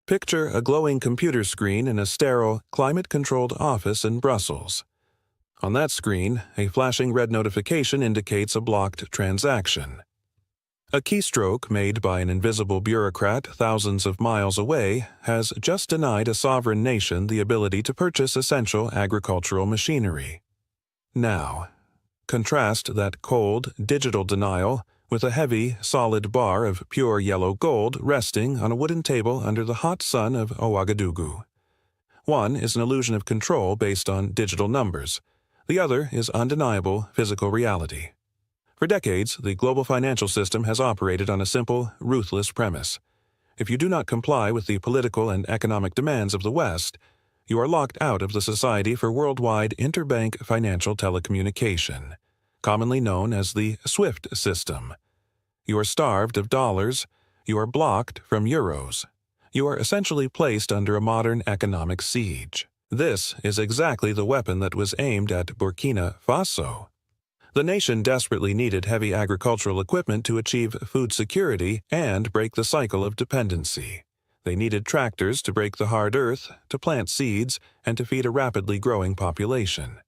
Picture a glowing computer screen in a sterile, climate-controlled office in Brussels. On that screen, a flashing red notification indicates a blocked transaction. A keystroke made by an invisible bureaucrat thousands of miles away has just denied a sovereign nation the ability to purchase essential agricultural machinery. Now, contrast that cold, digital denial with a heavy, solid bar of pure yellow gold resting on a wooden table under the hot sun of Ouagadougou. One is an illusion of control based on digital numbers. The other is undeniable physical reality. For decades, the global financial system has operated on a simple, ruthless premise. If you do not comply with the political and economic demands of the West, you are locked out of the Society for Worldwide Interbank Financial Telecommunication, commonly known as the SWIFT system. You are starved of dollars. You are blocked from euros. You are essentially placed under a modern economic siege. This is exactly the weapon that was aimed at Burkina Faso. The nation desperately needed heavy agricultural equipment to achieve food security and break the cycle of dependency. They needed tractors to break the hard earth, to plant seeds, and to feed a rapidly growing population.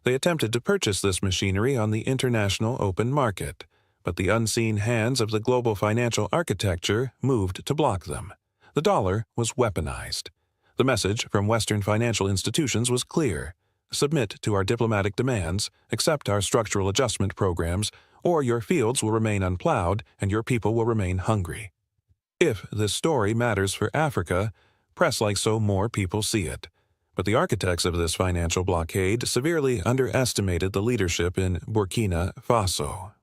They attempted to purchase this machinery on the international open market, but the unseen hands of the global financial architecture moved to block them. The dollar was weaponized. The message from Western financial institutions was clear. Submit to our diplomatic demands, accept our structural adjustment programs, or your fields will remain unplowed and your people will remain hungry. If this story matters for Africa, press like so more people see it. But the architects of this financial blockade severely underestimated the leadership in Burkina Faso.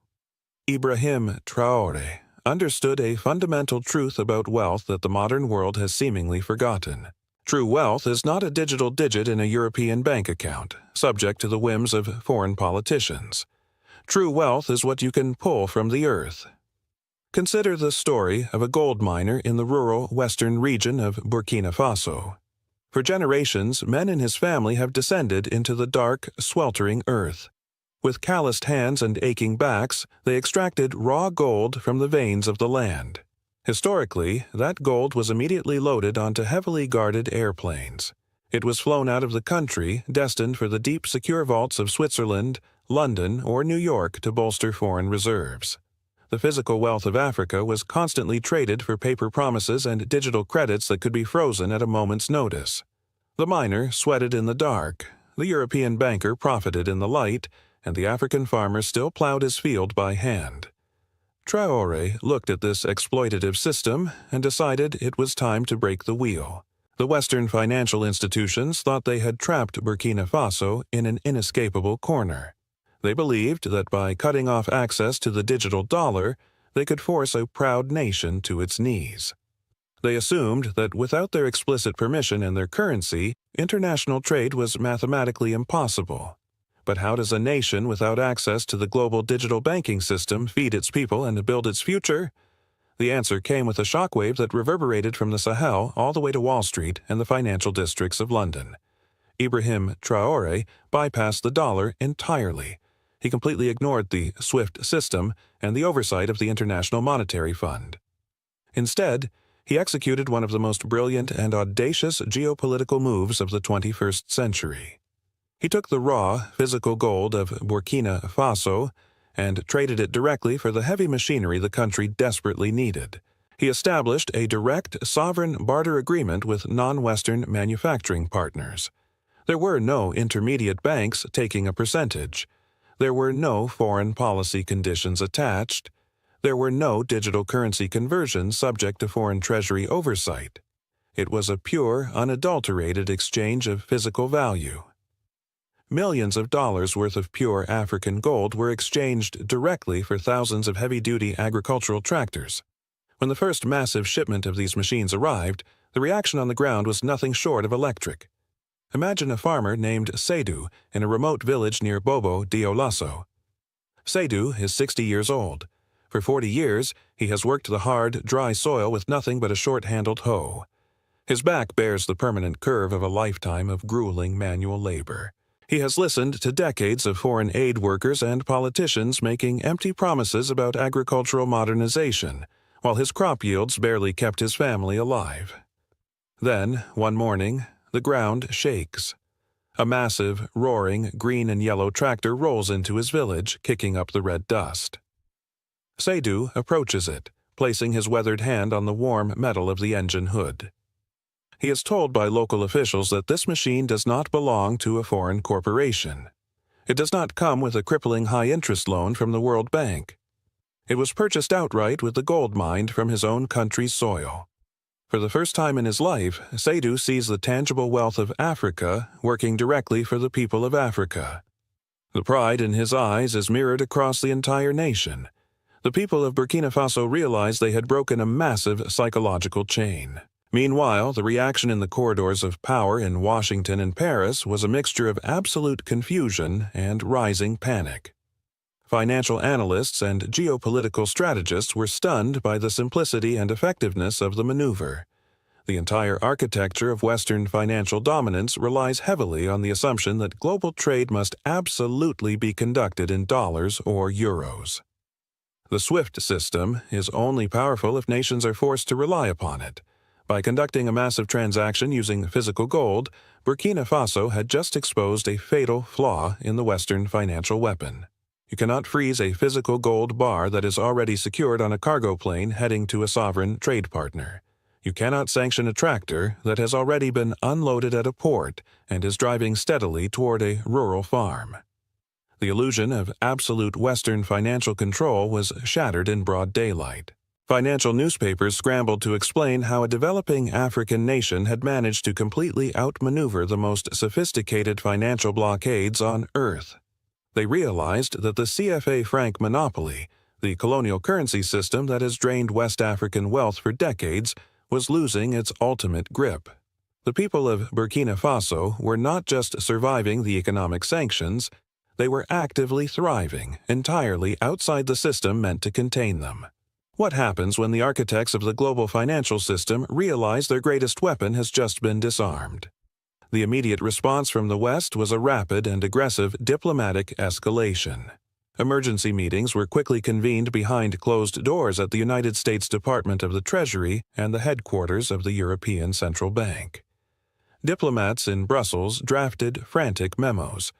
Ibrahim Traoré understood a fundamental truth about wealth that the modern world has seemingly forgotten. True wealth is not a digital digit in a European bank account, subject to the whims of foreign politicians. True wealth is what you can pull from the earth. Consider the story of a gold miner in the rural western region of Burkina Faso. For generations, men in his family have descended into the dark, sweltering earth. With calloused hands and aching backs, they extracted raw gold from the veins of the land. Historically, that gold was immediately loaded onto heavily guarded airplanes. It was flown out of the country, destined for the deep, secure vaults of Switzerland, London, or New York to bolster foreign reserves. The physical wealth of Africa was constantly traded for paper promises and digital credits that could be frozen at a moment's notice. The miner sweated in the dark, the European banker profited in the light, and the African farmer still plowed his field by hand. Traoré looked at this exploitative system and decided it was time to break the wheel. The Western financial institutions thought they had trapped Burkina Faso in an inescapable corner. They believed that by cutting off access to the digital dollar, they could force a proud nation to its knees. They assumed that without their explicit permission and their currency, international trade was mathematically impossible. But how does a nation without access to the global digital banking system feed its people and build its future? The answer came with a shockwave that reverberated from the Sahel all the way to Wall Street and the financial districts of London. Ibrahim Traoré bypassed the dollar entirely. He completely ignored the SWIFT system and the oversight of the International Monetary Fund. Instead, he executed one of the most brilliant and audacious geopolitical moves of the 21st century. He took the raw, physical gold of Burkina Faso and traded it directly for the heavy machinery the country desperately needed. He established a direct, sovereign barter agreement with non-Western manufacturing partners. There were no intermediate banks taking a percentage. There were no foreign policy conditions attached. There were no digital currency conversions subject to foreign treasury oversight. It was a pure, unadulterated exchange of physical value. Millions of dollars worth of pure African gold were exchanged directly for thousands of heavy-duty agricultural tractors. When the first massive shipment of these machines arrived, the reaction on the ground was nothing short of electric. Imagine a farmer named Seydou in a remote village near Bobo Dioulasso. Seydou is 60 years old. For 40 years, he has worked the hard, dry soil with nothing but a short-handled hoe. His back bears the permanent curve of a lifetime of grueling manual labor. He has listened to decades of foreign aid workers and politicians making empty promises about agricultural modernization, while his crop yields barely kept his family alive. Then, one morning, the ground shakes. A massive, roaring, green and yellow tractor rolls into his village, kicking up the red dust. Seydou approaches it, placing his weathered hand on the warm metal of the engine hood. He is told by local officials that this machine does not belong to a foreign corporation. It does not come with a crippling high-interest loan from the World Bank. It was purchased outright with the gold mined from his own country's soil. For the first time in his life, Seydou sees the tangible wealth of Africa working directly for the people of Africa. The pride in his eyes is mirrored across the entire nation. The people of Burkina Faso realized they had broken a massive psychological chain. Meanwhile, the reaction in the corridors of power in Washington and Paris was a mixture of absolute confusion and rising panic. Financial analysts and geopolitical strategists were stunned by the simplicity and effectiveness of the maneuver. The entire architecture of Western financial dominance relies heavily on the assumption that global trade must absolutely be conducted in dollars or euros. The SWIFT system is only powerful if nations are forced to rely upon it. By conducting a massive transaction using physical gold, Burkina Faso had just exposed a fatal flaw in the Western financial weapon. You cannot freeze a physical gold bar that is already secured on a cargo plane heading to a sovereign trade partner. You cannot sanction a tractor that has already been unloaded at a port and is driving steadily toward a rural farm. The illusion of absolute Western financial control was shattered in broad daylight. Financial newspapers scrambled to explain how a developing African nation had managed to completely outmaneuver the most sophisticated financial blockades on Earth. They realized that the CFA franc monopoly, the colonial currency system that has drained West African wealth for decades, was losing its ultimate grip. The people of Burkina Faso were not just surviving the economic sanctions, they were actively thriving, entirely outside the system meant to contain them. What happens when the architects of the global financial system realize their greatest weapon has just been disarmed? The immediate response from the West was a rapid and aggressive diplomatic escalation. Emergency meetings were quickly convened behind closed doors at the United States Department of the Treasury and the headquarters of the European Central Bank. Diplomats in Brussels drafted frantic memos.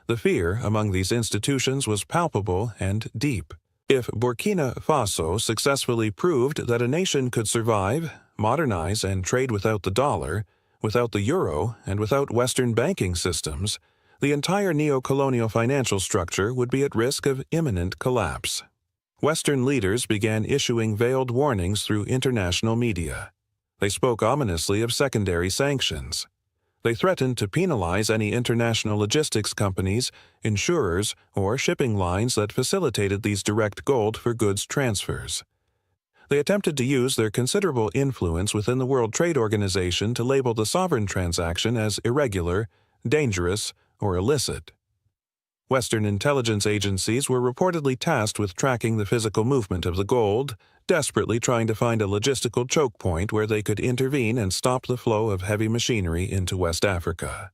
The fear among these institutions was palpable and deep. If Burkina Faso successfully proved that a nation could survive, modernize, and trade without the dollar, without the euro, and without Western banking systems, the entire neo-colonial financial structure would be at risk of imminent collapse. Western leaders began issuing veiled warnings through international media. They spoke ominously of secondary sanctions. They threatened to penalize any international logistics companies, insurers, or shipping lines that facilitated these direct gold for goods transfers. They attempted to use their considerable influence within the World Trade Organization to label the sovereign transaction as irregular, dangerous, or illicit. Western intelligence agencies were reportedly tasked with tracking the physical movement of the gold, desperately trying to find a logistical choke point where they could intervene and stop the flow of heavy machinery into West Africa.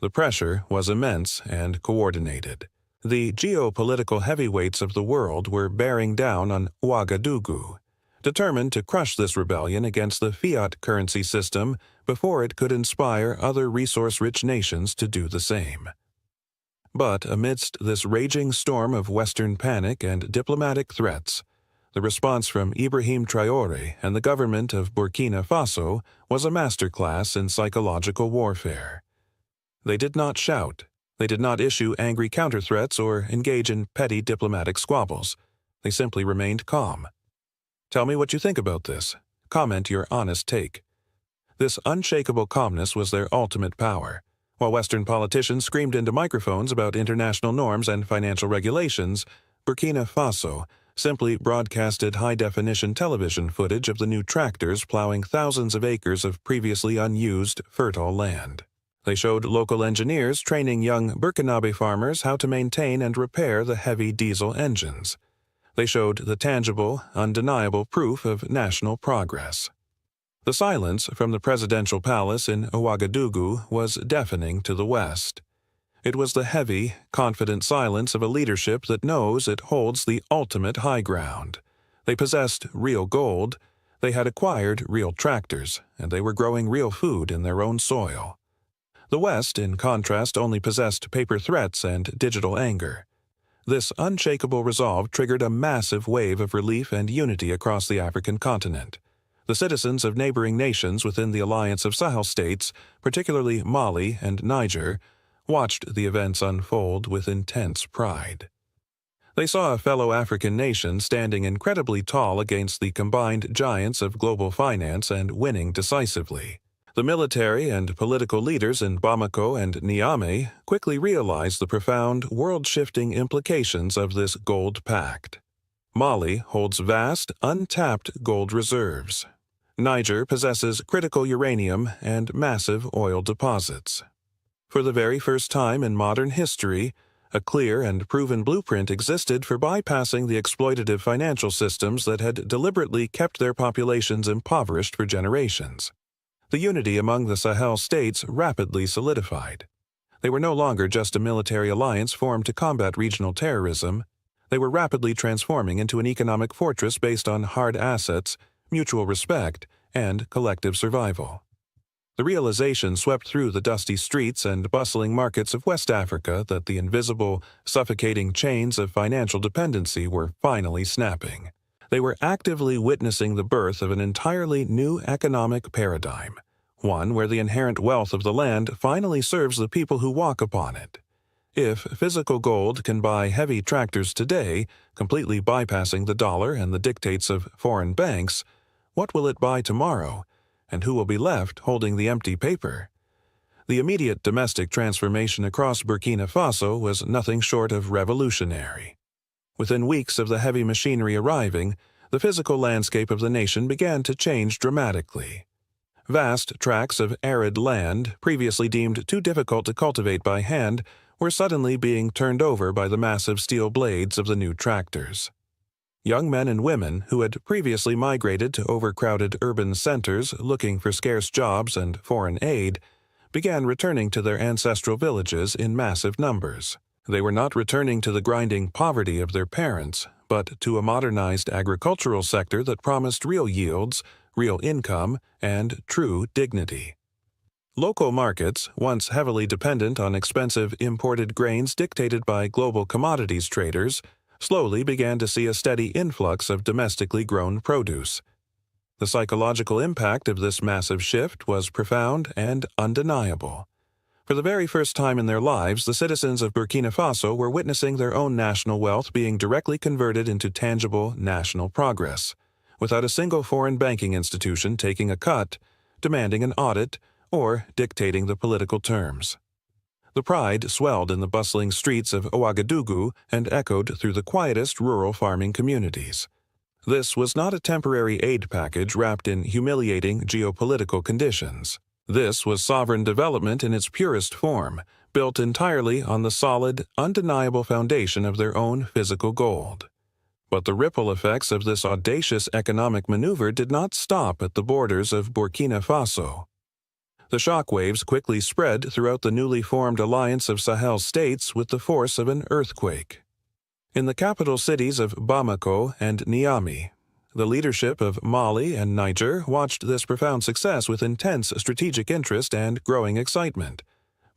The pressure was immense and coordinated. The geopolitical heavyweights of the world were bearing down on Ouagadougou, determined to crush this rebellion against the fiat currency system before it could inspire other resource-rich nations to do the same. But amidst this raging storm of Western panic and diplomatic threats, the response from Ibrahim Traoré and the government of Burkina Faso was a masterclass in psychological warfare. They did not shout. They did not issue angry counter-threats or engage in petty diplomatic squabbles. They simply remained calm. Tell me what you think about this. Comment your honest take. This unshakable calmness was their ultimate power. While Western politicians screamed into microphones about international norms and financial regulations, Burkina Faso simply broadcasted high-definition television footage of the new tractors plowing thousands of acres of previously unused, fertile land. They showed local engineers training young Burkinabe farmers how to maintain and repair the heavy diesel engines. They showed the tangible, undeniable proof of national progress. The silence from the presidential palace in Ouagadougou was deafening to the West. It was the heavy, confident silence of a leadership that knows it holds the ultimate high ground. They possessed real gold. They had acquired real tractors, and they were growing real food in their own soil. The West, in contrast, only possessed paper threats and digital anger. This unshakable resolve triggered a massive wave of relief and unity across the African continent. The citizens of neighboring nations within the alliance of Sahel states, particularly Mali and Niger, watched the events unfold with intense pride. They saw a fellow African nation standing incredibly tall against the combined giants of global finance and winning decisively. The military and political leaders in Bamako and Niamey quickly realized the profound, world-shifting implications of this gold pact. Mali holds vast, untapped gold reserves. Niger possesses critical uranium and massive oil deposits. For the very first time in modern history, a clear and proven blueprint existed for bypassing the exploitative financial systems that had deliberately kept their populations impoverished for generations. The unity among the Sahel states rapidly solidified. They were no longer just a military alliance formed to combat regional terrorism. They were rapidly transforming into an economic fortress based on hard assets, mutual respect, and collective survival. The realization swept through the dusty streets and bustling markets of West Africa that the invisible, suffocating chains of financial dependency were finally snapping. They were actively witnessing the birth of an entirely new economic paradigm, one where the inherent wealth of the land finally serves the people who walk upon it. If physical gold can buy heavy tractors today, completely bypassing the dollar and the dictates of foreign banks, what will it buy tomorrow, and who will be left holding the empty paper? The immediate domestic transformation across Burkina Faso was nothing short of revolutionary. Within weeks of the heavy machinery arriving, the physical landscape of the nation began to change dramatically. Vast tracts of arid land, previously deemed too difficult to cultivate by hand, were suddenly being turned over by the massive steel blades of the new tractors. Young men and women who had previously migrated to overcrowded urban centers looking for scarce jobs and foreign aid began returning to their ancestral villages in massive numbers. They were not returning to the grinding poverty of their parents, but to a modernized agricultural sector that promised real yields, real income, and true dignity. Local markets, once heavily dependent on expensive imported grains dictated by global commodities traders, slowly began to see a steady influx of domestically grown produce. The psychological impact of this massive shift was profound and undeniable. For the very first time in their lives, the citizens of Burkina Faso were witnessing their own national wealth being directly converted into tangible national progress, without a single foreign banking institution taking a cut, demanding an audit, or dictating the political terms. The pride swelled in the bustling streets of Ouagadougou and echoed through the quietest rural farming communities. This was not a temporary aid package wrapped in humiliating geopolitical conditions. This was sovereign development in its purest form, built entirely on the solid, undeniable foundation of their own physical gold. But the ripple effects of this audacious economic maneuver did not stop at the borders of Burkina Faso. The shockwaves quickly spread throughout the newly formed alliance of Sahel states with the force of an earthquake. In the capital cities of Bamako and Niamey, the leadership of Mali and Niger watched this profound success with intense strategic interest and growing excitement.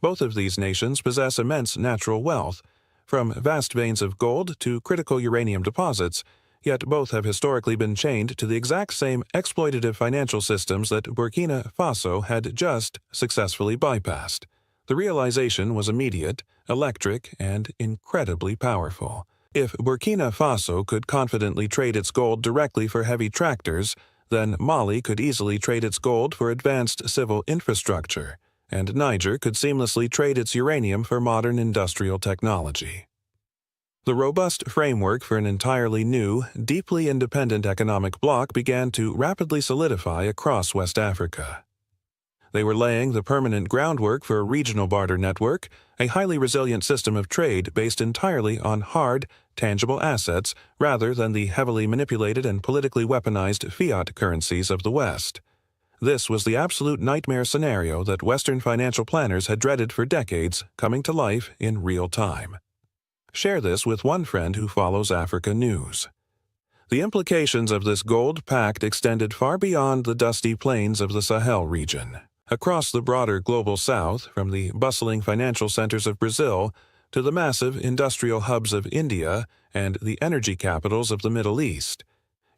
Both of these nations possess immense natural wealth, from vast veins of gold to critical uranium deposits, yet both have historically been chained to the exact same exploitative financial systems that Burkina Faso had just successfully bypassed. The realization was immediate, electric, and incredibly powerful. If Burkina Faso could confidently trade its gold directly for heavy tractors, then Mali could easily trade its gold for advanced civil infrastructure, and Niger could seamlessly trade its uranium for modern industrial technology. The robust framework for an entirely new, deeply independent economic bloc began to rapidly solidify across West Africa. They were laying the permanent groundwork for a regional barter network, a highly resilient system of trade based entirely on hard, tangible assets rather than the heavily manipulated and politically weaponized fiat currencies of the West. This was the absolute nightmare scenario that Western financial planners had dreaded for decades coming to life in real time. Share this with one friend who follows Africa news. The implications of this gold pact extended far beyond the dusty plains of the Sahel region. Across the broader global south, from the bustling financial centers of Brazil to the massive industrial hubs of India and the energy capitals of the Middle East,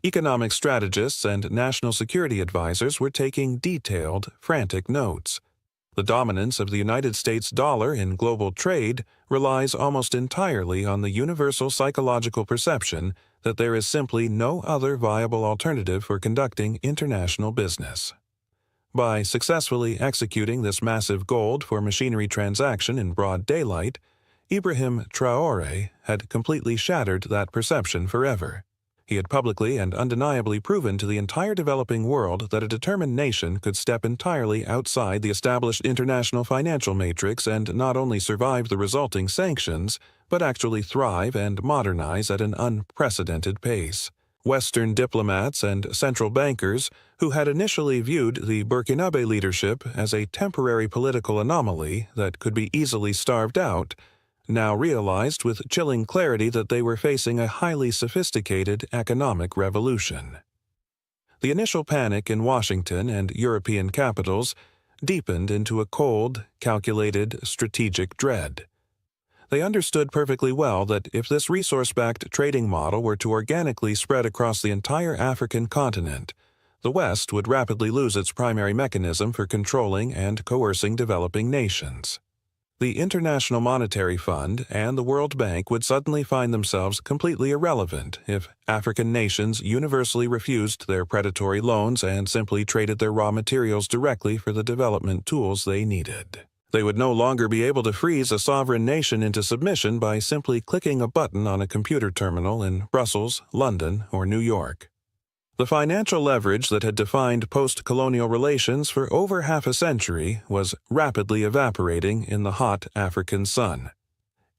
economic strategists and national security advisors were taking detailed, frantic notes. The dominance of the United States dollar in global trade relies almost entirely on the universal psychological perception that there is simply no other viable alternative for conducting international business. By successfully executing this massive gold for machinery transaction in broad daylight, Ibrahim Traoré had completely shattered that perception forever. He had publicly and undeniably proven to the entire developing world that a determined nation could step entirely outside the established international financial matrix and not only survive the resulting sanctions, but actually thrive and modernize at an unprecedented pace. Western diplomats and central bankers, who had initially viewed the Burkinabe leadership as a temporary political anomaly that could be easily starved out, now realized with chilling clarity that they were facing a highly sophisticated economic revolution. The initial panic in Washington and European capitals deepened into a cold, calculated, strategic dread. They understood perfectly well that if this resource-backed trading model were to organically spread across the entire African continent, the West would rapidly lose its primary mechanism for controlling and coercing developing nations. The International Monetary Fund and the World Bank would suddenly find themselves completely irrelevant if African nations universally refused their predatory loans and simply traded their raw materials directly for the development tools they needed. They would no longer be able to freeze a sovereign nation into submission by simply clicking a button on a computer terminal in Brussels, London, or New York. The financial leverage that had defined post-colonial relations for over half a century was rapidly evaporating in the hot African sun.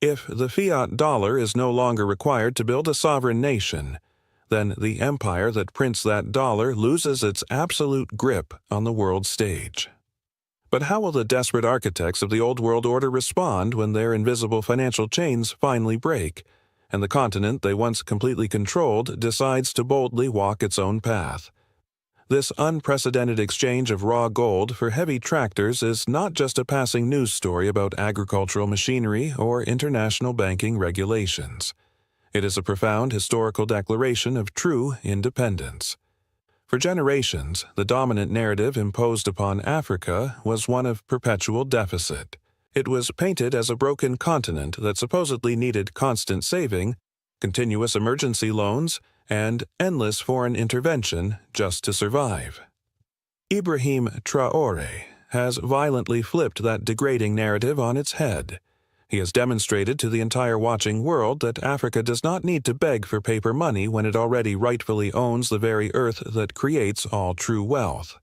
If the fiat dollar is no longer required to build a sovereign nation, then the empire that prints that dollar loses its absolute grip on the world stage. But how will the desperate architects of the old world order respond when their invisible financial chains finally break, and the continent they once completely controlled decides to boldly walk its own path? This unprecedented exchange of raw gold for heavy tractors is not just a passing news story about agricultural machinery or international banking regulations. It is a profound historical declaration of true independence. For generations, the dominant narrative imposed upon Africa was one of perpetual deficit. It was painted as a broken continent that supposedly needed constant saving, continuous emergency loans, and endless foreign intervention just to survive. Ibrahim Traoré has violently flipped that degrading narrative on its head. He has demonstrated to the entire watching world that Africa does not need to beg for paper money when it already rightfully owns the very earth that creates all true wealth.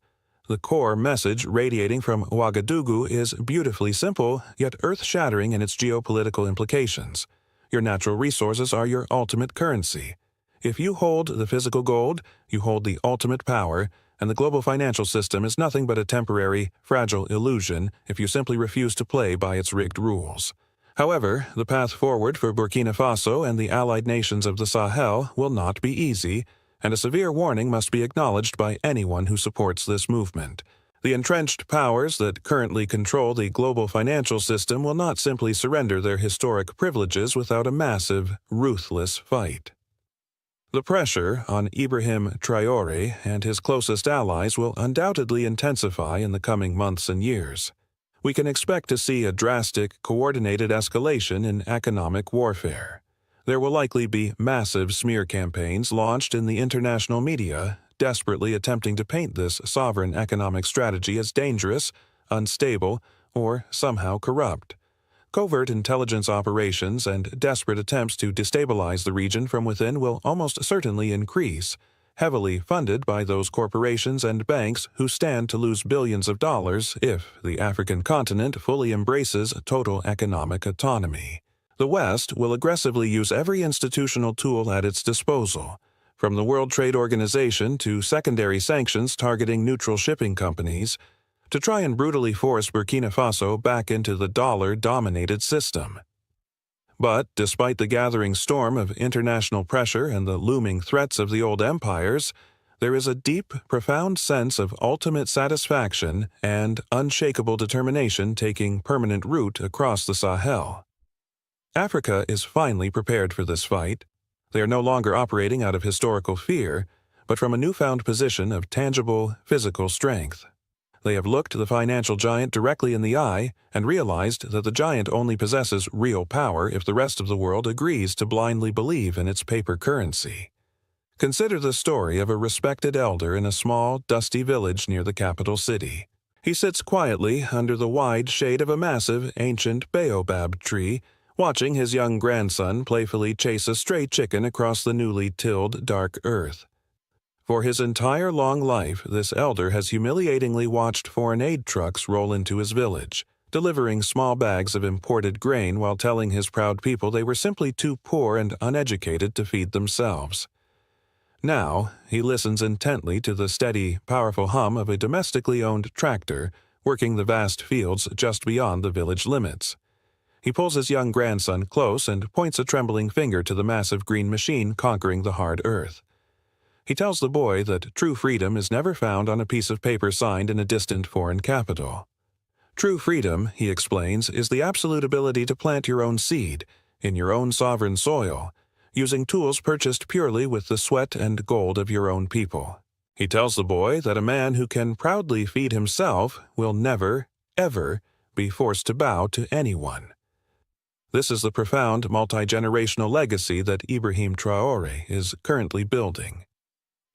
The core message radiating from Ouagadougou is beautifully simple, yet earth-shattering in its geopolitical implications. Your natural resources are your ultimate currency. If you hold the physical gold, you hold the ultimate power, and the global financial system is nothing but a temporary, fragile illusion if you simply refuse to play by its rigged rules. However, the path forward for Burkina Faso and the allied nations of the Sahel will not be easy, and a severe warning must be acknowledged by anyone who supports this movement. The entrenched powers that currently control the global financial system will not simply surrender their historic privileges without a massive, ruthless fight. The pressure on Ibrahim Traoré and his closest allies will undoubtedly intensify in the coming months and years. We can expect to see a drastic, coordinated escalation in economic warfare. There will likely be massive smear campaigns launched in the international media, desperately attempting to paint this sovereign economic strategy as dangerous, unstable, or somehow corrupt. Covert intelligence operations and desperate attempts to destabilize the region from within will almost certainly increase, heavily funded by those corporations and banks who stand to lose billions of dollars if the African continent fully embraces total economic autonomy. The West will aggressively use every institutional tool at its disposal, from the World Trade Organization to secondary sanctions targeting neutral shipping companies, to try and brutally force Burkina Faso back into the dollar-dominated system. But despite the gathering storm of international pressure and the looming threats of the old empires, there is a deep, profound sense of ultimate satisfaction and unshakable determination taking permanent root across the Sahel. Africa is finally prepared for this fight. They are no longer operating out of historical fear, but from a newfound position of tangible, physical strength. They have looked the financial giant directly in the eye and realized that the giant only possesses real power if the rest of the world agrees to blindly believe in its paper currency. Consider the story of a respected elder in a small, dusty village near the capital city. He sits quietly under the wide shade of a massive, ancient baobab tree, watching his young grandson playfully chase a stray chicken across the newly tilled dark earth. For his entire long life, this elder has humiliatingly watched foreign aid trucks roll into his village, delivering small bags of imported grain while telling his proud people they were simply too poor and uneducated to feed themselves. Now, he listens intently to the steady, powerful hum of a domestically owned tractor working the vast fields just beyond the village limits. He pulls his young grandson close and points a trembling finger to the massive green machine conquering the hard earth. He tells the boy that true freedom is never found on a piece of paper signed in a distant foreign capital. True freedom, he explains, is the absolute ability to plant your own seed in your own sovereign soil, using tools purchased purely with the sweat and gold of your own people. He tells the boy that a man who can proudly feed himself will never, ever be forced to bow to anyone. This is the profound multi-generational legacy that Ibrahim Traoré is currently building.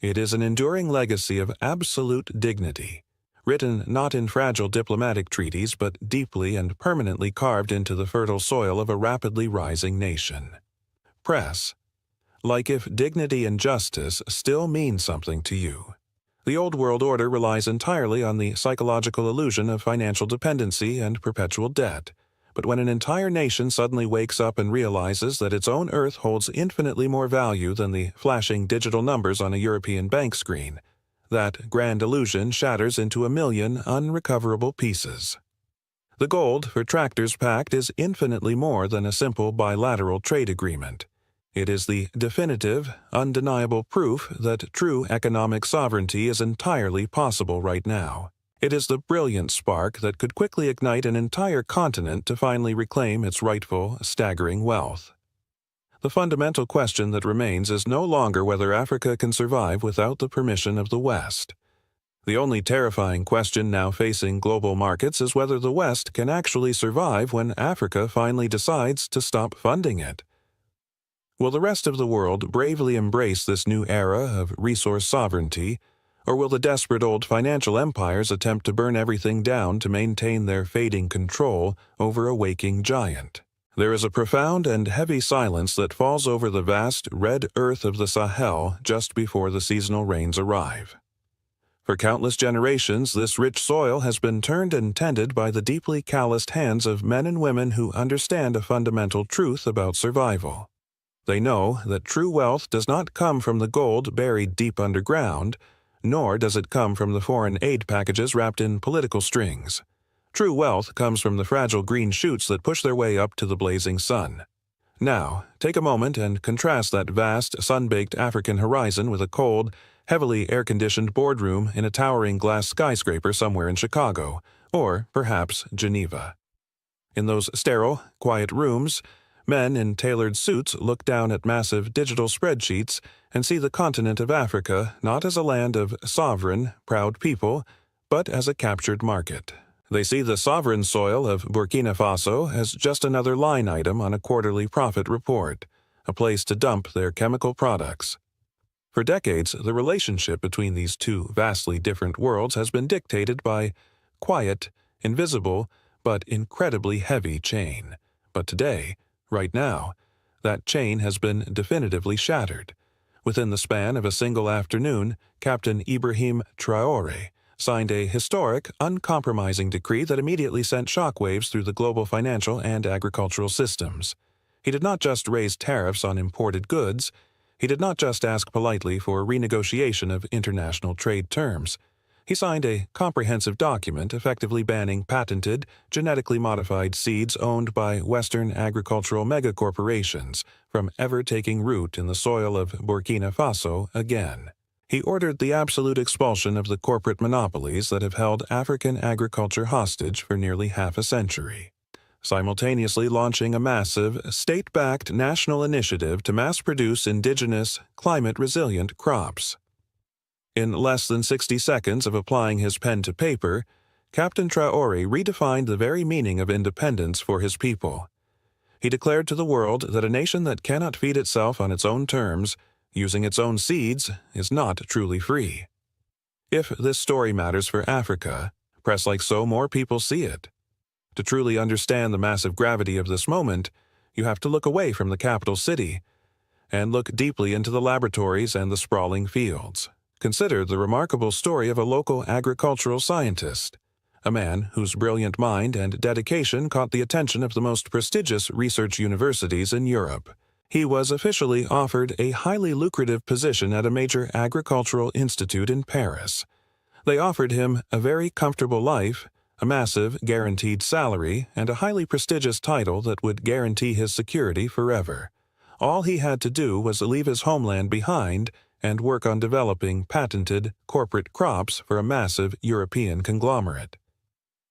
It is an enduring legacy of absolute dignity, written not in fragile diplomatic treaties but deeply and permanently carved into the fertile soil of a rapidly rising nation. Press. Like if dignity and justice still mean something to you. The old world order relies entirely on the psychological illusion of financial dependency and perpetual debt. But when an entire nation suddenly wakes up and realizes that its own earth holds infinitely more value than the flashing digital numbers on a European bank screen, that grand illusion shatters into a million unrecoverable pieces. The gold for Tractors Pact is infinitely more than a simple bilateral trade agreement. It is the definitive, undeniable proof that true economic sovereignty is entirely possible right now. It is the brilliant spark that could quickly ignite an entire continent to finally reclaim its rightful, staggering wealth. The fundamental question that remains is no longer whether Africa can survive without the permission of the West. The only terrifying question now facing global markets is whether the West can actually survive when Africa finally decides to stop funding it. Will the rest of the world bravely embrace this new era of resource sovereignty, or will the desperate old financial empires attempt to burn everything down to maintain their fading control over a waking giant? There is a profound and heavy silence that falls over the vast red earth of the Sahel just before the seasonal rains arrive. For countless generations, this rich soil has been turned and tended by the deeply calloused hands of men and women who understand a fundamental truth about survival. They know that true wealth does not come from the gold buried deep underground, nor does it come from the foreign aid packages wrapped in political strings. True wealth comes from the fragile green shoots that push their way up to the blazing sun. Now, take a moment and contrast that vast, sun-baked African horizon with a cold, heavily air-conditioned boardroom in a towering glass skyscraper somewhere in Chicago, or perhaps Geneva. In those sterile, quiet rooms, men in tailored suits look down at massive digital spreadsheets and see the continent of Africa not as a land of sovereign, proud people, but as a captured market. They see the sovereign soil of Burkina Faso as just another line item on a quarterly profit report, a place to dump their chemical products. For decades, the relationship between these two vastly different worlds has been dictated by quiet, invisible, but incredibly heavy chain. But today, right now, that chain has been definitively shattered. Within the span of a single afternoon, Captain Ibrahim Traoré signed a historic, uncompromising decree that immediately sent shockwaves through the global financial and agricultural systems. He did not just raise tariffs on imported goods. He did not just ask politely for renegotiation of international trade terms. He signed a comprehensive document effectively banning patented, genetically modified seeds owned by Western agricultural megacorporations from ever taking root in the soil of Burkina Faso again. He ordered the absolute expulsion of the corporate monopolies that have held African agriculture hostage for nearly half a century, simultaneously launching a massive, state-backed national initiative to mass-produce indigenous, climate-resilient crops. In less than 60 seconds of applying his pen to paper, Captain Traore redefined the very meaning of independence for his people. He declared to the world that a nation that cannot feed itself on its own terms, using its own seeds, is not truly free. If this story matters for Africa, press like so more people see it. To truly understand the massive gravity of this moment, you have to look away from the capital city and look deeply into the laboratories and the sprawling fields. Consider the remarkable story of a local agricultural scientist, a man whose brilliant mind and dedication caught the attention of the most prestigious research universities in Europe. He was officially offered a highly lucrative position at a major agricultural institute in Paris. They offered him a very comfortable life, a massive guaranteed salary, and a highly prestigious title that would guarantee his security forever. All he had to do was leave his homeland behind and work on developing patented corporate crops for a massive European conglomerate.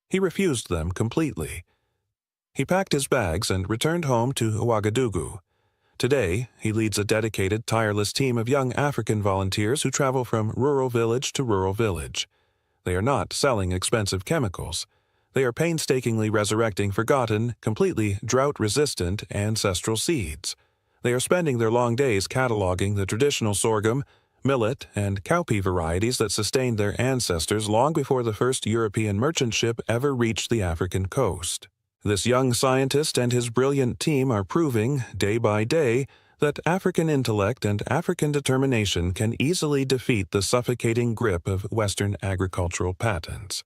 He refused them completely. He packed his bags and returned home to Ouagadougou. Today, he leads a dedicated, tireless team of young African volunteers who travel from rural village to rural village. They are not selling expensive chemicals. They are painstakingly resurrecting forgotten, completely drought-resistant ancestral seeds. They are spending their long days cataloging the traditional sorghum, millet, and cowpea varieties that sustained their ancestors long before the first European merchant ship ever reached the African coast. This young scientist and his brilliant team are proving, day by day, that African intellect and African determination can easily defeat the suffocating grip of Western agricultural patents.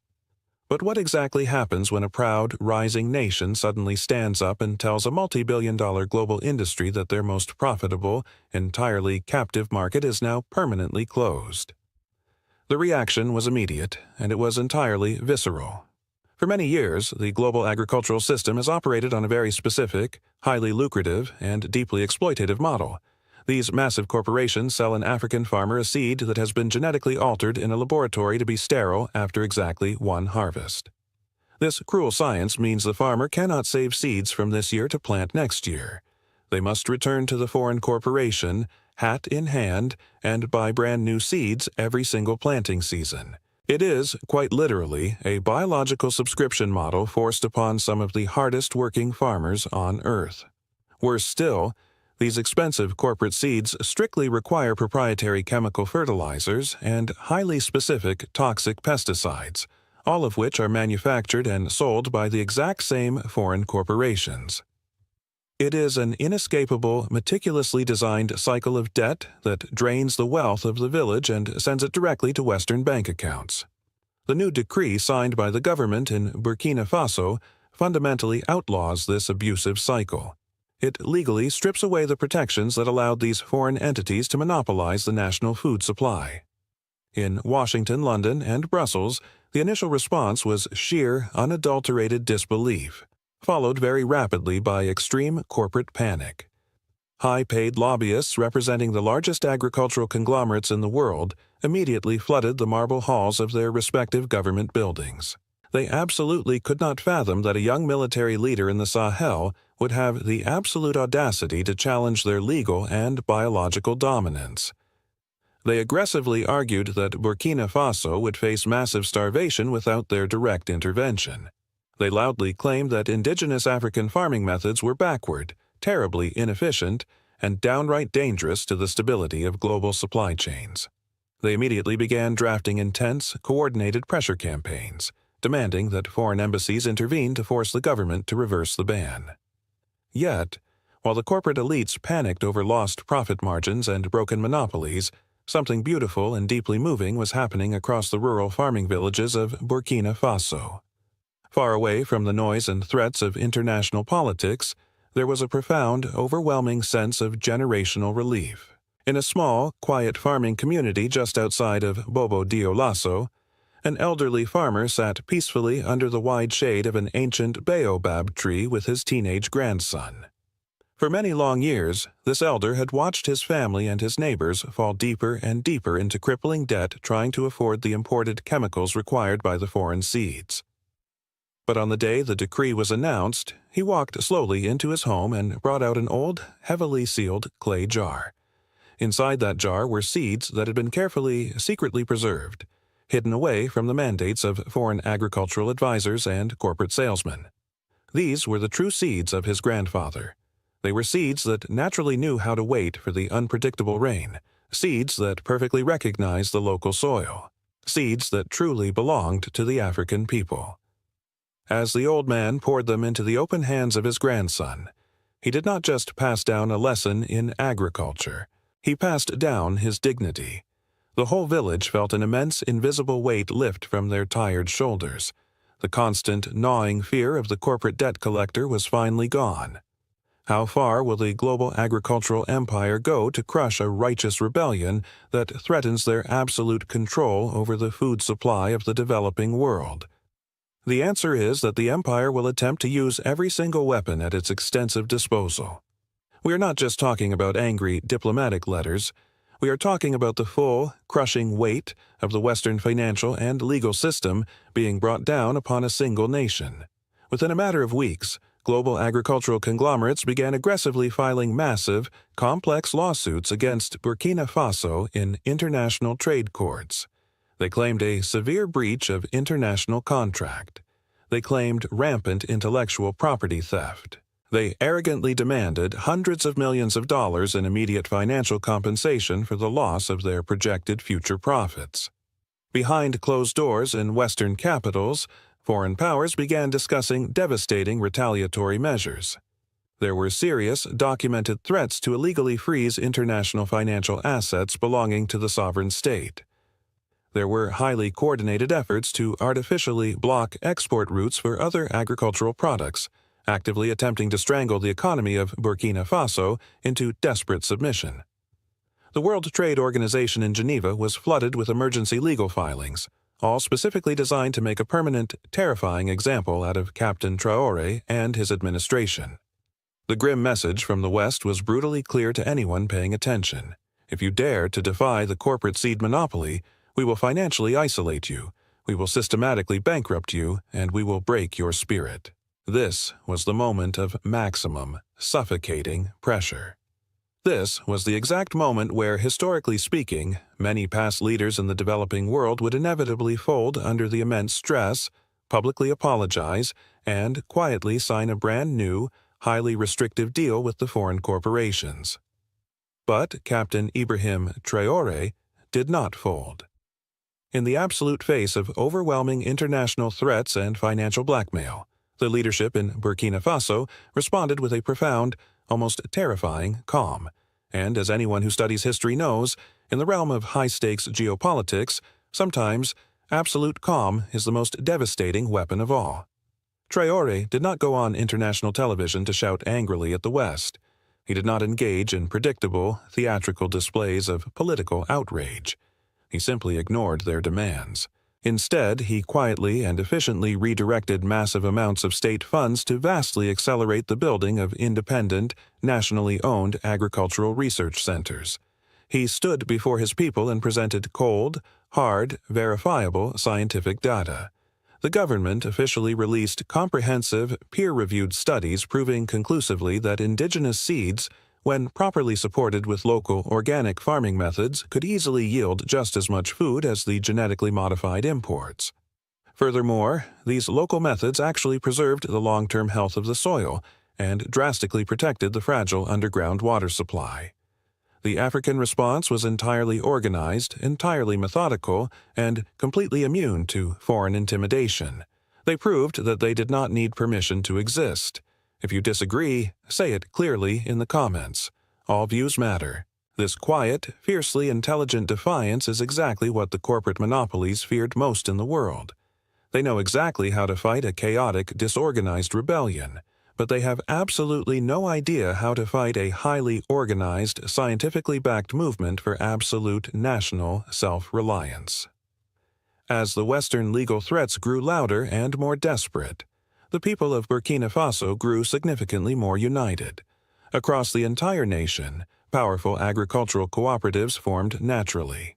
But what exactly happens when a proud, rising nation suddenly stands up and tells a multi-billion-dollar global industry that their most profitable, entirely captive market is now permanently closed? The reaction was immediate, and it was entirely visceral. For many years, the global agricultural system has operated on a very specific, highly lucrative, and deeply exploitative model. These massive corporations sell an African farmer a seed that has been genetically altered in a laboratory to be sterile after exactly one harvest. This cruel science means the farmer cannot save seeds from this year to plant next year. They must return to the foreign corporation, hat in hand, and buy brand new seeds every single planting season. It is, quite literally, a biological subscription model forced upon some of the hardest working farmers on Earth. Worse still, these expensive corporate seeds strictly require proprietary chemical fertilizers and highly specific toxic pesticides, all of which are manufactured and sold by the exact same foreign corporations. It is an inescapable, meticulously designed cycle of debt that drains the wealth of the village and sends it directly to Western bank accounts. The new decree signed by the government in Burkina Faso fundamentally outlaws this abusive cycle. It legally strips away the protections that allowed these foreign entities to monopolize the national food supply. In Washington, London, and Brussels, the initial response was sheer, unadulterated disbelief, followed very rapidly by extreme corporate panic. High-paid lobbyists representing the largest agricultural conglomerates in the world immediately flooded the marble halls of their respective government buildings. They absolutely could not fathom that a young military leader in the Sahel would have the absolute audacity to challenge their legal and biological dominance. They aggressively argued that Burkina Faso would face massive starvation without their direct intervention. They loudly claimed that indigenous African farming methods were backward, terribly inefficient, and downright dangerous to the stability of global supply chains. They immediately began drafting intense, coordinated pressure campaigns, demanding that foreign embassies intervene to force the government to reverse the ban. Yet, while the corporate elites panicked over lost profit margins and broken monopolies, something beautiful and deeply moving was happening across the rural farming villages of Burkina Faso. Far away from the noise and threats of international politics, there was a profound, overwhelming sense of generational relief. In a small, quiet farming community just outside of Bobo Dioulasso, An elderly farmer sat peacefully under the wide shade of an ancient baobab tree with his teenage grandson. For many long years, this elder had watched his family and his neighbors fall deeper and deeper into crippling debt trying to afford the imported chemicals required by the foreign seeds. But on the day the decree was announced, he walked slowly into his home and brought out an old, heavily sealed clay jar. Inside that jar were seeds that had been carefully, secretly preserved, hidden away from the mandates of foreign agricultural advisors and corporate salesmen. These were the true seeds of his grandfather. They were seeds that naturally knew how to wait for the unpredictable rain, seeds that perfectly recognized the local soil, seeds that truly belonged to the African people. As the old man poured them into the open hands of his grandson, he did not just pass down a lesson in agriculture. He passed down his dignity. The whole village felt an immense invisible weight lift from their tired shoulders. The constant gnawing fear of the corporate debt collector was finally gone. How far will the global agricultural empire go to crush a righteous rebellion that threatens their absolute control over the food supply of the developing world? The answer is that the empire will attempt to use every single weapon at its extensive disposal. We are not just talking about angry diplomatic letters. We are talking about the full, crushing weight of the Western financial and legal system being brought down upon a single nation. Within a matter of weeks, global agricultural conglomerates began aggressively filing massive, complex lawsuits against Burkina Faso in international trade courts. They claimed a severe breach of international contract. They claimed rampant intellectual property theft. They arrogantly demanded hundreds of millions of dollars in immediate financial compensation for the loss of their projected future profits. Behind closed doors in Western capitals, foreign powers began discussing devastating retaliatory measures. There were serious, documented threats to illegally freeze international financial assets belonging to the sovereign state. There were highly coordinated efforts to artificially block export routes for other agricultural products, actively attempting to strangle the economy of Burkina Faso into desperate submission. The World Trade Organization in Geneva was flooded with emergency legal filings, all specifically designed to make a permanent, terrifying example out of Captain Traore and his administration. The grim message from the West was brutally clear to anyone paying attention. If you dare to defy the corporate seed monopoly, we will financially isolate you, we will systematically bankrupt you, and we will break your spirit. This was the moment of maximum, suffocating pressure. This was the exact moment where, historically speaking, many past leaders in the developing world would inevitably fold under the immense stress, publicly apologize, and quietly sign a brand new, highly restrictive deal with the foreign corporations. But Captain Ibrahim Traoré did not fold. In the absolute face of overwhelming international threats and financial blackmail, the leadership in Burkina Faso responded with a profound, almost terrifying calm. And as anyone who studies history knows, in the realm of high-stakes geopolitics, sometimes absolute calm is the most devastating weapon of all. Traoré did not go on international television to shout angrily at the West. He did not engage in predictable, theatrical displays of political outrage. He simply ignored their demands. Instead, he quietly and efficiently redirected massive amounts of state funds to vastly accelerate the building of independent, nationally owned agricultural research centers. He stood before his people and presented cold, hard, verifiable scientific data. The government officially released comprehensive, peer-reviewed studies proving conclusively that indigenous seeds, when properly supported with local organic farming methods, could easily yield just as much food as the genetically modified imports. Furthermore, these local methods actually preserved the long-term health of the soil and drastically protected the fragile underground water supply. The African response was entirely organized, entirely methodical, and completely immune to foreign intimidation. They proved that they did not need permission to exist. If you disagree, say it clearly in the comments. All views matter. This quiet, fiercely intelligent defiance is exactly what the corporate monopolies feared most in the world. They know exactly how to fight a chaotic, disorganized rebellion, but they have absolutely no idea how to fight a highly organized, scientifically backed movement for absolute national self-reliance. As the Western legal threats grew louder and more desperate, the people of Burkina Faso grew significantly more united. Across the entire nation, powerful agricultural cooperatives formed naturally.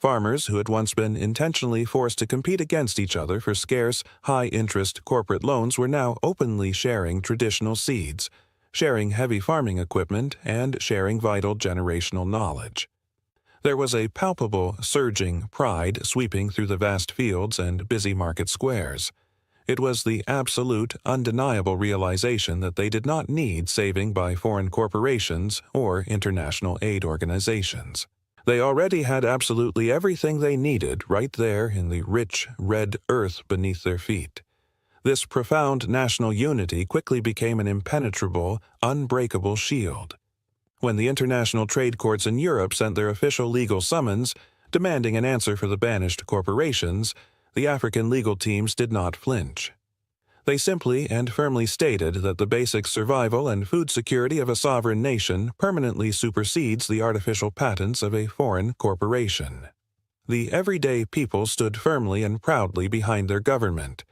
Farmers who had once been intentionally forced to compete against each other for scarce, high-interest corporate loans were now openly sharing traditional seeds, sharing heavy farming equipment, and sharing vital generational knowledge. There was a palpable, surging pride sweeping through the vast fields and busy market squares. It was the absolute, undeniable realization that they did not need saving by foreign corporations or international aid organizations. They already had absolutely everything they needed right there in the rich, red earth beneath their feet. This profound national unity quickly became an impenetrable, unbreakable shield. When the international trade courts in Europe sent their official legal summons, demanding an answer for the banished corporations, the African legal teams did not flinch. They simply and firmly stated that the basic survival and food security of a sovereign nation permanently supersedes the artificial patents of a foreign corporation. The everyday people stood firmly and proudly behind their government,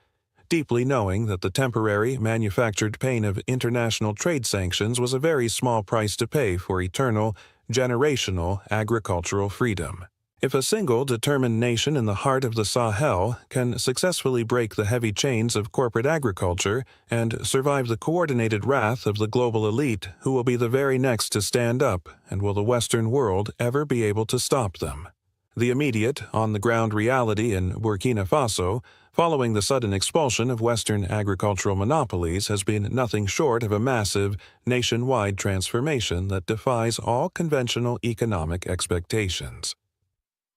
deeply knowing that the temporary, manufactured pain of international trade sanctions was a very small price to pay for eternal, generational agricultural freedom. If a single determined nation in the heart of the Sahel can successfully break the heavy chains of corporate agriculture and survive the coordinated wrath of the global elite, who will be the very next to stand up, and will the Western world ever be able to stop them? The immediate, on-the-ground reality in Burkina Faso, following the sudden expulsion of Western agricultural monopolies, has been nothing short of a massive, nationwide transformation that defies all conventional economic expectations.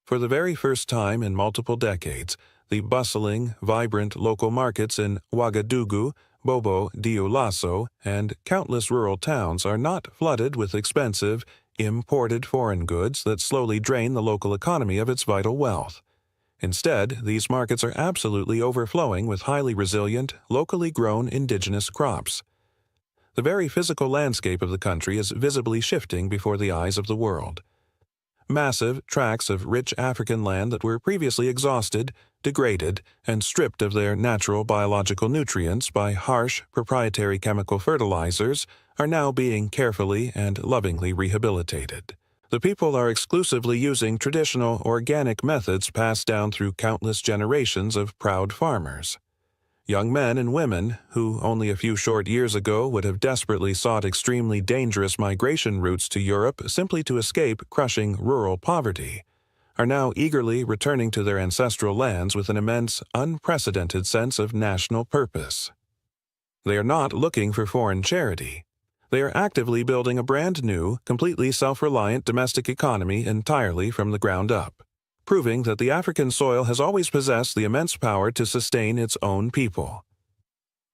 For the very first time in multiple decades, the bustling, vibrant local markets in Ouagadougou, Bobo Dioulasso, and countless rural towns are not flooded with expensive, imported foreign goods that slowly drain the local economy of its vital wealth. Instead, these markets are absolutely overflowing with highly resilient, locally grown indigenous crops. The very physical landscape of the country is visibly shifting before the eyes of the world. Massive tracts of rich African land that were previously exhausted, degraded, and stripped of their natural biological nutrients by harsh, proprietary chemical fertilizers are now being carefully and lovingly rehabilitated. The people are exclusively using traditional organic methods passed down through countless generations of proud farmers. Young men and women, who only a few short years ago would have desperately sought extremely dangerous migration routes to Europe simply to escape crushing rural poverty, are now eagerly returning to their ancestral lands with an immense, unprecedented sense of national purpose. They are not looking for foreign charity. They are actively building a brand new, completely self-reliant domestic economy entirely from the ground up, proving that the African soil has always possessed the immense power to sustain its own people.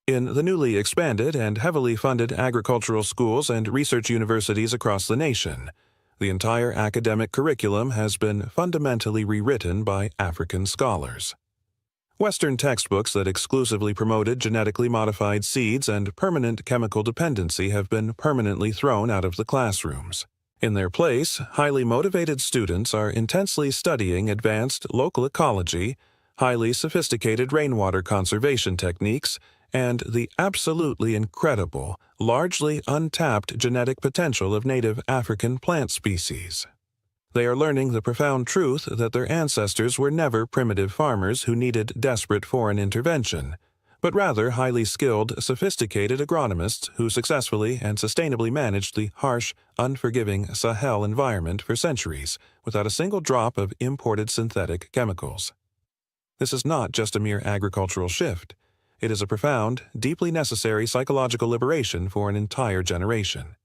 In the newly expanded and heavily funded agricultural schools and research universities across the nation, the entire academic curriculum has been fundamentally rewritten by African scholars. Western textbooks that exclusively promoted genetically modified seeds and permanent chemical dependency have been permanently thrown out of the classrooms. In their place, highly motivated students are intensely studying advanced local ecology, highly sophisticated rainwater conservation techniques, and the absolutely incredible, largely untapped genetic potential of native African plant species. They are learning the profound truth that their ancestors were never primitive farmers who needed desperate foreign intervention, but rather highly skilled, sophisticated agronomists who successfully and sustainably managed the harsh, unforgiving Sahel environment for centuries without a single drop of imported synthetic chemicals. This is not just a mere agricultural shift. It is a profound, deeply necessary psychological liberation for an entire generation.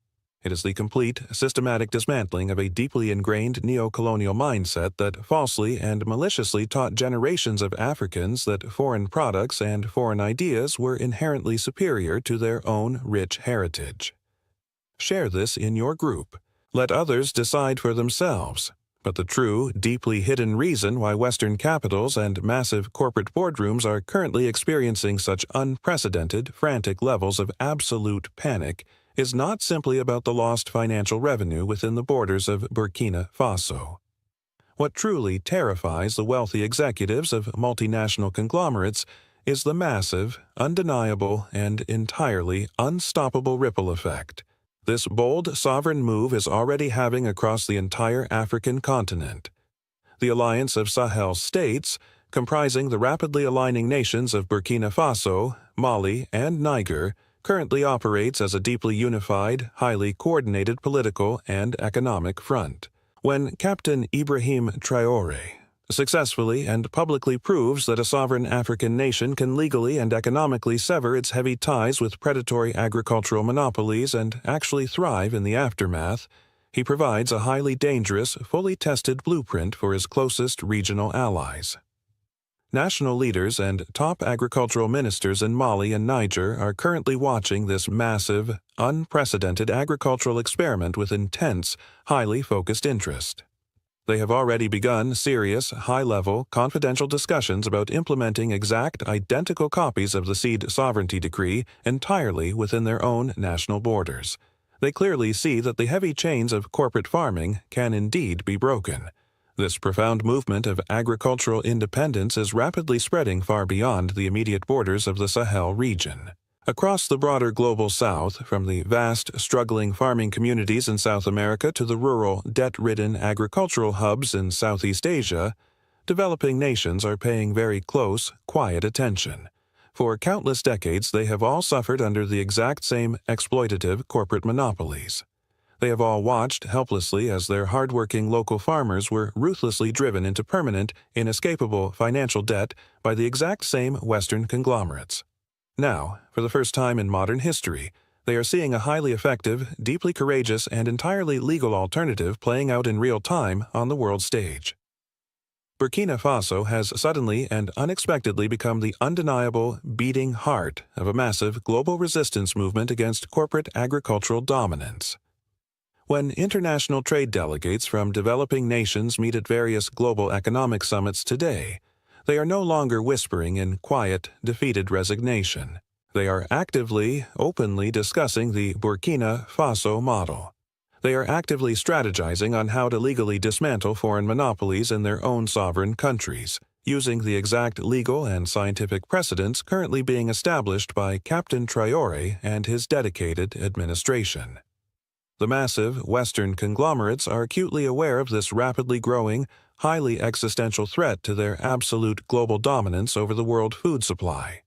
It is the complete, systematic dismantling of a deeply ingrained neo-colonial mindset that falsely and maliciously taught generations of Africans that foreign products and foreign ideas were inherently superior to their own rich heritage. Share this in your group. Let others decide for themselves. But the true, deeply hidden reason why Western capitals and massive corporate boardrooms are currently experiencing such unprecedented, frantic levels of absolute panic is not simply about the lost financial revenue within the borders of Burkina Faso. What truly terrifies the wealthy executives of multinational conglomerates is the massive, undeniable, and entirely unstoppable ripple effect this bold sovereign move is already having across the entire African continent. The alliance of Sahel states, comprising the rapidly aligning nations of Burkina Faso, Mali, and Niger, currently operates as a deeply unified, highly coordinated political and economic front. When Captain Ibrahim Traoré successfully and publicly proves that a sovereign African nation can legally and economically sever its heavy ties with predatory agricultural monopolies and actually thrive in the aftermath, he provides a highly dangerous, fully tested blueprint for his closest regional allies. National leaders and top agricultural ministers in Mali and Niger are currently watching this massive, unprecedented agricultural experiment with intense, highly focused interest. They have already begun serious, high-level, confidential discussions about implementing exact, identical copies of the Seed Sovereignty Decree entirely within their own national borders. They clearly see that the heavy chains of corporate farming can indeed be broken. This profound movement of agricultural independence is rapidly spreading far beyond the immediate borders of the Sahel region. Across the broader global south, from the vast, struggling farming communities in South America to the rural, debt-ridden agricultural hubs in Southeast Asia, developing nations are paying very close, quiet attention. For countless decades, they have all suffered under the exact same exploitative corporate monopolies. They have all watched helplessly as their hardworking local farmers were ruthlessly driven into permanent, inescapable financial debt by the exact same Western conglomerates. Now, for the first time in modern history, they are seeing a highly effective, deeply courageous, and entirely legal alternative playing out in real time on the world stage. Burkina Faso has suddenly and unexpectedly become the undeniable, beating heart of a massive global resistance movement against corporate agricultural dominance. When international trade delegates from developing nations meet at various global economic summits today, they are no longer whispering in quiet, defeated resignation. They are actively, openly discussing the Burkina Faso model. They are actively strategizing on how to legally dismantle foreign monopolies in their own sovereign countries, using the exact legal and scientific precedents currently being established by Captain Traoré and his dedicated administration. The massive Western conglomerates are acutely aware of this rapidly growing, highly existential threat to their absolute global dominance over the world food supply.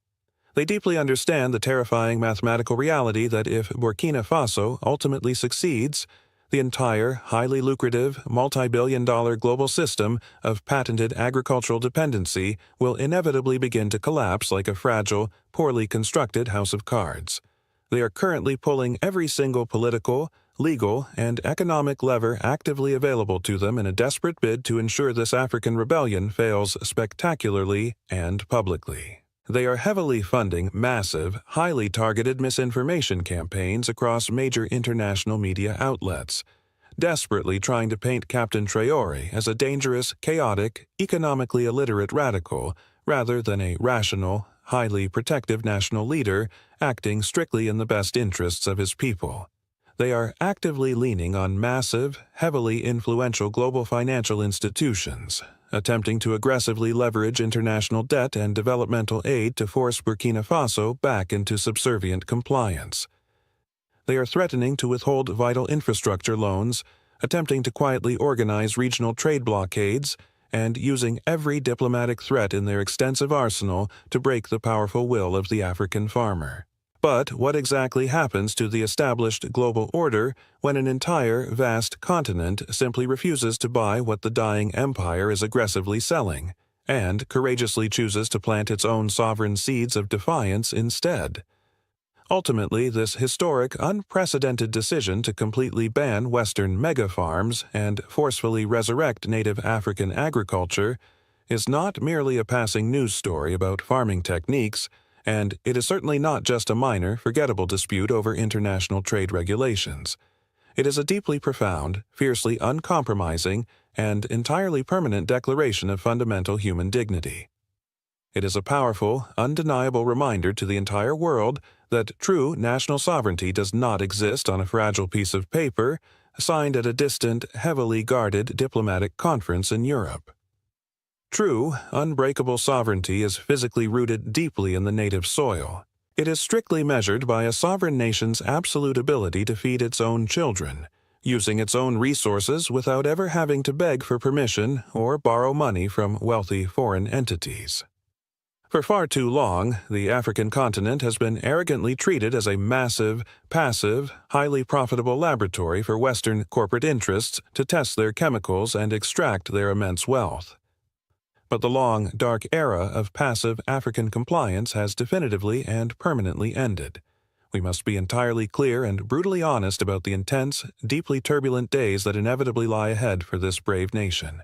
They deeply understand the terrifying mathematical reality that if Burkina Faso ultimately succeeds, the entire, highly lucrative, multi-billion-dollar global system of patented agricultural dependency will inevitably begin to collapse like a fragile, poorly constructed house of cards. They are currently pulling every single political, legal, and economic lever actively available to them in a desperate bid to ensure this African rebellion fails spectacularly and publicly. They are heavily funding massive, highly targeted misinformation campaigns across major international media outlets, desperately trying to paint Captain Traoré as a dangerous, chaotic, economically illiterate radical rather than a rational, highly protective national leader acting strictly in the best interests of his people. They are actively leaning on massive, heavily influential global financial institutions, attempting to aggressively leverage international debt and developmental aid to force Burkina Faso back into subservient compliance. They are threatening to withhold vital infrastructure loans, attempting to quietly organize regional trade blockades, and using every diplomatic threat in their extensive arsenal to break the powerful will of the African farmer. But what exactly happens to the established global order when an entire, vast continent simply refuses to buy what the dying empire is aggressively selling, and courageously chooses to plant its own sovereign seeds of defiance instead? Ultimately, this historic, unprecedented decision to completely ban Western mega-farms and forcefully resurrect native African agriculture is not merely a passing news story about farming techniques, and it is certainly not just a minor, forgettable dispute over international trade regulations. It is a deeply profound, fiercely uncompromising, and entirely permanent declaration of fundamental human dignity. It is a powerful, undeniable reminder to the entire world that true national sovereignty does not exist on a fragile piece of paper, signed at a distant, heavily guarded diplomatic conference in Europe. True, unbreakable sovereignty is physically rooted deeply in the native soil. It is strictly measured by a sovereign nation's absolute ability to feed its own children, using its own resources without ever having to beg for permission or borrow money from wealthy foreign entities. For far too long, the African continent has been arrogantly treated as a massive, passive, highly profitable laboratory for Western corporate interests to test their chemicals and extract their immense wealth. But the long, dark era of passive African compliance has definitively and permanently ended. We must be entirely clear and brutally honest about the intense, deeply turbulent days that inevitably lie ahead for this brave nation.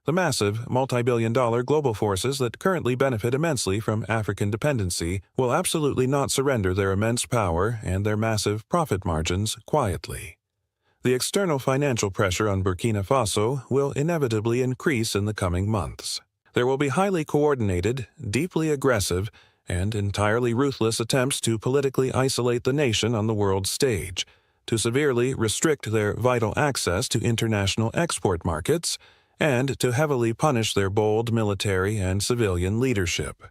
The massive, multi-billion-dollar global forces that currently benefit immensely from African dependency will absolutely not surrender their immense power and their massive profit margins quietly. The external financial pressure on Burkina Faso will inevitably increase in the coming months. There will be highly coordinated, deeply aggressive, and entirely ruthless attempts to politically isolate the nation on the world stage, to severely restrict their vital access to international export markets, and to heavily punish their bold military and civilian leadership.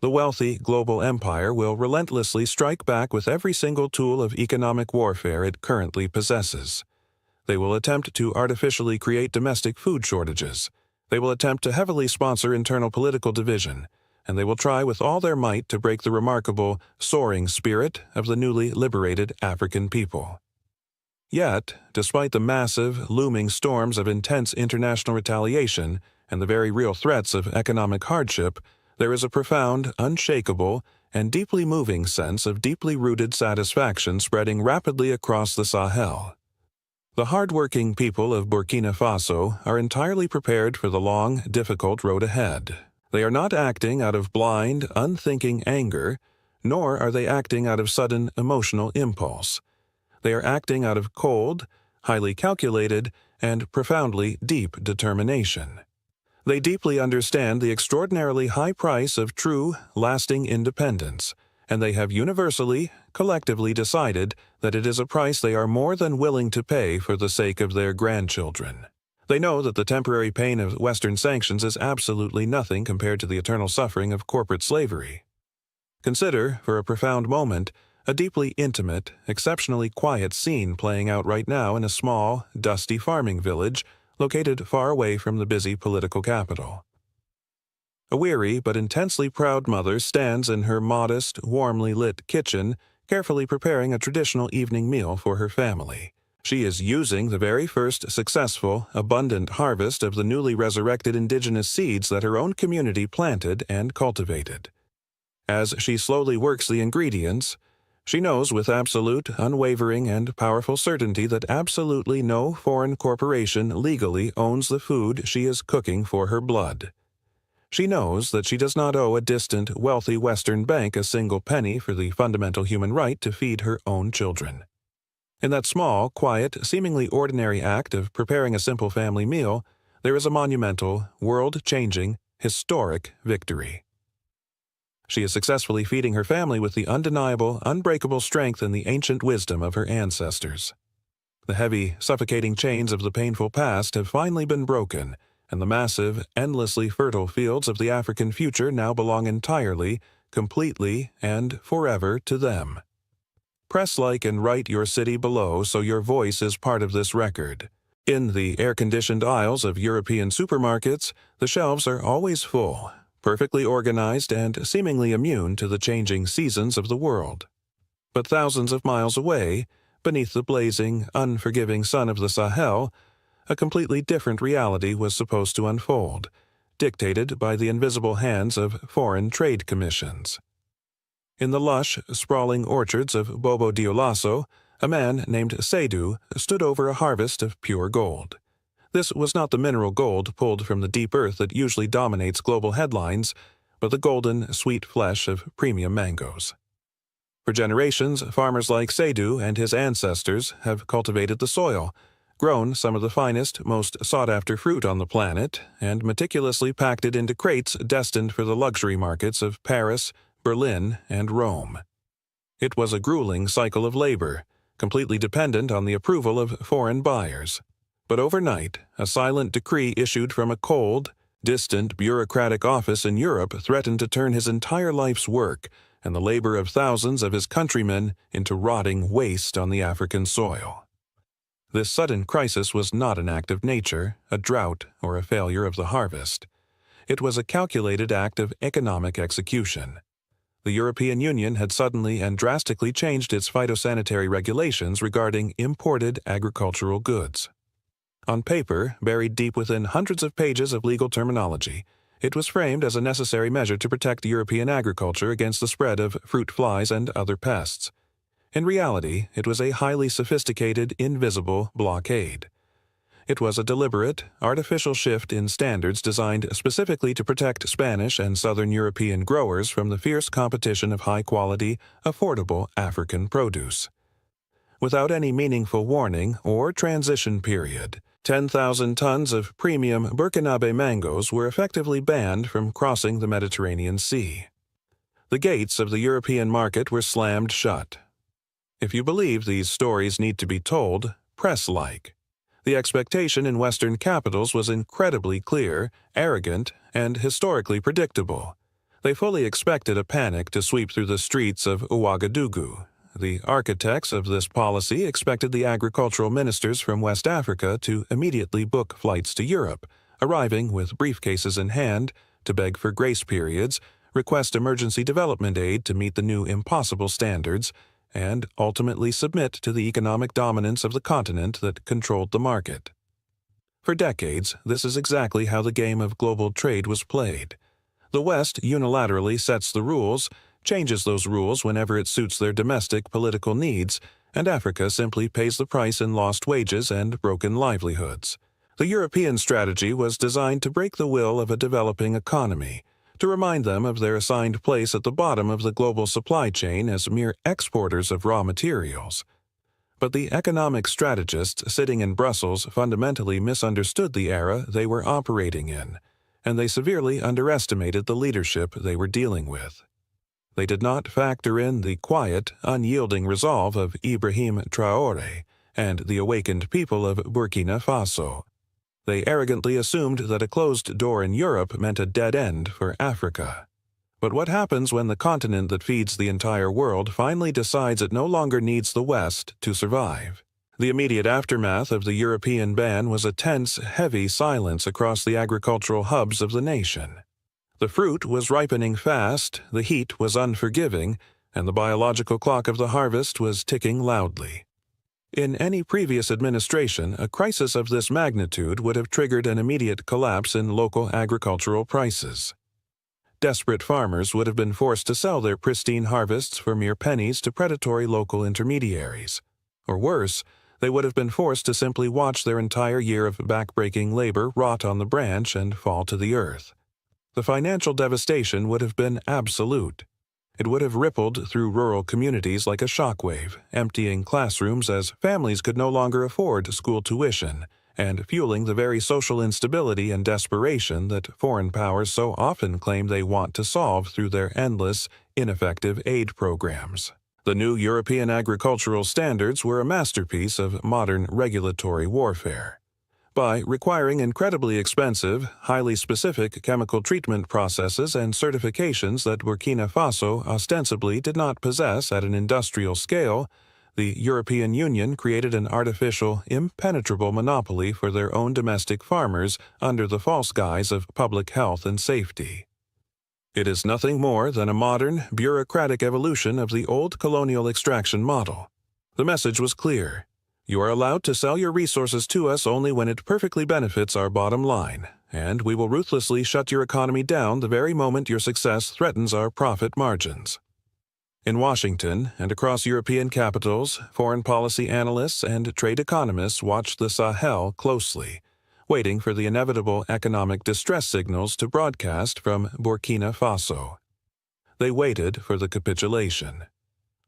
The wealthy global empire will relentlessly strike back with every single tool of economic warfare it currently possesses. They will attempt to artificially create domestic food shortages. They will attempt to heavily sponsor internal political division, and they will try with all their might to break the remarkable, soaring spirit of the newly liberated African people. Yet, despite the massive, looming storms of intense international retaliation and the very real threats of economic hardship, there is a profound, unshakable, and deeply moving sense of deeply rooted satisfaction spreading rapidly across the Sahel. The hard-working people of Burkina Faso are entirely prepared for the long, difficult road ahead. They are not acting out of blind, unthinking anger, nor are they acting out of sudden emotional impulse. They are acting out of cold, highly calculated, and profoundly deep determination. They deeply understand the extraordinarily high price of true, lasting independence, and they have universally, collectively decided that it is a price they are more than willing to pay for the sake of their grandchildren. They know that the temporary pain of Western sanctions is absolutely nothing compared to the eternal suffering of corporate slavery. Consider, for a profound moment, a deeply intimate, exceptionally quiet scene playing out right now in a small, dusty farming village located far away from the busy political capital. A weary but intensely proud mother stands in her modest, warmly lit kitchen, carefully preparing a traditional evening meal for her family. She is using the very first successful, abundant harvest of the newly resurrected indigenous seeds that her own community planted and cultivated. As she slowly works the ingredients, she knows with absolute, unwavering, and powerful certainty that absolutely no foreign corporation legally owns the food she is cooking for her blood. She knows that she does not owe a distant, wealthy Western bank a single penny for the fundamental human right to feed her own children. In that small, quiet, seemingly ordinary act of preparing a simple family meal, there is a monumental, world-changing, historic victory. She is successfully feeding her family with the undeniable, unbreakable strength and the ancient wisdom of her ancestors. The heavy, suffocating chains of the painful past have finally been broken, and the massive, endlessly fertile fields of the African future now belong entirely, completely, and forever to them. Press like and write your city below so your voice is part of this record. In the air-conditioned aisles of European supermarkets, the shelves are always full, perfectly organized and seemingly immune to the changing seasons of the world. But thousands of miles away, beneath the blazing, unforgiving sun of the Sahel, a completely different reality was supposed to unfold, dictated by the invisible hands of foreign trade commissions. In the lush, sprawling orchards of Bobo Dioulasso, a man named Seydou stood over a harvest of pure gold. This was not the mineral gold pulled from the deep earth that usually dominates global headlines, but the golden, sweet flesh of premium mangoes. For generations, farmers like Seydou and his ancestors have cultivated the soil, grown some of the finest, most sought-after fruit on the planet, and meticulously packed it into crates destined for the luxury markets of Paris, Berlin, and Rome. It was a grueling cycle of labor, completely dependent on the approval of foreign buyers. But overnight, a silent decree issued from a cold, distant bureaucratic office in Europe threatened to turn his entire life's work and the labor of thousands of his countrymen into rotting waste on the African soil. This sudden crisis was not an act of nature, a drought, or a failure of the harvest. It was a calculated act of economic execution. The European Union had suddenly and drastically changed its phytosanitary regulations regarding imported agricultural goods. On paper, buried deep within hundreds of pages of legal terminology, it was framed as a necessary measure to protect European agriculture against the spread of fruit flies and other pests. In reality, it was a highly sophisticated, invisible blockade. It was a deliberate, artificial shift in standards designed specifically to protect Spanish and Southern European growers from the fierce competition of high-quality, affordable African produce. Without any meaningful warning or transition period, 10,000 tons of premium Burkinabe mangoes were effectively banned from crossing the Mediterranean Sea. The gates of the European market were slammed shut. If you believe these stories need to be told, press like. The expectation in Western capitals was incredibly clear, arrogant, and historically predictable. They fully expected a panic to sweep through the streets of Ouagadougou. The architects of this policy expected the agricultural ministers from West Africa to immediately book flights to Europe, arriving with briefcases in hand to beg for grace periods, request emergency development aid to meet the new impossible standards, and ultimately submit to the economic dominance of the continent that controlled the market. For decades, this is exactly how the game of global trade was played. The West unilaterally sets the rules, changes those rules whenever it suits their domestic political needs, and Africa simply pays the price in lost wages and broken livelihoods. The European strategy was designed to break the will of a developing economy, to remind them of their assigned place at the bottom of the global supply chain as mere exporters of raw materials. But the economic strategists sitting in Brussels fundamentally misunderstood the era they were operating in, and they severely underestimated the leadership they were dealing with. They did not factor in the quiet, unyielding resolve of Ibrahim Traoré and the awakened people of Burkina Faso. They arrogantly assumed that a closed door in Europe meant a dead end for Africa. But what happens when the continent that feeds the entire world finally decides it no longer needs the West to survive? The immediate aftermath of the European ban was a tense, heavy silence across the agricultural hubs of the nation. The fruit was ripening fast, the heat was unforgiving, and the biological clock of the harvest was ticking loudly. In any previous administration, a crisis of this magnitude would have triggered an immediate collapse in local agricultural prices. Desperate farmers would have been forced to sell their pristine harvests for mere pennies to predatory local intermediaries. Or worse, they would have been forced to simply watch their entire year of backbreaking labor rot on the branch and fall to the earth. The financial devastation would have been absolute. It would have rippled through rural communities like a shockwave, emptying classrooms as families could no longer afford school tuition, and fueling the very social instability and desperation that foreign powers so often claim they want to solve through their endless, ineffective aid programs. The new European agricultural standards were a masterpiece of modern regulatory warfare. By requiring incredibly expensive, highly specific chemical treatment processes and certifications that Burkina Faso ostensibly did not possess at an industrial scale, the European Union created an artificial, impenetrable monopoly for their own domestic farmers under the false guise of public health and safety. It is nothing more than a modern, bureaucratic evolution of the old colonial extraction model. The message was clear. You are allowed to sell your resources to us only when it perfectly benefits our bottom line, and we will ruthlessly shut your economy down the very moment your success threatens our profit margins. In Washington and across European capitals, foreign policy analysts and trade economists watched the Sahel closely, waiting for the inevitable economic distress signals to broadcast from Burkina Faso. They waited for the capitulation.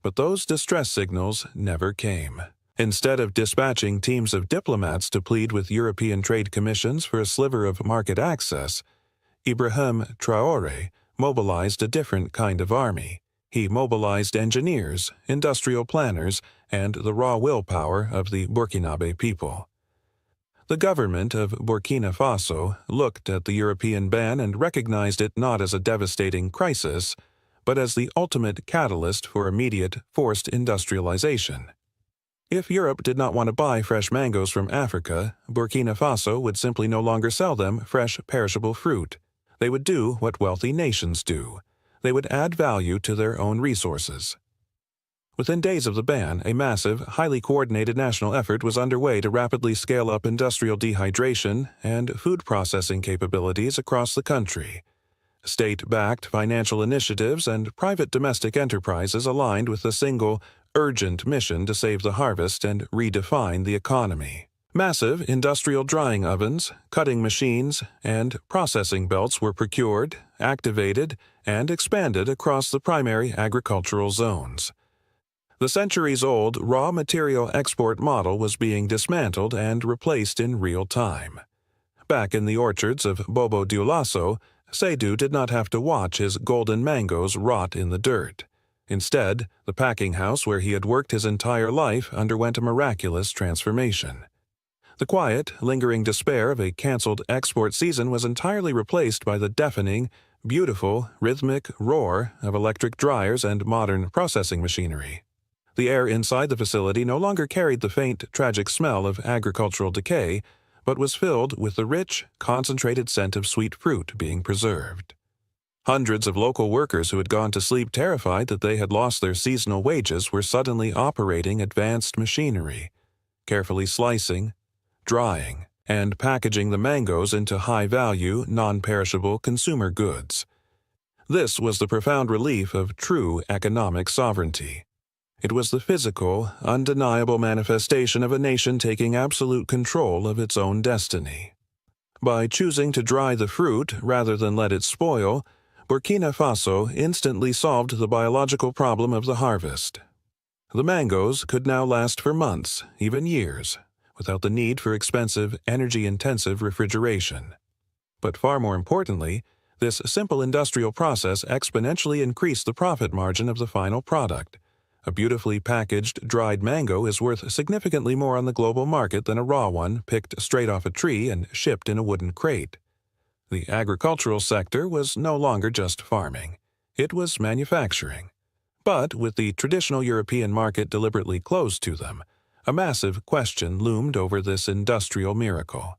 But those distress signals never came. Instead of dispatching teams of diplomats to plead with European trade commissions for a sliver of market access, Ibrahim Traoré mobilized a different kind of army. He mobilized engineers, industrial planners, and the raw willpower of the Burkinabe people. The government of Burkina Faso looked at the European ban and recognized it not as a devastating crisis, but as the ultimate catalyst for immediate, forced industrialization. If Europe did not want to buy fresh mangoes from Africa, Burkina Faso would simply no longer sell them fresh, perishable fruit. They would do what wealthy nations do. They would add value to their own resources. Within days of the ban, a massive, highly coordinated national effort was underway to rapidly scale up industrial dehydration and food processing capabilities across the country. State-backed financial initiatives and private domestic enterprises aligned with a single, urgent mission to save the harvest and redefine the economy. Massive industrial drying ovens, cutting machines, and processing belts were procured, activated, and expanded across the primary agricultural zones. The centuries-old raw material export model was being dismantled and replaced in real time. Back in the orchards of Bobo Dioulasso, Seydou did not have to watch his golden mangoes rot in the dirt. Instead, the packing house where he had worked his entire life underwent a miraculous transformation. The quiet, lingering despair of a canceled export season was entirely replaced by the deafening, beautiful, rhythmic roar of electric dryers and modern processing machinery. The air inside the facility no longer carried the faint, tragic smell of agricultural decay, but was filled with the rich, concentrated scent of sweet fruit being preserved. Hundreds of local workers who had gone to sleep terrified that they had lost their seasonal wages were suddenly operating advanced machinery, carefully slicing, drying, and packaging the mangoes into high-value, non-perishable consumer goods. This was the profound relief of true economic sovereignty. It was the physical, undeniable manifestation of a nation taking absolute control of its own destiny. By choosing to dry the fruit rather than let it spoil, Burkina Faso instantly solved the biological problem of the harvest. The mangoes could now last for months, even years, without the need for expensive, energy-intensive refrigeration. But far more importantly, this simple industrial process exponentially increased the profit margin of the final product. A beautifully packaged, dried mango is worth significantly more on the global market than a raw one picked straight off a tree and shipped in a wooden crate. The agricultural sector was no longer just farming. It was manufacturing. But with the traditional European market deliberately closed to them, a massive question loomed over this industrial miracle.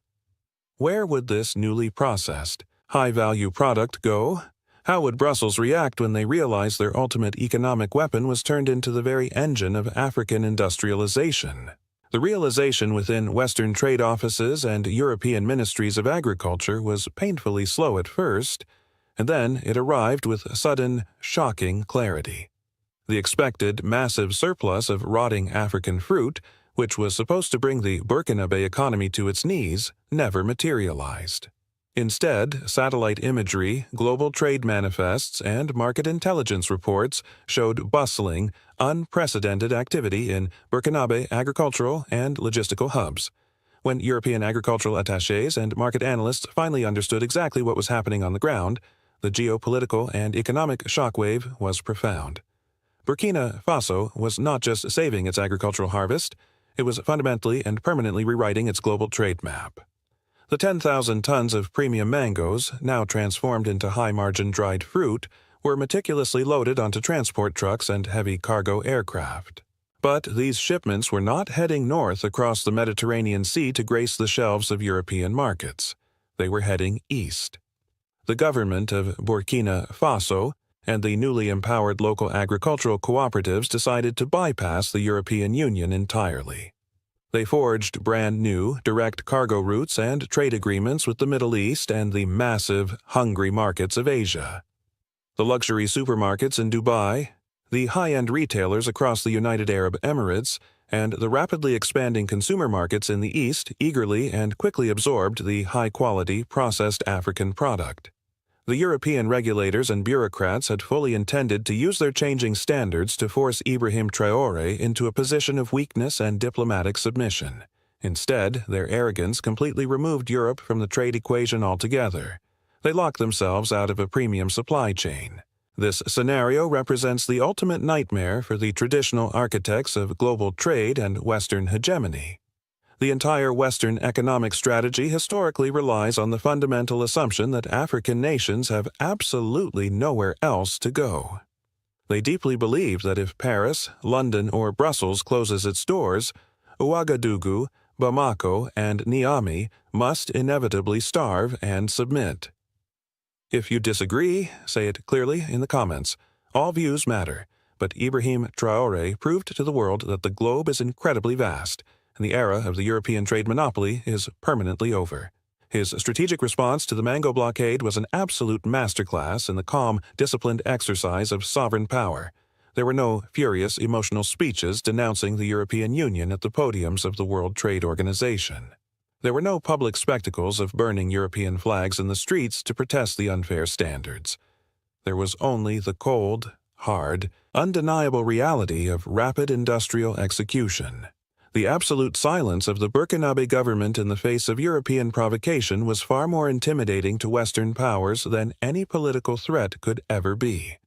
Where would this newly processed, high-value product go? How would Brussels react when they realized their ultimate economic weapon was turned into the very engine of African industrialization? The realization within Western trade offices and European ministries of agriculture was painfully slow at first, and then it arrived with sudden, shocking clarity. The expected massive surplus of rotting African fruit, which was supposed to bring the Burkinabe economy to its knees, never materialized. Instead, satellite imagery, global trade manifests, and market intelligence reports showed bustling, unprecedented activity in Burkinabe agricultural and logistical hubs. When European agricultural attachés and market analysts finally understood exactly what was happening on the ground, the geopolitical and economic shockwave was profound. Burkina Faso was not just saving its agricultural harvest, it was fundamentally and permanently rewriting its global trade map. The 10,000 tons of premium mangoes, now transformed into high-margin dried fruit, were meticulously loaded onto transport trucks and heavy cargo aircraft. But these shipments were not heading north across the Mediterranean Sea to grace the shelves of European markets. They were heading east. The government of Burkina Faso and the newly empowered local agricultural cooperatives decided to bypass the European Union entirely. They forged brand-new, direct cargo routes and trade agreements with the Middle East and the massive, hungry markets of Asia. The luxury supermarkets in Dubai, the high-end retailers across the United Arab Emirates, and the rapidly expanding consumer markets in the East eagerly and quickly absorbed the high-quality, processed African product. The European regulators and bureaucrats had fully intended to use their changing standards to force Ibrahim Traoré into a position of weakness and diplomatic submission. Instead, their arrogance completely removed Europe from the trade equation altogether. They locked themselves out of a premium supply chain. This scenario represents the ultimate nightmare for the traditional architects of global trade and Western hegemony. The entire Western economic strategy historically relies on the fundamental assumption that African nations have absolutely nowhere else to go. They deeply believe that if Paris, London, or Brussels closes its doors, Ouagadougou, Bamako, and Niamey must inevitably starve and submit. If you disagree, say it clearly in the comments. All views matter, but Ibrahim Traoré proved to the world that the globe is incredibly vast, and the era of the European trade monopoly is permanently over. His strategic response to the mango blockade was an absolute masterclass in the calm, disciplined exercise of sovereign power. There were no furious, emotional speeches denouncing the European Union at the podiums of the World Trade Organization. There were no public spectacles of burning European flags in the streets to protest the unfair standards. There was only the cold, hard, undeniable reality of rapid industrial execution. The absolute silence of the Burkinabe government in the face of European provocation was far more intimidating to Western powers than any political threat could ever be.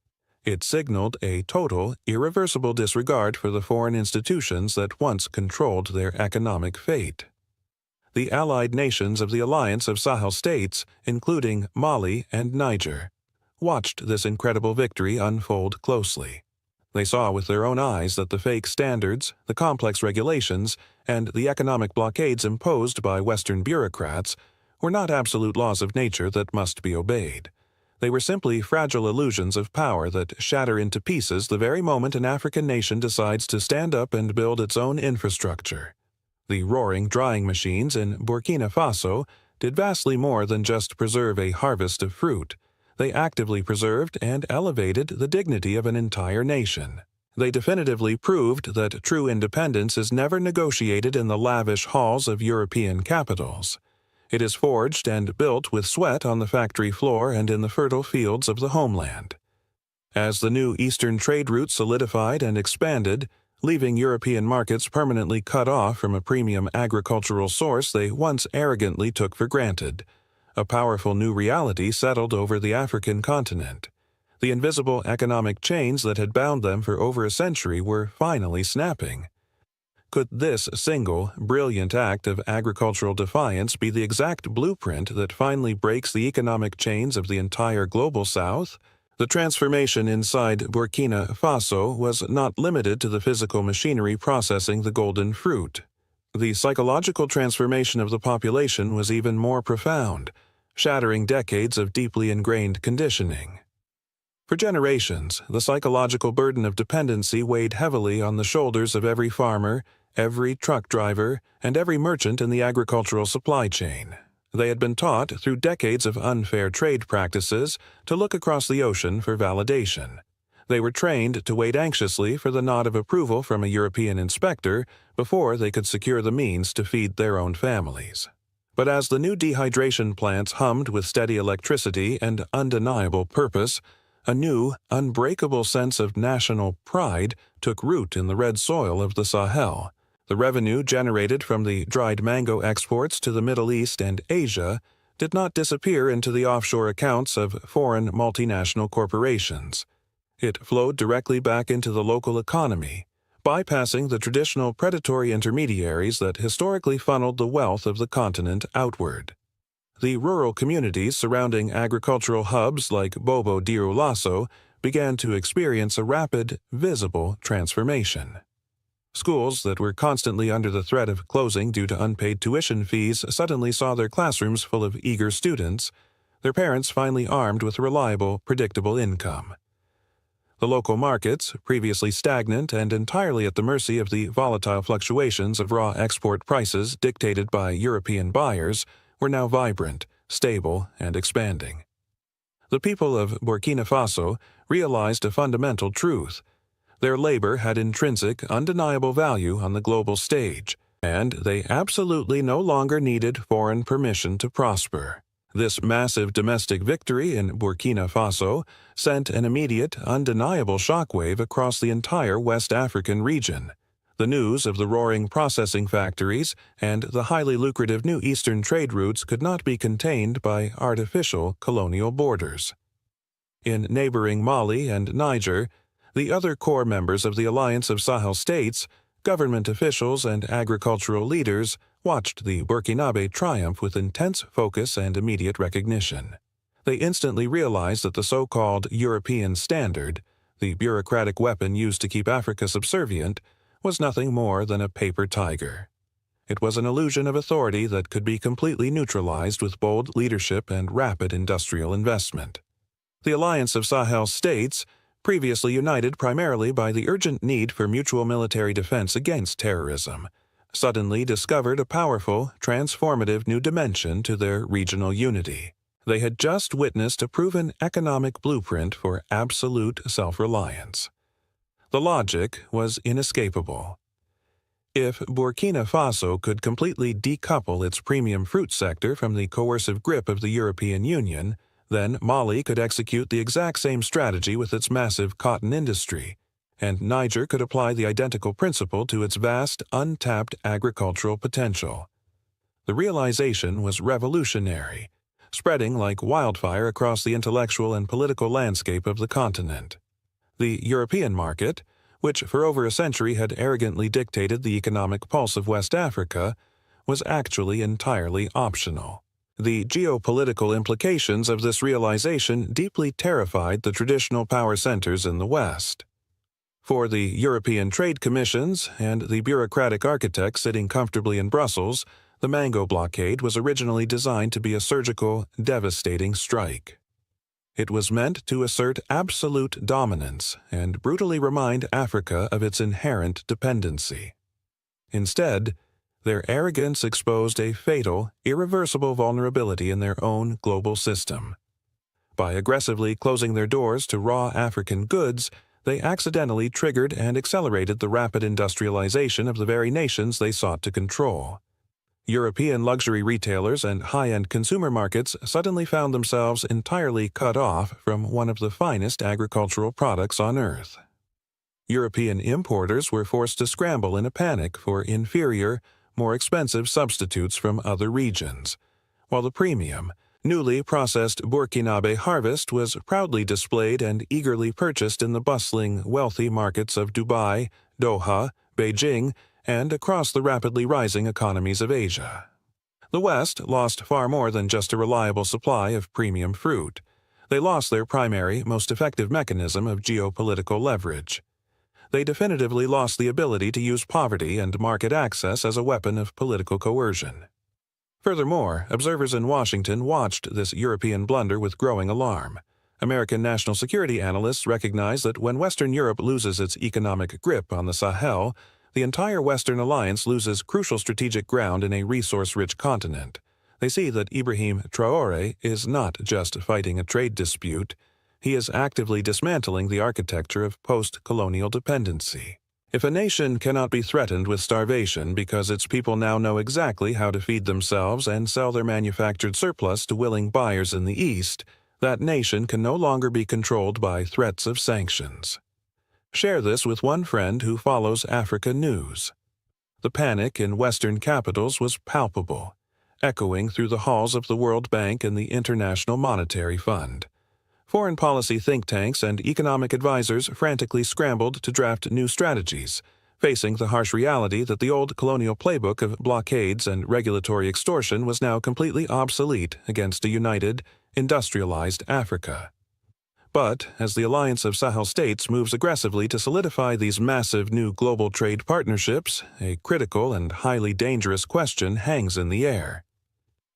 It signaled a total, irreversible disregard for the foreign institutions that once controlled their economic fate. The allied nations of the Alliance of Sahel states, including Mali and Niger, watched this incredible victory unfold closely. They saw with their own eyes that the fake standards, the complex regulations, and the economic blockades imposed by Western bureaucrats were not absolute laws of nature that must be obeyed. They were simply fragile illusions of power that shatter into pieces the very moment an African nation decides to stand up and build its own infrastructure. The roaring drying machines in Burkina Faso did vastly more than just preserve a harvest of fruit. They actively preserved and elevated the dignity of an entire nation. They definitively proved that true independence is never negotiated in the lavish halls of European capitals. It is forged and built with sweat on the factory floor and in the fertile fields of the homeland. As the new Eastern trade routes solidified and expanded, leaving European markets permanently cut off from a premium agricultural source they once arrogantly took for granted, a powerful new reality settled over the African continent. The invisible economic chains that had bound them for over a century were finally snapping. Could this single, brilliant act of agricultural defiance be the exact blueprint that finally breaks the economic chains of the entire global South? The transformation inside Burkina Faso was not limited to the physical machinery processing the golden fruit. The psychological transformation of the population was even more profound, shattering decades of deeply ingrained conditioning. For generations, the psychological burden of dependency weighed heavily on the shoulders of every farmer, every truck driver, and every merchant in the agricultural supply chain. They had been taught, through decades of unfair trade practices, to look across the ocean for validation. They were trained to wait anxiously for the nod of approval from a European inspector before they could secure the means to feed their own families. But as the new dehydration plants hummed with steady electricity and undeniable purpose, a new, unbreakable sense of national pride took root in the red soil of the Sahel. The revenue generated from the dried mango exports to the Middle East and Asia did not disappear into the offshore accounts of foreign multinational corporations. It flowed directly back into the local economy, bypassing the traditional predatory intermediaries that historically funneled the wealth of the continent outward. The rural communities surrounding agricultural hubs like Bobo Dioulasso began to experience a rapid, visible transformation. Schools that were constantly under the threat of closing due to unpaid tuition fees suddenly saw their classrooms full of eager students, their parents finally armed with reliable, predictable income. The local markets, previously stagnant and entirely at the mercy of the volatile fluctuations of raw export prices dictated by European buyers, were now vibrant, stable, and expanding. The people of Burkina Faso realized a fundamental truth. Their labor had intrinsic, undeniable value on the global stage, and they absolutely no longer needed foreign permission to prosper. This massive domestic victory in Burkina Faso sent an immediate, undeniable shockwave across the entire West African region. The news of the roaring processing factories and the highly lucrative new eastern trade routes could not be contained by artificial colonial borders. In neighboring Mali and Niger, the other core members of the Alliance of Sahel States, government officials and agricultural leaders watched the Burkinabe triumph with intense focus and immediate recognition. They instantly realized that the so-called European standard, the bureaucratic weapon used to keep Africa subservient, was nothing more than a paper tiger. It was an illusion of authority that could be completely neutralized with bold leadership and rapid industrial investment. The Alliance of Sahel States, previously united primarily by the urgent need for mutual military defense against terrorism, suddenly discovered a powerful, transformative new dimension to their regional unity. They had just witnessed a proven economic blueprint for absolute self-reliance. The logic was inescapable. If Burkina Faso could completely decouple its premium fruit sector from the coercive grip of the European Union, then Mali could execute the exact same strategy with its massive cotton industry, and Niger could apply the identical principle to its vast, untapped agricultural potential. The realization was revolutionary, spreading like wildfire across the intellectual and political landscape of the continent. The European market, which for over a century had arrogantly dictated the economic pulse of West Africa, was actually entirely optional. The geopolitical implications of this realization deeply terrified the traditional power centers in the West. For the European trade commissions and the bureaucratic architects sitting comfortably in Brussels, the mango blockade was originally designed to be a surgical, devastating strike. It was meant to assert absolute dominance and brutally remind Africa of its inherent dependency. Instead, their arrogance exposed a fatal, irreversible vulnerability in their own global system. By aggressively closing their doors to raw African goods, they accidentally triggered and accelerated the rapid industrialization of the very nations they sought to control. European luxury retailers and high-end consumer markets suddenly found themselves entirely cut off from one of the finest agricultural products on Earth. European importers were forced to scramble in a panic for inferior, more expensive substitutes from other regions, while the premium, newly processed Burkinabe harvest was proudly displayed and eagerly purchased in the bustling, wealthy markets of Dubai, Doha, Beijing, and across the rapidly rising economies of Asia. The West lost far more than just a reliable supply of premium fruit. They lost their primary, most effective mechanism of geopolitical leverage. They definitively lost the ability to use poverty and market access as a weapon of political coercion. Furthermore, observers in Washington watched this European blunder with growing alarm. American national security analysts recognize that when Western Europe loses its economic grip on the Sahel, the entire Western alliance loses crucial strategic ground in a resource-rich continent. They see that Ibrahim Traoré is not just fighting a trade dispute. He is actively dismantling the architecture of post-colonial dependency. If a nation cannot be threatened with starvation because its people now know exactly how to feed themselves and sell their manufactured surplus to willing buyers in the East, that nation can no longer be controlled by threats of sanctions. Share this with one friend who follows Africa news. The panic in Western capitals was palpable, echoing through the halls of the World Bank and the International Monetary Fund. Foreign policy think tanks and economic advisors frantically scrambled to draft new strategies, facing the harsh reality that the old colonial playbook of blockades and regulatory extortion was now completely obsolete against a united, industrialized Africa. But as the Alliance of Sahel States moves aggressively to solidify these massive new global trade partnerships, a critical and highly dangerous question hangs in the air.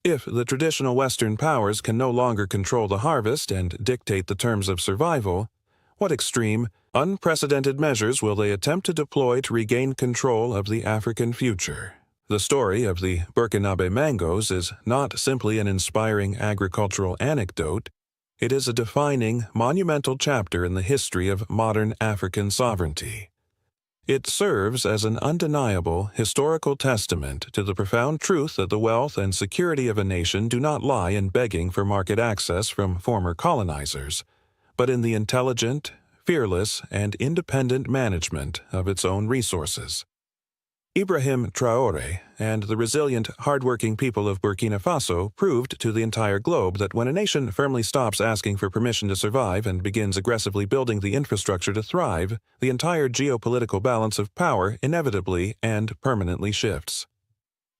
If the traditional Western powers can no longer control the harvest and dictate the terms of survival, what extreme, unprecedented measures will they attempt to deploy to regain control of the African future? The story of the Burkinabe mangoes is not simply an inspiring agricultural anecdote. It is a defining, monumental chapter in the history of modern African sovereignty. It serves as an undeniable historical testament to the profound truth that the wealth and security of a nation do not lie in begging for market access from former colonizers, but in the intelligent, fearless, and independent management of its own resources. Ibrahim Traoré and the resilient, hard-working people of Burkina Faso proved to the entire globe that when a nation firmly stops asking for permission to survive and begins aggressively building the infrastructure to thrive, the entire geopolitical balance of power inevitably and permanently shifts.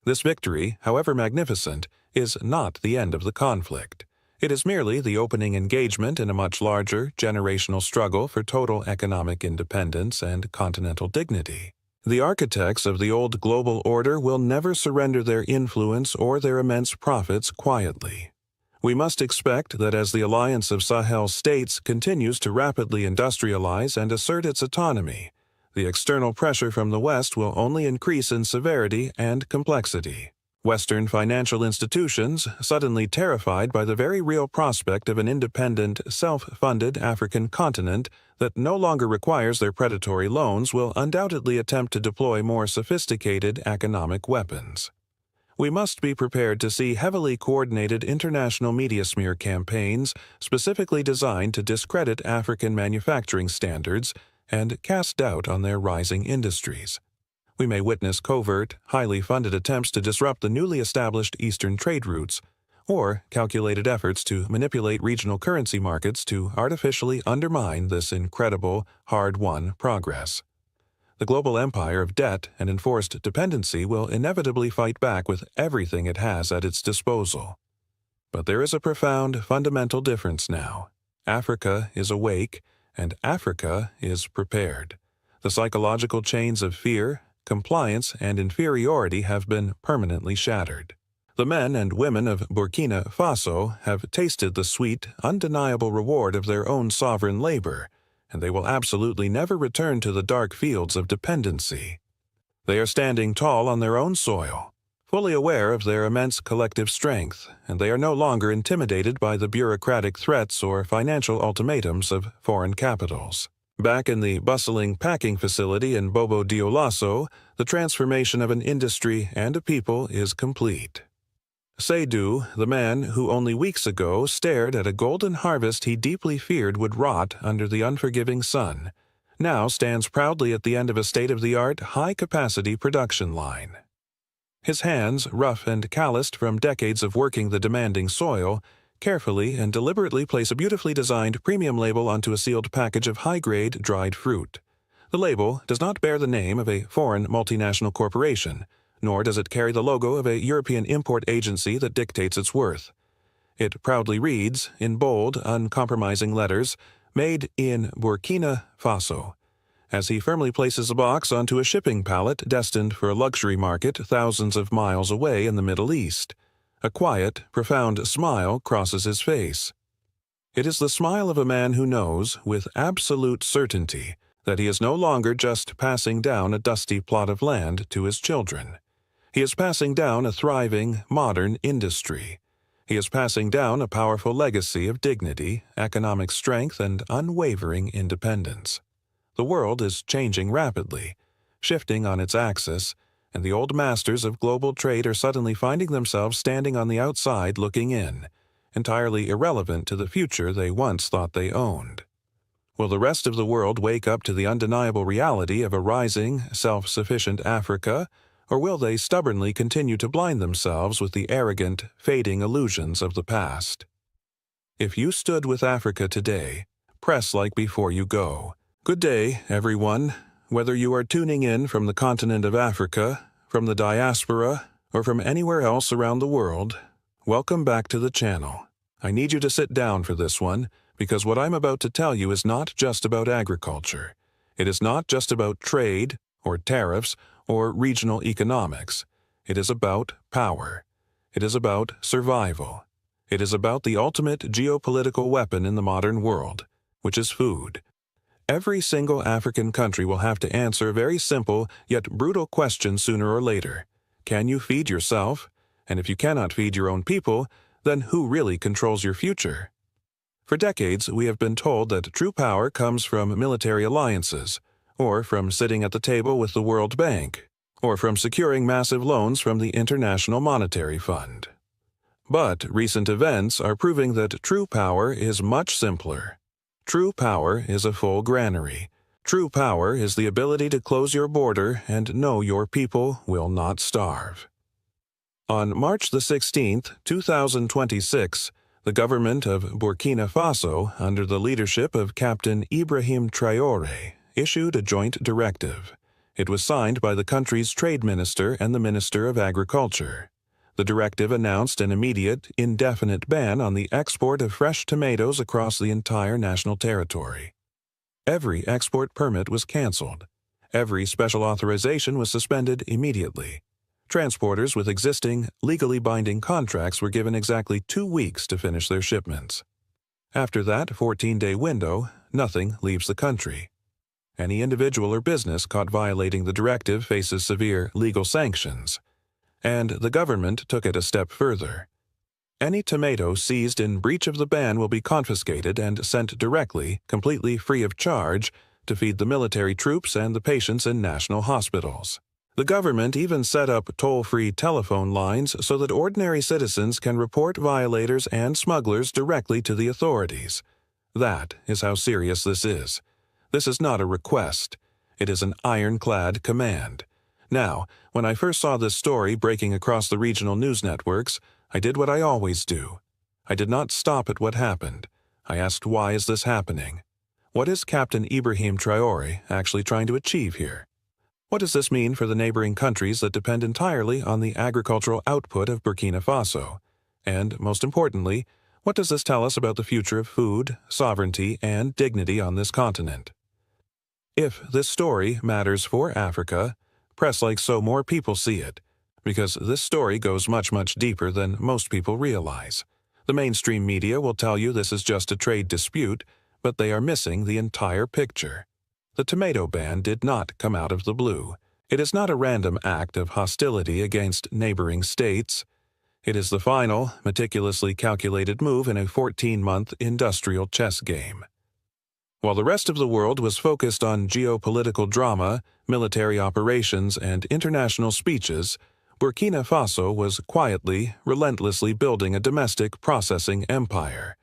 This victory, however magnificent, is not the end of the conflict. It is merely the opening engagement in a much larger, generational struggle for total economic independence and continental dignity. The architects of the old global order will never surrender their influence or their immense profits quietly. We must expect that as the alliance of Sahel states continues to rapidly industrialize and assert its autonomy, the external pressure from the West will only increase in severity and complexity. Western financial institutions, suddenly terrified by the very real prospect of an independent, self-funded African continent that no longer requires their predatory loans, will undoubtedly attempt to deploy more sophisticated economic weapons. We must be prepared to see heavily coordinated international media smear campaigns specifically designed to discredit African manufacturing standards and cast doubt on their rising industries. We may witness covert, highly funded attempts to disrupt the newly established Eastern trade routes, or calculated efforts to manipulate regional currency markets to artificially undermine this incredible, hard-won progress. The global empire of debt and enforced dependency will inevitably fight back with everything it has at its disposal. But there is a profound, fundamental difference now. Africa is awake, and Africa is prepared. The psychological chains of fear, compliance, and inferiority have been permanently shattered. The men and women of Burkina Faso have tasted the sweet, undeniable reward of their own sovereign labor, and they will absolutely never return to the dark fields of dependency. They are standing tall on their own soil, fully aware of their immense collective strength, and they are no longer intimidated by the bureaucratic threats or financial ultimatums of foreign capitals. Back in the bustling packing facility in Bobo Dioulasso, the transformation of an industry and a people is complete. Seydou, the man who only weeks ago stared at a golden harvest he deeply feared would rot under the unforgiving sun, now stands proudly at the end of a state-of-the-art, high-capacity production line. His hands, rough and calloused from decades of working the demanding soil, carefully and deliberately place a beautifully designed premium label onto a sealed package of high-grade dried fruit. The label does not bear the name of a foreign multinational corporation, nor does it carry the logo of a European import agency that dictates its worth. It proudly reads, in bold, uncompromising letters, "Made in Burkina Faso," as he firmly places the box onto a shipping pallet destined for a luxury market thousands of miles away in the Middle East. A quiet, profound smile crosses his face. It is the smile of a man who knows, with absolute certainty, that he is no longer just passing down a dusty plot of land to his children. He is passing down a thriving, modern industry. He is passing down a powerful legacy of dignity, economic strength, and unwavering independence. The world is changing rapidly, shifting on its axis, and the old masters of global trade are suddenly finding themselves standing on the outside looking in, entirely irrelevant to the future they once thought they owned. Will the rest of the world wake up to the undeniable reality of a rising, self-sufficient Africa, or will they stubbornly continue to blind themselves with the arrogant, fading illusions of the past? If you stood with Africa today, press like before you go. Good day, everyone. Whether you are tuning in from the continent of Africa, from the diaspora, or from anywhere else around the world, welcome back to the channel. I need you to sit down for this one, because what I'm about to tell you is not just about agriculture. It is not just about trade, or tariffs, or regional economics. It is about power. It is about survival. It is about the ultimate geopolitical weapon in the modern world, which is food. Every single African country will have to answer a very simple yet brutal question sooner or later. Can you feed yourself? And if you cannot feed your own people, then who really controls your future? For decades, we have been told that true power comes from military alliances, or from sitting at the table with the World Bank, or from securing massive loans from the International Monetary Fund. But recent events are proving that true power is much simpler. True power is a full granary, True power is the ability to close your border and know your people will not starve. On March the 16th, 2026, the government of Burkina Faso, under the leadership of Captain Ibrahim Traoré, issued a joint directive. It was signed by the country's trade minister and the minister of agriculture. The directive announced an immediate, indefinite ban on the export of fresh tomatoes across the entire national territory. Every export permit was canceled. Every special authorization was suspended immediately. Transporters with existing, legally binding contracts were given exactly 2 weeks to finish their shipments. After that 14-day window, nothing leaves the country. Any individual or business caught violating the directive faces severe legal sanctions. And the government took it a step further. Any tomato seized in breach of the ban will be confiscated and sent directly, completely free of charge, to feed the military troops and the patients in national hospitals. The government even set up toll-free telephone lines so that ordinary citizens can report violators and smugglers directly to the authorities. That is how serious this is. This is not a request. It is an ironclad command. Now, when I first saw this story breaking across the regional news networks, I did what I always do. I did not stop at what happened. I asked, why is this happening? What is Captain Ibrahim Traoré actually trying to achieve here? What does this mean for the neighboring countries that depend entirely on the agricultural output of Burkina Faso? And, most importantly, what does this tell us about the future of food, sovereignty, and dignity on this continent? If this story matters for Africa, press like so more people see it, because this story goes much, much deeper than most people realize. The mainstream media will tell you this is just a trade dispute, but they are missing the entire picture. The tomato ban did not come out of the blue. It is not a random act of hostility against neighboring states. It is the final, meticulously calculated move in a 14-month industrial chess game. While the rest of the world was focused on geopolitical drama, military operations, and international speeches, Burkina Faso was quietly, relentlessly building a domestic processing empire.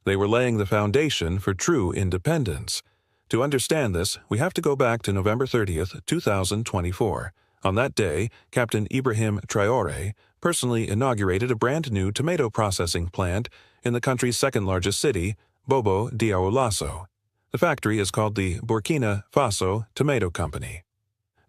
They were laying the foundation for true independence. To understand this, we have to go back to November 30th, 2024. On that day, Captain Ibrahim Traoré personally inaugurated a brand-new tomato processing plant in the country's second-largest city, Bobo-Dioulasso. The factory is called the Burkina Faso Tomato Company.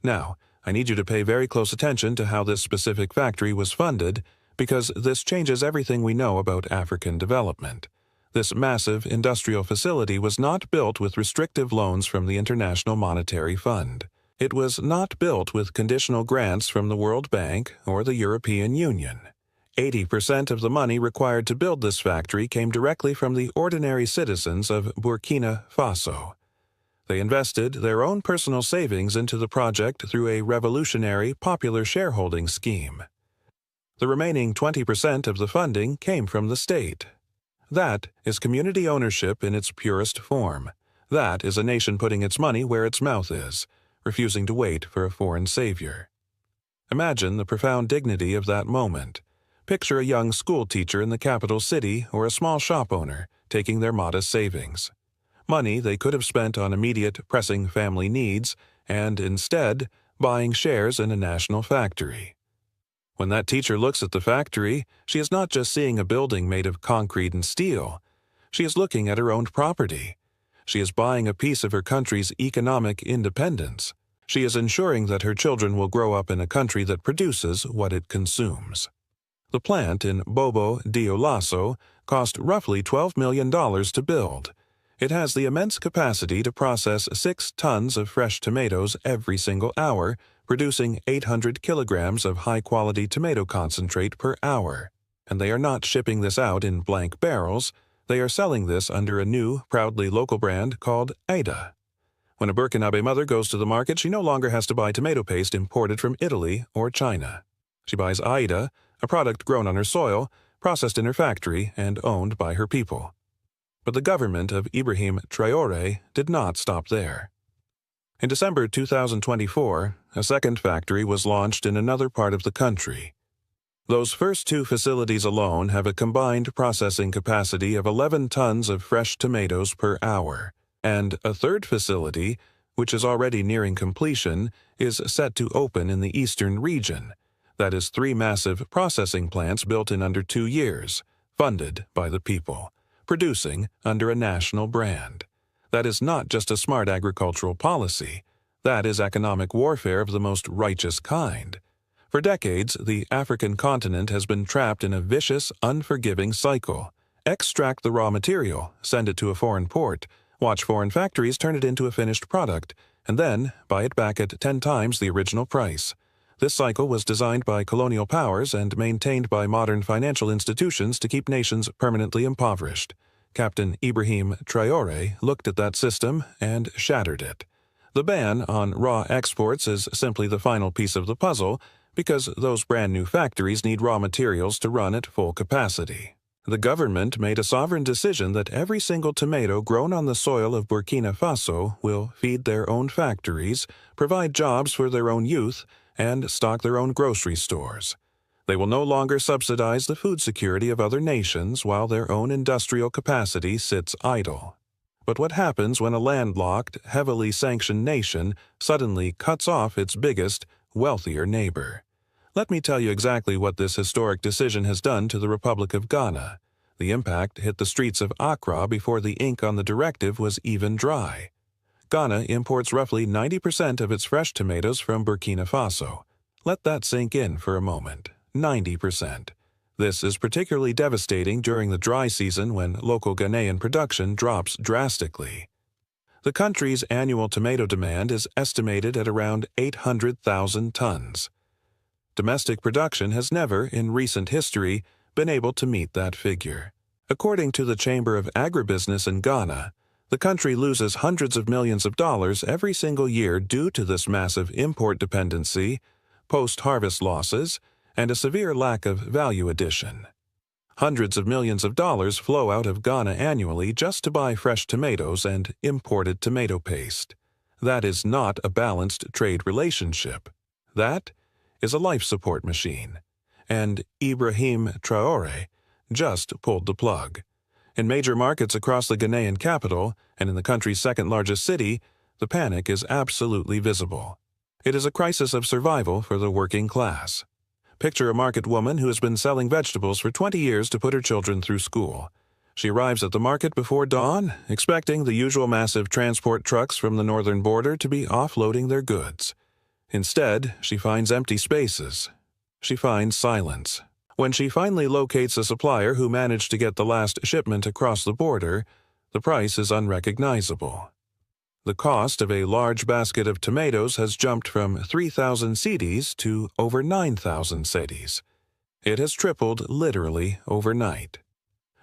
Now, I need you to pay very close attention to how this specific factory was funded, because this changes everything we know about African development. This massive industrial facility was not built with restrictive loans from the International Monetary Fund. It was not built with conditional grants from the World Bank or the European Union. 80% of the money required to build this factory came directly from the ordinary citizens of Burkina Faso. They invested their own personal savings into the project through a revolutionary popular shareholding scheme. The remaining 20% of the funding came from the state. That is community ownership in its purest form. That is a nation putting its money where its mouth is, refusing to wait for a foreign savior. Imagine the profound dignity of that moment. Picture a young school teacher in the capital city or a small shop owner taking their modest savings. Money they could have spent on immediate, pressing family needs, and instead buying shares in a national factory. When that teacher looks at the factory, she is not just seeing a building made of concrete and steel. She is looking at her owned property. She is buying a piece of her country's economic independence. She is ensuring that her children will grow up in a country that produces what it consumes. The plant in Bobo-Dioulasso cost roughly $12 million to build. It has the immense capacity to process 6 tons of fresh tomatoes every single hour, producing 800 kilograms of high-quality tomato concentrate per hour. And they are not shipping this out in blank barrels. They are selling this under a new, proudly local brand called Aida. When a Burkinabe mother goes to the market, she no longer has to buy tomato paste imported from Italy or China. She buys Aida, a product grown on her soil, processed in her factory, and owned by her people. But the government of Ibrahim Traoré did not stop there. In December 2024, a second factory was launched in another part of the country. Those first 2 facilities alone have a combined processing capacity of 11 tons of fresh tomatoes per hour, and a third facility, which is already nearing completion, is set to open in the eastern region. That is 3 massive processing plants built in under 2 years, funded by the people, producing under a national brand. That is not just a smart agricultural policy. That is economic warfare of the most righteous kind. For decades, the African continent has been trapped in a vicious, unforgiving cycle. Extract the raw material, send it to a foreign port, watch foreign factories turn it into a finished product, and then buy it back at 10 times the original price. This cycle was designed by colonial powers and maintained by modern financial institutions to keep nations permanently impoverished. Captain Ibrahim Traoré looked at that system and shattered it. The ban on raw exports is simply the final piece of the puzzle because those brand new factories need raw materials to run at full capacity. The government made a sovereign decision that every single tomato grown on the soil of Burkina Faso will feed their own factories, provide jobs for their own youth, and stock their own grocery stores. They will no longer subsidize the food security of other nations while their own industrial capacity sits idle. But what happens when a landlocked, heavily sanctioned nation suddenly cuts off its biggest, wealthier neighbor? Let me tell you exactly what this historic decision has done to the Republic of Ghana. The impact hit the streets of Accra before the ink on the directive was even dry. Ghana imports roughly 90% of its fresh tomatoes from Burkina Faso. Let that sink in for a moment. 90%. This is particularly devastating during the dry season when local Ghanaian production drops drastically. The country's annual tomato demand is estimated at around 800,000 tons. Domestic production has never, in recent history, been able to meet that figure. According to the Chamber of Agribusiness in Ghana, the country loses hundreds of millions of dollars every single year due to this massive import dependency, post-harvest losses, and a severe lack of value addition. Hundreds of millions of dollars flow out of Ghana annually just to buy fresh tomatoes and imported tomato paste. That is not a balanced trade relationship. That is a life support machine. And Ibrahim Traoré just pulled the plug. In major markets across the Ghanaian capital and in the country's second-largest city, the panic is absolutely visible. It is a crisis of survival for the working class. Picture a market woman who has been selling vegetables for 20 years to put her children through school. She arrives at the market before dawn, expecting the usual massive transport trucks from the northern border to be offloading their goods. Instead, she finds empty spaces. She finds silence. When she finally locates a supplier who managed to get the last shipment across the border, the price is unrecognizable. The cost of a large basket of tomatoes has jumped from 3,000 cedis to over 9,000 cedis. It has tripled literally overnight.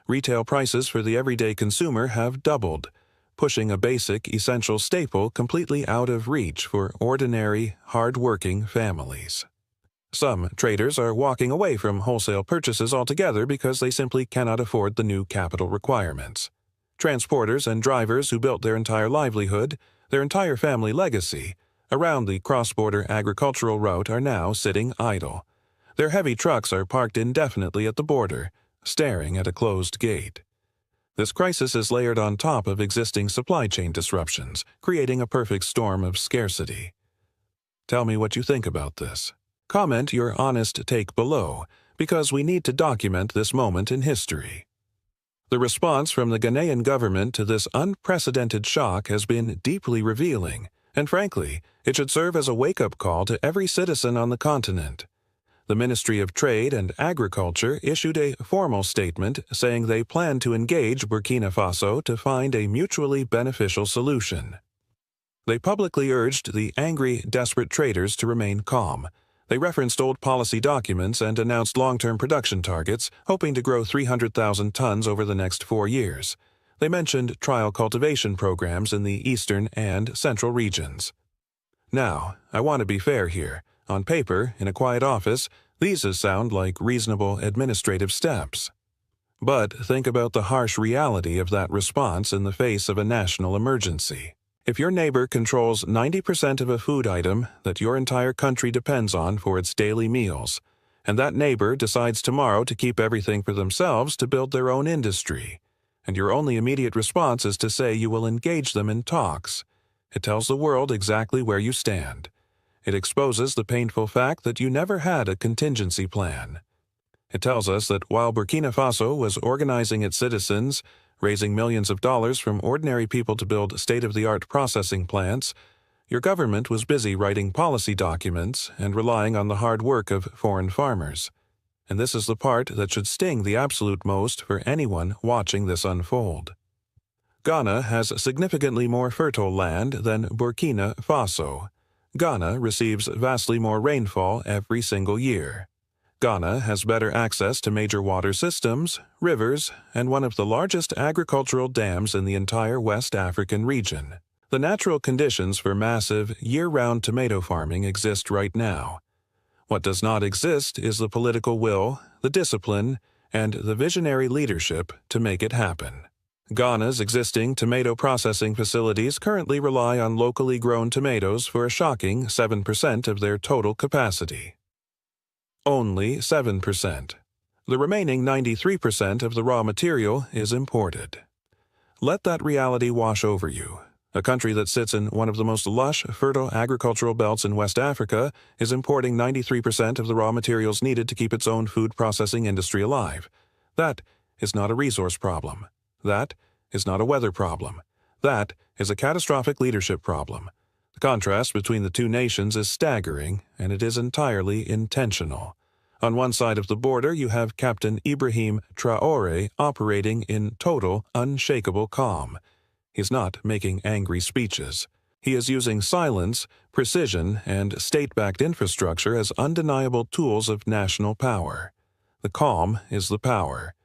Retail prices for the everyday consumer have doubled, pushing a basic, essential staple completely out of reach for ordinary, hard-working families. Some traders are walking away from wholesale purchases altogether because they simply cannot afford the new capital requirements. Transporters and drivers who built their entire livelihood, their entire family legacy, around the cross-border agricultural route are now sitting idle. Their heavy trucks are parked indefinitely at the border, staring at a closed gate. This crisis is layered on top of existing supply chain disruptions, creating a perfect storm of scarcity. Tell me what you think about this. Comment your honest take below, because we need to document this moment in history. The response from the Ghanaian government to this unprecedented shock has been deeply revealing, and frankly, it should serve as a wake-up call to every citizen on the continent. The Ministry of Trade and Agriculture issued a formal statement saying they plan to engage Burkina Faso to find a mutually beneficial solution. They publicly urged the angry, desperate traders to remain calm. They referenced old policy documents and announced long-term production targets, hoping to grow 300,000 tons over the next 4 years. They mentioned trial cultivation programs in the eastern and central regions. Now, I want to be fair here. On paper, in a quiet office, these sound like reasonable administrative steps. But think about the harsh reality of that response in the face of a national emergency. If your neighbor controls 90% of a food item that your entire country depends on for its daily meals, and that neighbor decides tomorrow to keep everything for themselves to build their own industry, and your only immediate response is to say you will engage them in talks, It tells the world exactly where you stand. It exposes the painful fact that you never had a contingency plan. It tells us that while Burkina Faso was organizing its citizens, raising millions of dollars from ordinary people to build state-of-the-art processing plants, your government was busy writing policy documents and relying on the hard work of foreign farmers. And this is the part that should sting the absolute most for anyone watching this unfold. Ghana has significantly more fertile land than Burkina Faso. Ghana receives vastly more rainfall every single year. Ghana has better access to major water systems, rivers, and one of the largest agricultural dams in the entire West African region. The natural conditions for massive, year-round tomato farming exist right now. What does not exist is the political will, the discipline, and the visionary leadership to make it happen. Ghana's existing tomato processing facilities currently rely on locally grown tomatoes for a shocking 7% of their total capacity. Only 7%. The remaining 93% of the raw material is imported. Let that reality wash over you. A country that sits in one of the most lush, fertile agricultural belts in West Africa is importing 93% of the raw materials needed to keep its own food processing industry alive. That is not a resource problem. That is not a weather problem. That is a catastrophic leadership problem. The contrast between the two nations is staggering, and it is entirely intentional. On one side of the border, you have Captain Ibrahim Traoré operating in total, unshakable calm. He's not making angry speeches. He is using silence, precision, and state-backed infrastructure as undeniable tools of national power. The calm is the power.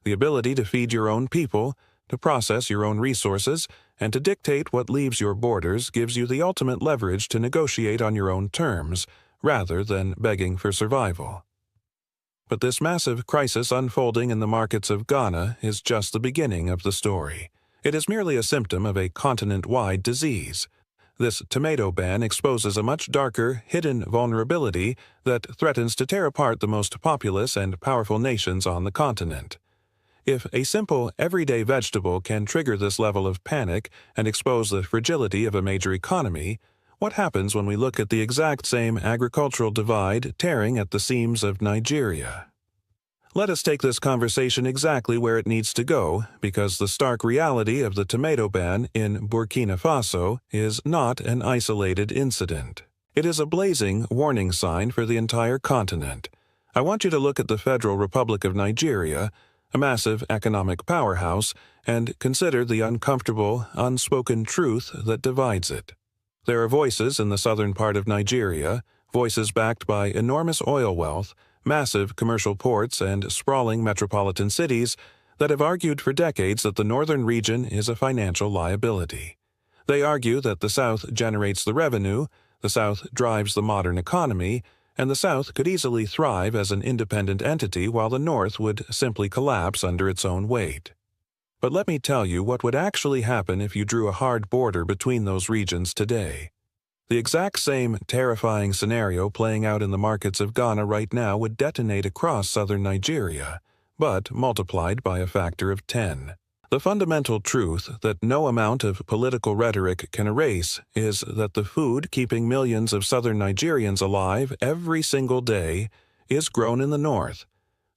The ability to feed your own people, to process your own resources, and to dictate what leaves your borders gives you the ultimate leverage to negotiate on your own terms, rather than begging for survival. But this massive crisis unfolding in the markets of Ghana is just the beginning of the story. It is merely a symptom of a continent-wide disease. This tomato ban exposes a much darker, hidden vulnerability that threatens to tear apart the most populous and powerful nations on the continent. If a simple, everyday vegetable can trigger this level of panic and expose the fragility of a major economy, what happens when we look at the exact same agricultural divide tearing at the seams of Nigeria? Let us take this conversation exactly where it needs to go, because the stark reality of the tomato ban in Burkina Faso is not an isolated incident. It is a blazing warning sign for the entire continent. I want you to look at the Federal Republic of Nigeria, a massive economic powerhouse, and consider the uncomfortable, unspoken truth that divides it. There are voices in the southern part of Nigeria, voices backed by enormous oil wealth, massive commercial ports, and sprawling metropolitan cities that have argued for decades that the northern region is a financial liability. They argue that the South generates the revenue, the South drives the modern economy, and the South could easily thrive as an independent entity while the North would simply collapse under its own weight. But let me tell you what would actually happen if you drew a hard border between those regions today. The exact same terrifying scenario playing out in the markets of Ghana right now would detonate across southern Nigeria, but multiplied by a factor of 10. The fundamental truth that no amount of political rhetoric can erase is that the food keeping millions of southern Nigerians alive every single day is grown in the north.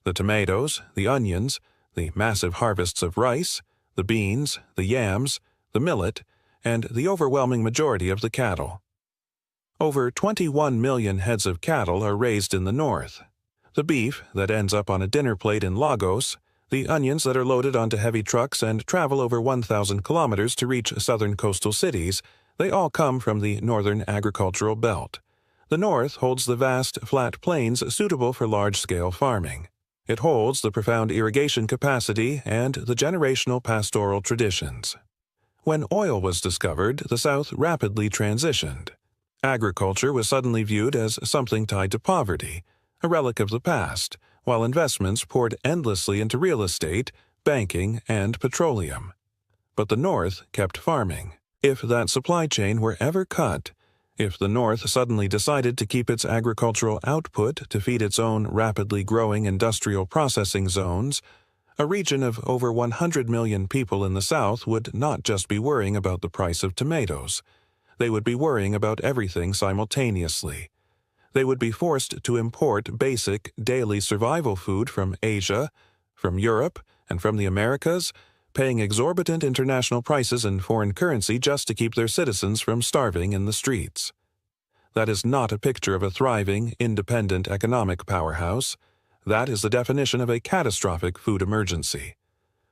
The tomatoes, the onions, the massive harvests of rice, the beans, the yams, the millet, and the overwhelming majority of the cattle. Over 21 million heads of cattle are raised in the north. The beef that ends up on a dinner plate in Lagos, the onions that are loaded onto heavy trucks and travel over 1,000 kilometers to reach southern coastal cities, they all come from the northern agricultural belt. The north holds the vast, flat plains suitable for large-scale farming. It holds the profound irrigation capacity and the generational pastoral traditions. When oil was discovered, the South rapidly transitioned. Agriculture was suddenly viewed as something tied to poverty, a relic of the past, while investments poured endlessly into real estate, banking, and petroleum. But the North kept farming. If that supply chain were ever cut, if the North suddenly decided to keep its agricultural output to feed its own rapidly growing industrial processing zones, a region of over 100 million people in the South would not just be worrying about the price of tomatoes. They would be worrying about everything simultaneously. They would be forced to import basic, daily survival food from Asia, from Europe, and from the Americas, paying exorbitant international prices in foreign currency just to keep their citizens from starving in the streets. That is not a picture of a thriving, independent economic powerhouse. That is the definition of a catastrophic food emergency.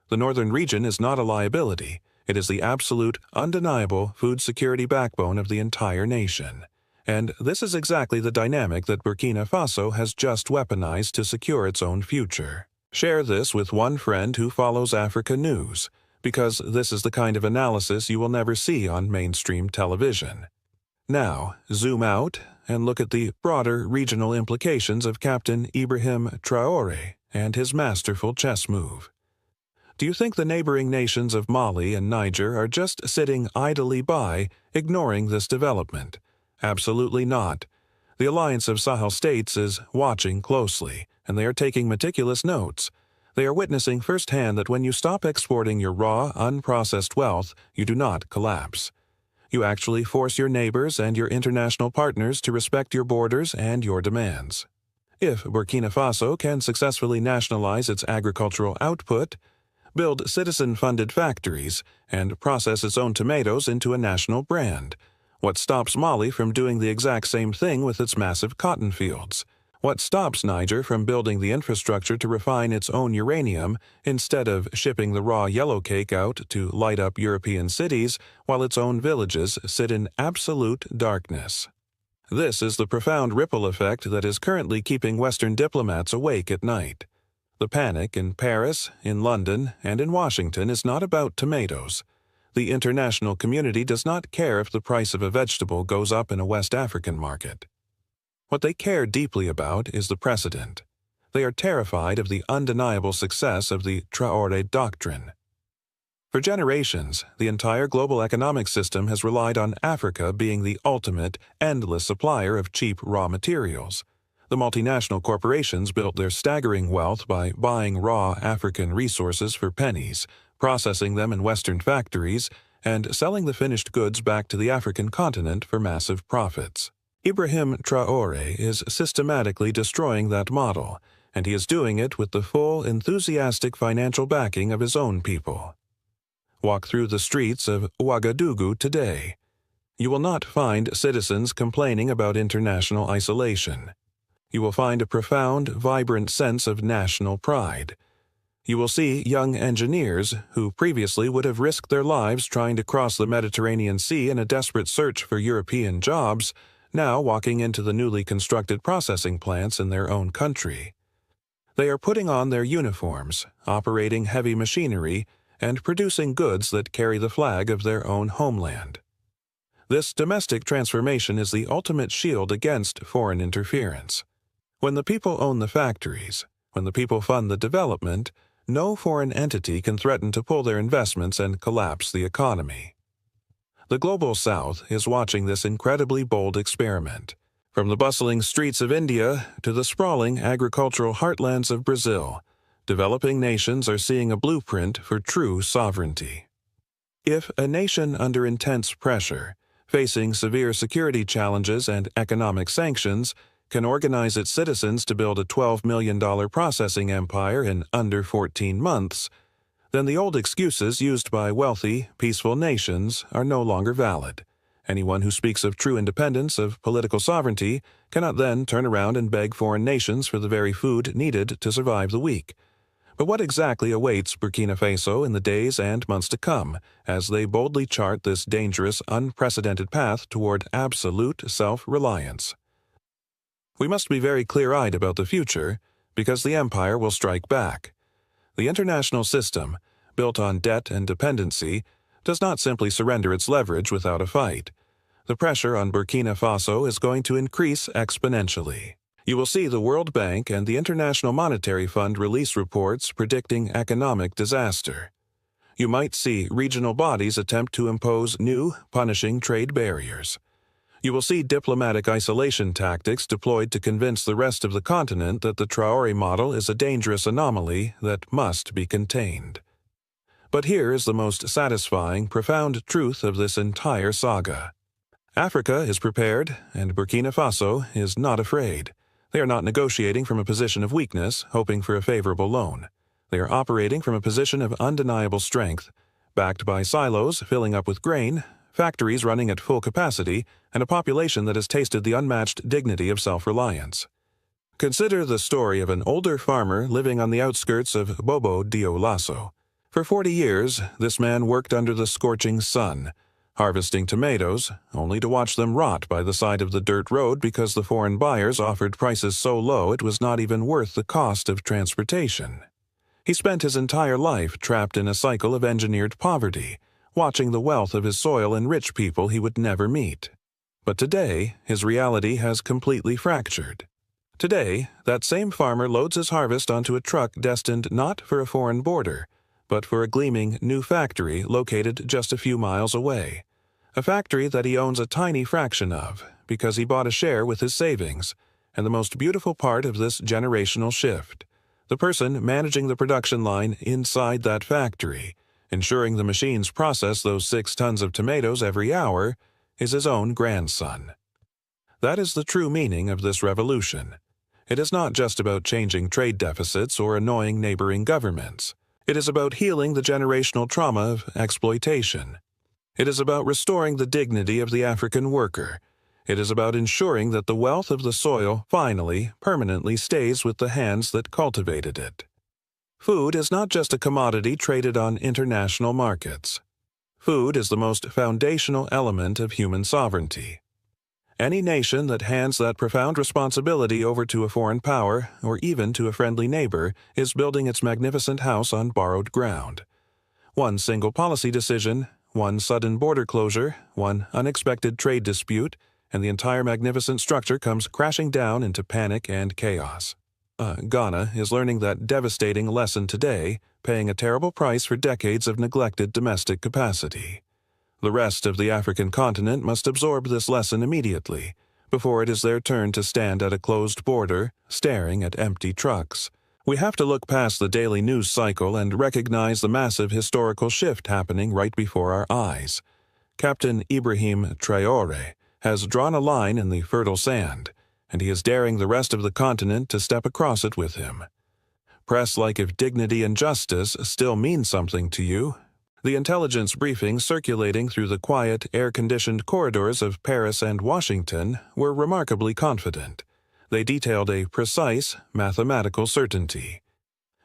The northern region is not a liability. It is the absolute, undeniable food security backbone of the entire nation. And this is exactly the dynamic that Burkina Faso has just weaponized to secure its own future. Share this with one friend who follows Africa news, because this is the kind of analysis you will never see on mainstream television. Now, zoom out and look at the broader regional implications of Captain Ibrahim Traoré and his masterful chess move. Do you think the neighboring nations of Mali and Niger are just sitting idly by, ignoring this development? Absolutely not. The alliance of Sahel states is watching closely, and they are taking meticulous notes. They are witnessing firsthand that when you stop exporting your raw, unprocessed wealth, you do not collapse. You actually force your neighbors and your international partners to respect your borders and your demands. If Burkina Faso can successfully nationalize its agricultural output, build citizen-funded factories, and process its own tomatoes into a national brand, what stops Mali from doing the exact same thing with its massive cotton fields? What stops Niger from building the infrastructure to refine its own uranium instead of shipping the raw yellow cake out to light up European cities while its own villages sit in absolute darkness? This is the profound ripple effect that is currently keeping Western diplomats awake at night. The panic in Paris, in London, and in Washington is not about tomatoes. The international community does not care if the price of a vegetable goes up in a West African market. What they care deeply about is the precedent. They are terrified of the undeniable success of the Traore doctrine. For generations, the entire global economic system has relied on Africa being the ultimate, endless supplier of cheap raw materials. The multinational corporations built their staggering wealth by buying raw African resources for pennies, processing them in Western factories, and selling the finished goods back to the African continent for massive profits. Ibrahim Traoré is systematically destroying that model, and he is doing it with the full, enthusiastic financial backing of his own people. Walk through the streets of Ouagadougou today. You will not find citizens complaining about international isolation. You will find a profound, vibrant sense of national pride. You will see young engineers who previously would have risked their lives trying to cross the Mediterranean Sea in a desperate search for European jobs, now walking into the newly constructed processing plants in their own country. They are putting on their uniforms, operating heavy machinery, and producing goods that carry the flag of their own homeland. This domestic transformation is the ultimate shield against foreign interference. When the people own the factories, when the people fund the development, no foreign entity can threaten to pull their investments and collapse the economy. The Global South is watching this incredibly bold experiment. From the bustling streets of India to the sprawling agricultural heartlands of Brazil, developing nations are seeing a blueprint for true sovereignty. If a nation under intense pressure, facing severe security challenges and economic sanctions, can organize its citizens to build a $12 million processing empire in under 14 months, then the old excuses used by wealthy, peaceful nations are no longer valid. Anyone who speaks of true independence, of political sovereignty, cannot then turn around and beg foreign nations for the very food needed to survive the week. But what exactly awaits Burkina Faso in the days and months to come as they boldly chart this dangerous, unprecedented path toward absolute self-reliance? We must be very clear-eyed about the future, because the empire will strike back. The international system, built on debt and dependency, does not simply surrender its leverage without a fight. The pressure on Burkina Faso is going to increase exponentially. You will see the World Bank and the International Monetary Fund release reports predicting economic disaster. You might see regional bodies attempt to impose new, punishing trade barriers. You will see diplomatic isolation tactics deployed to convince the rest of the continent that the Traore model is a dangerous anomaly that must be contained. But here is the most satisfying, profound truth of this entire saga. Africa is prepared, and Burkina Faso is not afraid. They are not negotiating from a position of weakness, hoping for a favorable loan. They are operating from a position of undeniable strength, backed by silos filling up with grain, factories running at full capacity, and a population that has tasted the unmatched dignity of self-reliance. Consider the story of an older farmer living on the outskirts of Bobo Dioulasso. For 40 years, this man worked under the scorching sun, harvesting tomatoes, only to watch them rot by the side of the dirt road because the foreign buyers offered prices so low it was not even worth the cost of transportation. He spent his entire life trapped in a cycle of engineered poverty, watching the wealth of his soil enrich people he would never meet. But today, his reality has completely fractured. Today, that same farmer loads his harvest onto a truck destined not for a foreign border, but for a gleaming new factory located just a few miles away. A factory that he owns a tiny fraction of, because he bought a share with his savings. And the most beautiful part of this generational shift, the person managing the production line inside that factory, ensuring the machines process those 6 tons of tomatoes every hour, is his own grandson. That is the true meaning of this revolution. It is not just about changing trade deficits or annoying neighboring governments. It is about healing the generational trauma of exploitation. It is about restoring the dignity of the African worker. It is about ensuring that the wealth of the soil finally, permanently stays with the hands that cultivated it. Food is not just a commodity traded on international markets. Food is the most foundational element of human sovereignty. Any nation that hands that profound responsibility over to a foreign power, or even to a friendly neighbor, is building its magnificent house on borrowed ground. One single policy decision, one sudden border closure, one unexpected trade dispute, and the entire magnificent structure comes crashing down into panic and chaos. Ghana is learning that devastating lesson today, paying a terrible price for decades of neglected domestic capacity. The rest of the African continent must absorb this lesson immediately, before it is their turn to stand at a closed border, staring at empty trucks. We have to look past the daily news cycle and recognize the massive historical shift happening right before our eyes. Captain Ibrahim Traoré has drawn a line in the fertile sand, and he is daring the rest of the continent to step across it with him. Press like if dignity and justice still mean something to you. The intelligence briefings circulating through the quiet, air-conditioned corridors of Paris and Washington were remarkably confident. They detailed a precise, mathematical certainty.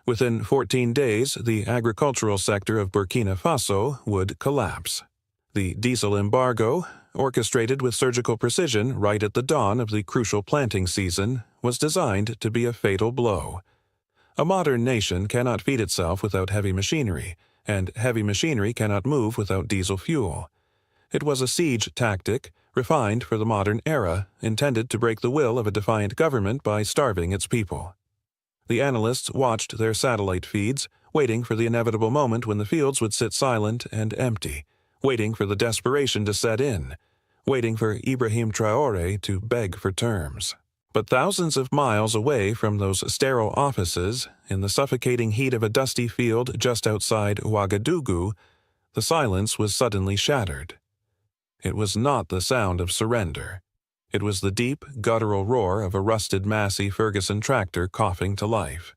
Within 14 days, the agricultural sector of Burkina Faso would collapse. The diesel embargo, orchestrated with surgical precision right at the dawn of the crucial planting season, was designed to be a fatal blow. A modern nation cannot feed itself without heavy machinery, and heavy machinery cannot move without diesel fuel. It was a siege tactic, refined for the modern era, intended to break the will of a defiant government by starving its people. The analysts watched their satellite feeds, waiting for the inevitable moment when the fields would sit silent and empty, waiting for the desperation to set in, waiting for Ibrahim Traoré to beg for terms. But thousands of miles away from those sterile offices, in the suffocating heat of a dusty field just outside Ouagadougou, the silence was suddenly shattered. It was not the sound of surrender. It was the deep, guttural roar of a rusted Massey Ferguson tractor coughing to life.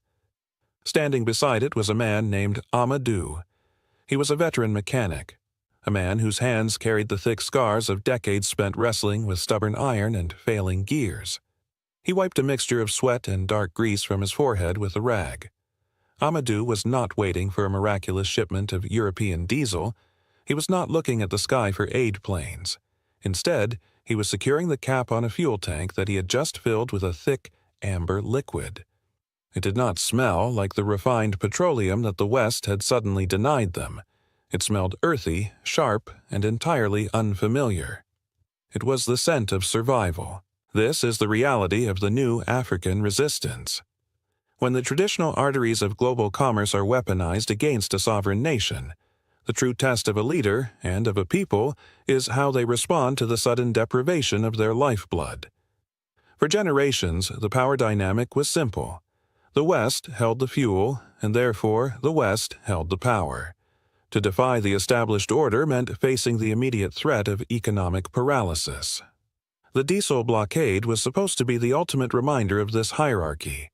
Standing beside it was a man named Amadou. He was a veteran mechanic, a man whose hands carried the thick scars of decades spent wrestling with stubborn iron and failing gears. He wiped a mixture of sweat and dark grease from his forehead with a rag. Amadou was not waiting for a miraculous shipment of European diesel. He was not looking at the sky for aid planes. Instead, he was securing the cap on a fuel tank that he had just filled with a thick, amber liquid. It did not smell like the refined petroleum that the West had suddenly denied them. It smelled earthy, sharp, and entirely unfamiliar. It was the scent of survival. This is the reality of the new African resistance. When the traditional arteries of global commerce are weaponized against a sovereign nation, the true test of a leader and of a people is how they respond to the sudden deprivation of their lifeblood. For generations, the power dynamic was simple. The West held the fuel, and therefore the West held the power. To defy the established order meant facing the immediate threat of economic paralysis. The diesel blockade was supposed to be the ultimate reminder of this hierarchy.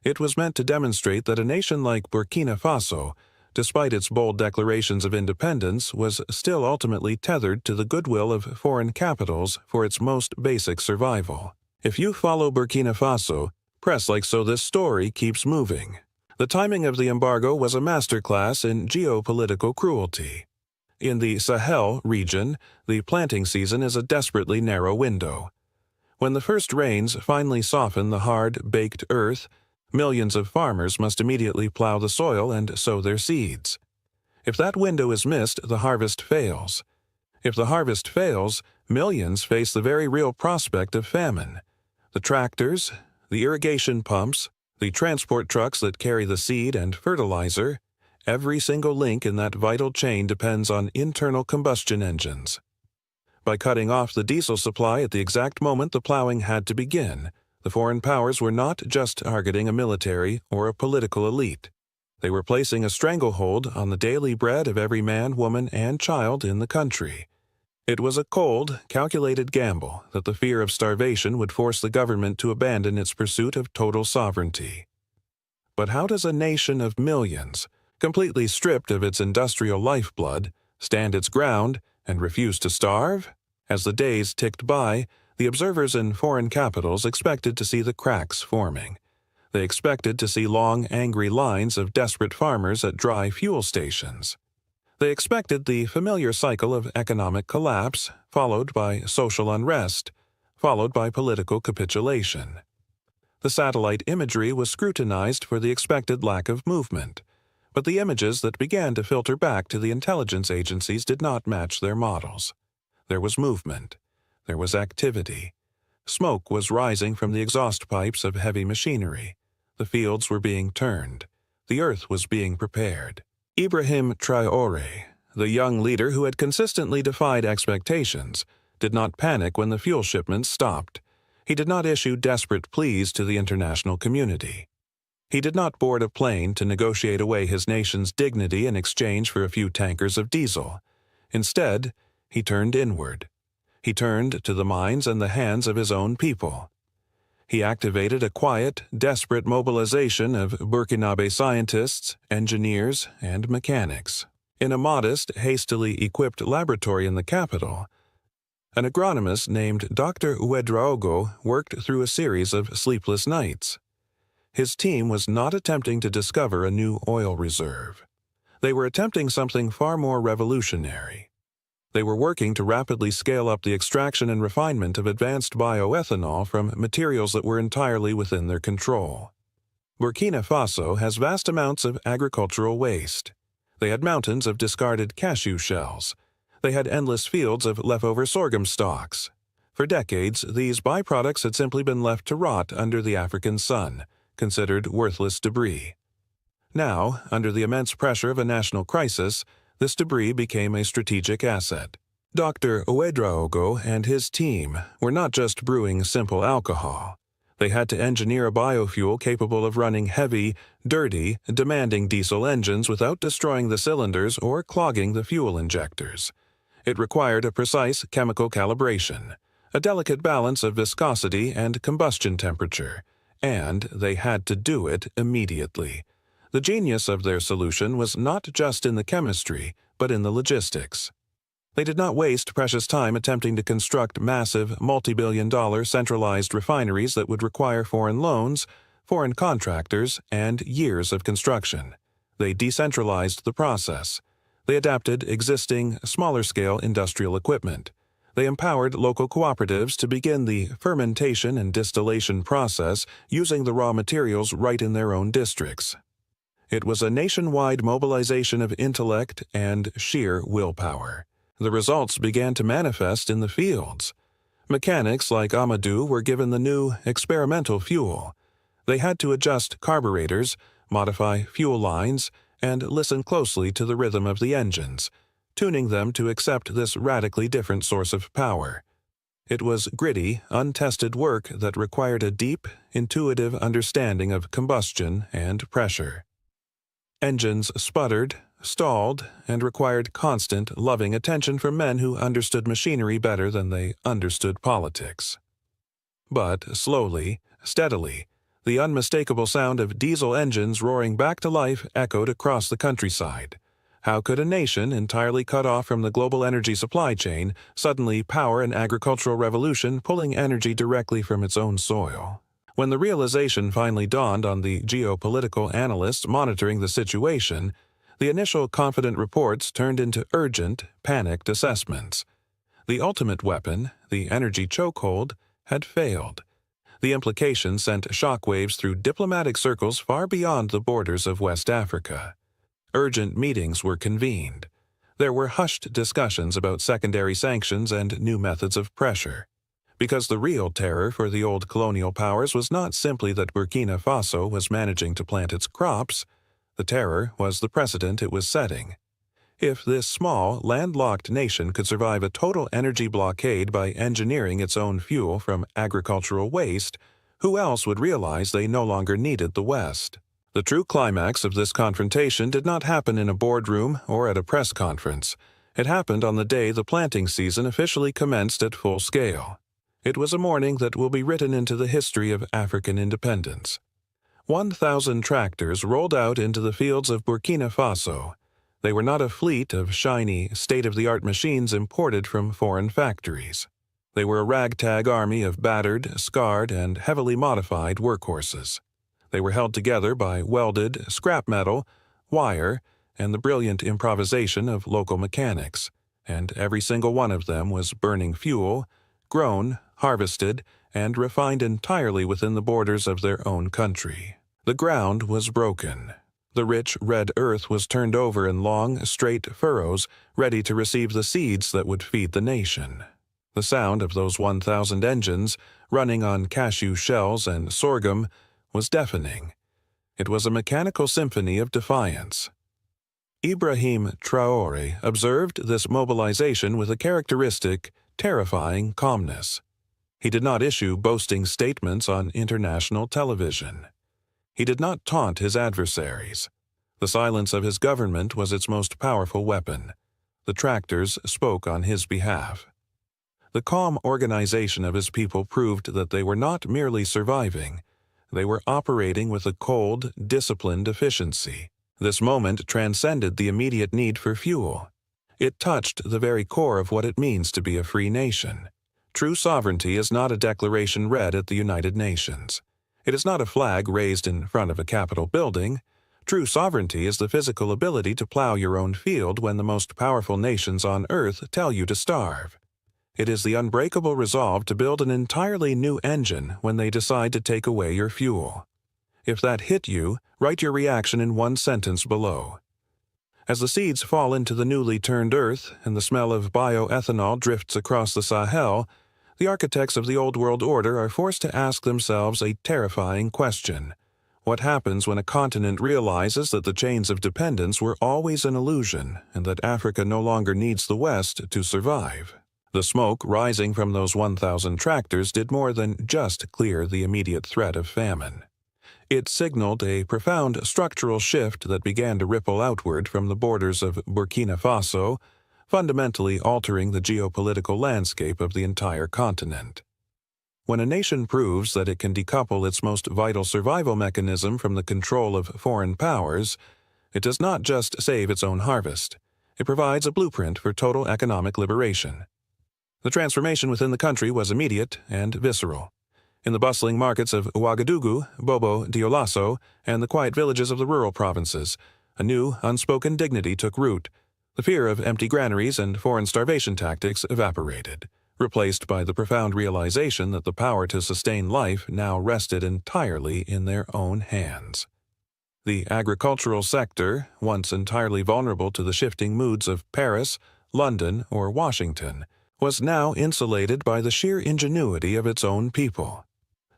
It was meant to demonstrate that a nation like Burkina Faso, despite its bold declarations of independence, was still ultimately tethered to the goodwill of foreign capitals for its most basic survival. If you follow Burkina Faso, press like so this story keeps moving. The timing of the embargo was a masterclass in geopolitical cruelty. In the Sahel region, the planting season is a desperately narrow window. When the first rains finally soften the hard, baked earth, millions of farmers must immediately plow the soil and sow their seeds. If that window is missed, the harvest fails. If the harvest fails, millions face the very real prospect of famine. The tractors, the irrigation pumps, the transport trucks that carry the seed and fertilizer, every single link in that vital chain depends on internal combustion engines. By cutting off the diesel supply at the exact moment the plowing had to begin, the foreign powers were not just targeting a military or a political elite. They were placing a stranglehold on the daily bread of every man, woman, and child in the country. It was a cold, calculated gamble that the fear of starvation would force the government to abandon its pursuit of total sovereignty. But how does a nation of millions, completely stripped of its industrial lifeblood, stand its ground and refuse to starve? As the days ticked by, the observers in foreign capitals expected to see the cracks forming. They expected to see long, angry lines of desperate farmers at dry fuel stations. They expected the familiar cycle of economic collapse, followed by social unrest, followed by political capitulation. The satellite imagery was scrutinized for the expected lack of movement, but the images that began to filter back to the intelligence agencies did not match their models. There was movement. There was activity. Smoke was rising from the exhaust pipes of heavy machinery. The fields were being turned. The earth was being prepared. Ibrahim Traoré, the young leader who had consistently defied expectations, did not panic when the fuel shipments stopped. He did not issue desperate pleas to the international community. He did not board a plane to negotiate away his nation's dignity in exchange for a few tankers of diesel. Instead, he turned inward. He turned to the minds and the hands of his own people. He activated a quiet, desperate mobilization of Burkinabe scientists, engineers, and mechanics. In a modest, hastily equipped laboratory in the capital, an agronomist named Dr. Ouedraogo worked through a series of sleepless nights. His team was not attempting to discover a new oil reserve. They were attempting something far more revolutionary. They were working to rapidly scale up the extraction and refinement of advanced bioethanol from materials that were entirely within their control. Burkina Faso has vast amounts of agricultural waste. They had mountains of discarded cashew shells. They had endless fields of leftover sorghum stalks. For decades, these byproducts had simply been left to rot under the African sun, considered worthless debris. Now, under the immense pressure of a national crisis, this debris became a strategic asset. Dr. Ouedraogo and his team were not just brewing simple alcohol. They had to engineer a biofuel capable of running heavy, dirty, demanding diesel engines without destroying the cylinders or clogging the fuel injectors. It required a precise chemical calibration, a delicate balance of viscosity and combustion temperature, and they had to do it immediately. The genius of their solution was not just in the chemistry, but in the logistics. They did not waste precious time attempting to construct massive, multi-billion-dollar centralized refineries that would require foreign loans, foreign contractors, and years of construction. They decentralized the process. They adapted existing, smaller-scale industrial equipment. They empowered local cooperatives to begin the fermentation and distillation process using the raw materials right in their own districts. It was a nationwide mobilization of intellect and sheer willpower. The results began to manifest in the fields. Mechanics like Amadou were given the new experimental fuel. They had to adjust carburetors, modify fuel lines, and listen closely to the rhythm of the engines, tuning them to accept this radically different source of power. It was gritty, untested work that required a deep, intuitive understanding of combustion and pressure. Engines sputtered, stalled, and required constant, loving attention from men who understood machinery better than they understood politics. But slowly, steadily, the unmistakable sound of diesel engines roaring back to life echoed across the countryside. How could a nation entirely cut off from the global energy supply chain suddenly power an agricultural revolution pulling energy directly from its own soil? When the realization finally dawned on the geopolitical analysts monitoring the situation, the initial confident reports turned into urgent, panicked assessments. The ultimate weapon, the energy chokehold, had failed. The implication sent shockwaves through diplomatic circles far beyond the borders of West Africa. Urgent meetings were convened. There were hushed discussions about secondary sanctions and new methods of pressure. Because the real terror for the old colonial powers was not simply that Burkina Faso was managing to plant its crops. The terror was the precedent it was setting. If this small, landlocked nation could survive a total energy blockade by engineering its own fuel from agricultural waste, who else would realize they no longer needed the West? The true climax of this confrontation did not happen in a boardroom or at a press conference. It happened on the day the planting season officially commenced at full scale. It was a morning that will be written into the history of African independence. 1,000 tractors rolled out into the fields of Burkina Faso. They were not a fleet of shiny, state-of-the-art machines imported from foreign factories. They were a ragtag army of battered, scarred, and heavily modified workhorses. They were held together by welded, scrap metal, wire, and the brilliant improvisation of local mechanics, and every single one of them was burning fuel, grown, harvested, and refined entirely within the borders of their own country. The ground was broken. The rich red earth was turned over in long, straight furrows, ready to receive the seeds that would feed the nation. The sound of those 1,000 engines, running on cashew shells and sorghum, was deafening. It was a mechanical symphony of defiance. Ibrahim Traoré observed this mobilization with a characteristic, terrifying calmness. He did not issue boasting statements on international television. He did not taunt his adversaries. The silence of his government was its most powerful weapon. The tractors spoke on his behalf. The calm organization of his people proved that they were not merely surviving. They were operating with a cold, disciplined efficiency. This moment transcended the immediate need for fuel. It touched the very core of what it means to be a free nation. True sovereignty is not a declaration read at the United Nations. It is not a flag raised in front of a Capitol building. True sovereignty is the physical ability to plow your own field when the most powerful nations on earth tell you to starve. It is the unbreakable resolve to build an entirely new engine when they decide to take away your fuel. If that hit you, write your reaction in one sentence below. As the seeds fall into the newly turned earth and the smell of bioethanol drifts across the Sahel, the architects of the Old World Order are forced to ask themselves a terrifying question. What happens when a continent realizes that the chains of dependence were always an illusion and that Africa no longer needs the West to survive? The smoke rising from those 1,000 tractors did more than just clear the immediate threat of famine. It signaled a profound structural shift that began to ripple outward from the borders of Burkina Faso, fundamentally altering the geopolitical landscape of the entire continent. When a nation proves that it can decouple its most vital survival mechanism from the control of foreign powers, it does not just save its own harvest. It provides a blueprint for total economic liberation. The transformation within the country was immediate and visceral. In the bustling markets of Ouagadougou, Bobo Dioulasso, and the quiet villages of the rural provinces, a new, unspoken dignity took root. The fear of empty granaries and foreign starvation tactics evaporated, replaced by the profound realization that the power to sustain life now rested entirely in their own hands. The agricultural sector, once entirely vulnerable to the shifting moods of Paris, London, or Washington, was now insulated by the sheer ingenuity of its own people.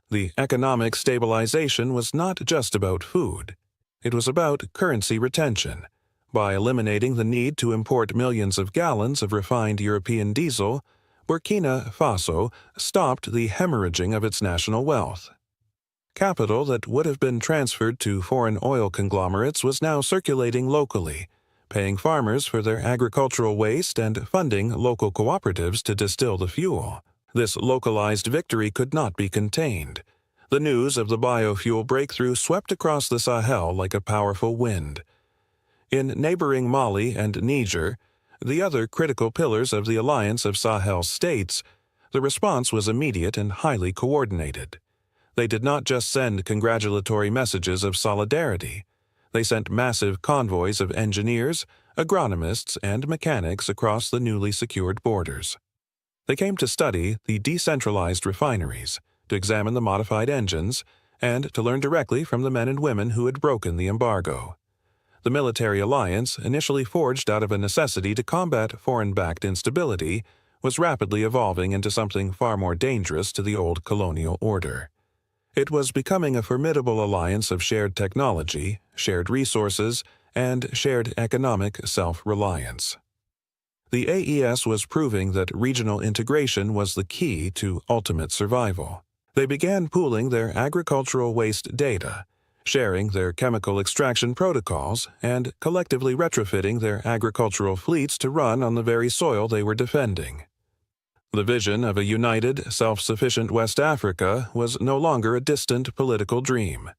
The economic stabilization was not just about food. It was about currency retention. By eliminating the need to import millions of gallons of refined European diesel, Burkina Faso stopped the hemorrhaging of its national wealth. Capital that would have been transferred to foreign oil conglomerates was now circulating locally, paying farmers for their agricultural waste and funding local cooperatives to distill the fuel. This localized victory could not be contained. The news of the biofuel breakthrough swept across the Sahel like a powerful wind. In neighboring Mali and Niger, the other critical pillars of the alliance of Sahel states, the response was immediate and highly coordinated. They did not just send congratulatory messages of solidarity. They sent massive convoys of engineers, agronomists, and mechanics across the newly secured borders. They came to study the decentralized refineries, to examine the modified engines, and to learn directly from the men and women who had broken the embargo. The military alliance, initially forged out of a necessity to combat foreign-backed instability, was rapidly evolving into something far more dangerous to the old colonial order. It was becoming a formidable alliance of shared technology, shared resources, and shared economic self-reliance. The AES was proving that regional integration was the key to ultimate survival. They began pooling their agricultural waste data, sharing their chemical extraction protocols, and collectively retrofitting their agricultural fleets to run on the very soil they were defending. The vision of a united, self-sufficient West Africa was no longer a distant political dream.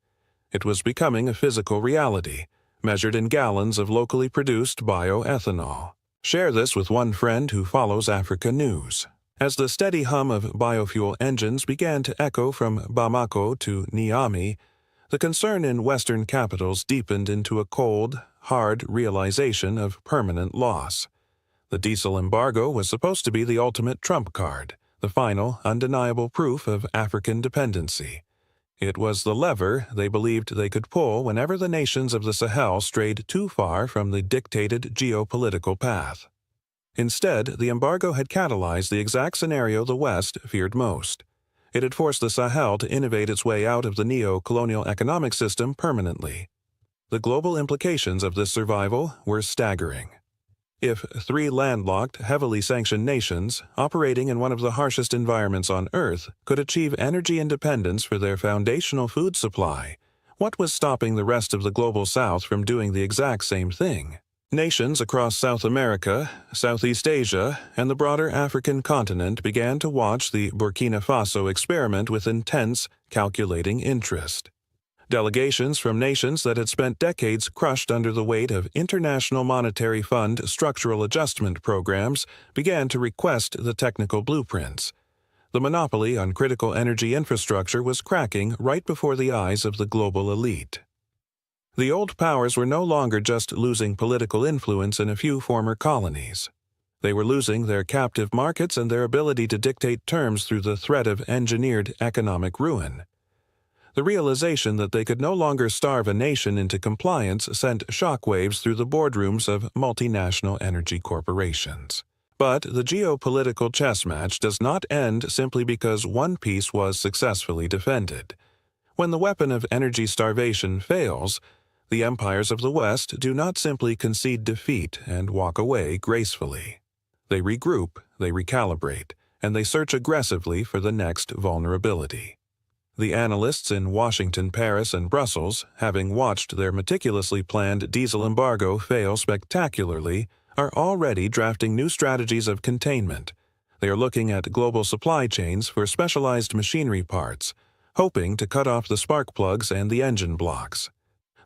It was becoming a physical reality, measured in gallons of locally produced bioethanol. Share this with one friend who follows Africa news. As the steady hum of biofuel engines began to echo from Bamako to Niamey, the concern in Western capitals deepened into a cold, hard realization of permanent loss. The diesel embargo was supposed to be the ultimate trump card, the final, undeniable proof of African dependency. It was the lever they believed they could pull whenever the nations of the Sahel strayed too far from the dictated geopolitical path. Instead, the embargo had catalyzed the exact scenario the West feared most. It had forced the Sahel to innovate its way out of the neo-colonial economic system permanently. The global implications of this survival were staggering. If three landlocked, heavily sanctioned nations, operating in one of the harshest environments on Earth, could achieve energy independence for their foundational food supply, what was stopping the rest of the global South from doing the exact same thing? Nations across South America, Southeast Asia, and the broader African continent began to watch the Burkina Faso experiment with intense, calculating interest. Delegations from nations that had spent decades crushed under the weight of International Monetary Fund structural adjustment programs began to request the technical blueprints. The monopoly on critical energy infrastructure was cracking right before the eyes of the global elite. The old powers were no longer just losing political influence in a few former colonies. They were losing their captive markets and their ability to dictate terms through the threat of engineered economic ruin. The realization that they could no longer starve a nation into compliance sent shockwaves through the boardrooms of multinational energy corporations. But the geopolitical chess match does not end simply because one piece was successfully defended. When the weapon of energy starvation fails, the empires of the West do not simply concede defeat and walk away gracefully. They regroup, they recalibrate, and they search aggressively for the next vulnerability. The analysts in Washington, Paris, and Brussels, having watched their meticulously planned diesel embargo fail spectacularly, are already drafting new strategies of containment. They are looking at global supply chains for specialized machinery parts, hoping to cut off the spark plugs and the engine blocks.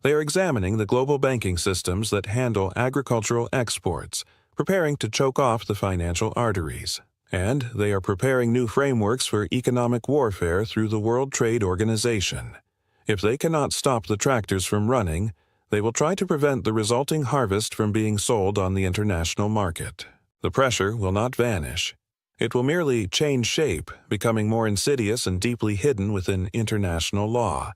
They are examining the global banking systems that handle agricultural exports, preparing to choke off the financial arteries. And they are preparing new frameworks for economic warfare through the World Trade Organization. If they cannot stop the tractors from running, they will try to prevent the resulting harvest from being sold on the international market. The pressure will not vanish. It will merely change shape, becoming more insidious and deeply hidden within international law.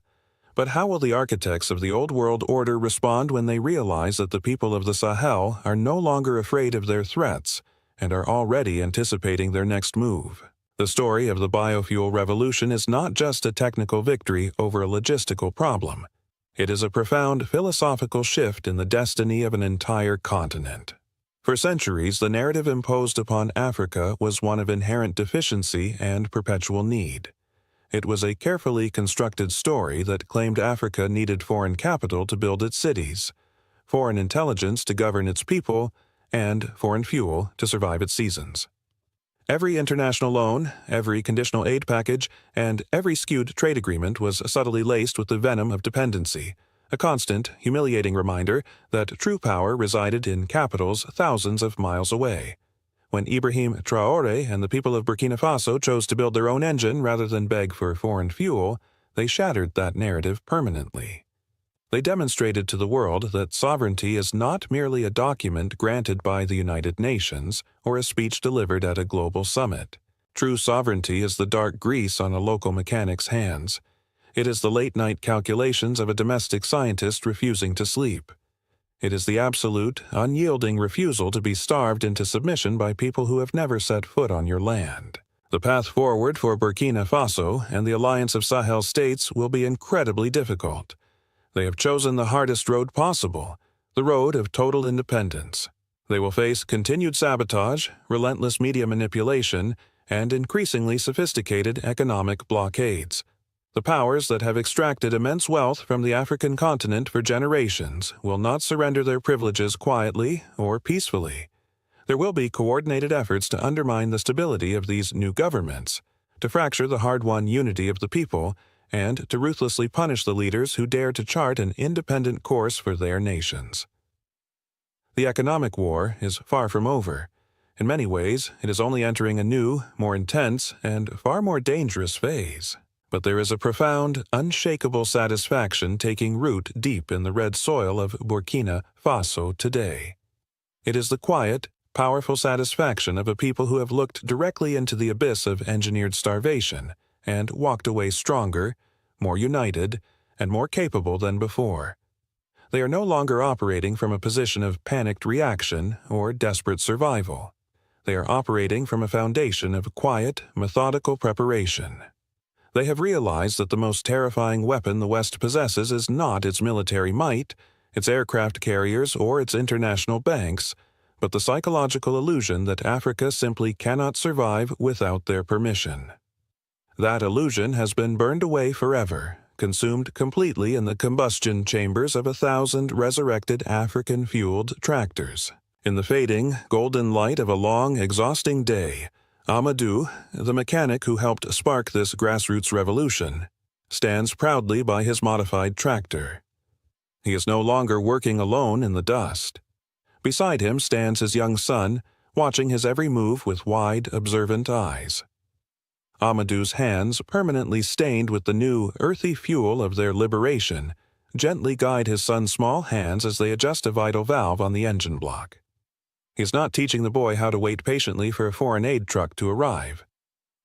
But how will the architects of the old world order respond when they realize that the people of the Sahel are no longer afraid of their threats, and are already anticipating their next move? The story of the biofuel revolution is not just a technical victory over a logistical problem. It is a profound philosophical shift in the destiny of an entire continent. For centuries, the narrative imposed upon Africa was one of inherent deficiency and perpetual need. It was a carefully constructed story that claimed Africa needed foreign capital to build its cities. foreign intelligence to govern its people, and foreign fuel to survive its seasons. Every international loan, every conditional aid package, and every skewed trade agreement was subtly laced with the venom of dependency, a constant, humiliating reminder that true power resided in capitals thousands of miles away. When Ibrahim Traoré and the people of Burkina Faso chose to build their own engine rather than beg for foreign fuel, they shattered that narrative permanently. They demonstrated to the world that sovereignty is not merely a document granted by the United Nations or a speech delivered at a global summit. True sovereignty is the dark grease on a local mechanic's hands. It is the late-night calculations of a domestic scientist refusing to sleep. It is the absolute, unyielding refusal to be starved into submission by people who have never set foot on your land. The path forward for Burkina Faso and the alliance of Sahel states will be incredibly difficult. They have chosen the hardest road possible, the road of total independence. They will face continued sabotage, relentless media manipulation, and increasingly sophisticated economic blockades. The powers that have extracted immense wealth from the African continent for generations will not surrender their privileges quietly or peacefully. There will be coordinated efforts to undermine the stability of these new governments, to fracture the hard-won unity of the people, and to ruthlessly punish the leaders who dare to chart an independent course for their nations. The economic war is far from over. In many ways, it is only entering a new, more intense, and far more dangerous phase. But there is a profound, unshakable satisfaction taking root deep in the red soil of Burkina Faso today. It is the quiet, powerful satisfaction of a people who have looked directly into the abyss of engineered starvation and walked away stronger, more united, and more capable than before. They are no longer operating from a position of panicked reaction or desperate survival. They are operating from a foundation of quiet, methodical preparation. They have realized that the most terrifying weapon the West possesses is not its military might, its aircraft carriers, or its international banks, but the psychological illusion that Africa simply cannot survive without their permission. That illusion has been burned away forever, consumed completely in the combustion chambers of 1,000 resurrected African-fueled tractors. In the fading, golden light of a long, exhausting day, Amadou, the mechanic who helped spark this grassroots revolution, stands proudly by his modified tractor. He is no longer working alone in the dust. Beside him stands his young son, watching his every move with wide, observant eyes. Amadou's hands, permanently stained with the new, earthy fuel of their liberation, gently guide his son's small hands as they adjust a vital valve on the engine block. He is not teaching the boy how to wait patiently for a foreign aid truck to arrive.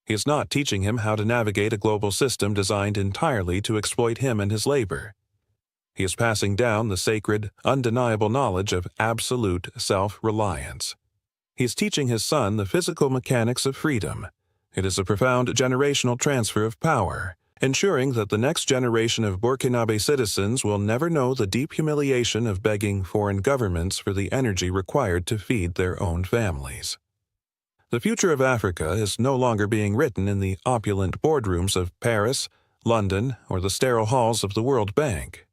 He is not teaching him how to navigate a global system designed entirely to exploit him and his labor. He is passing down the sacred, undeniable knowledge of absolute self-reliance. He is teaching his son the physical mechanics of freedom. It is a profound generational transfer of power, ensuring that the next generation of Burkinabe citizens will never know the deep humiliation of begging foreign governments for the energy required to feed their own families. The future of Africa is no longer being written in the opulent boardrooms of Paris, London, or the sterile halls of the World Bank.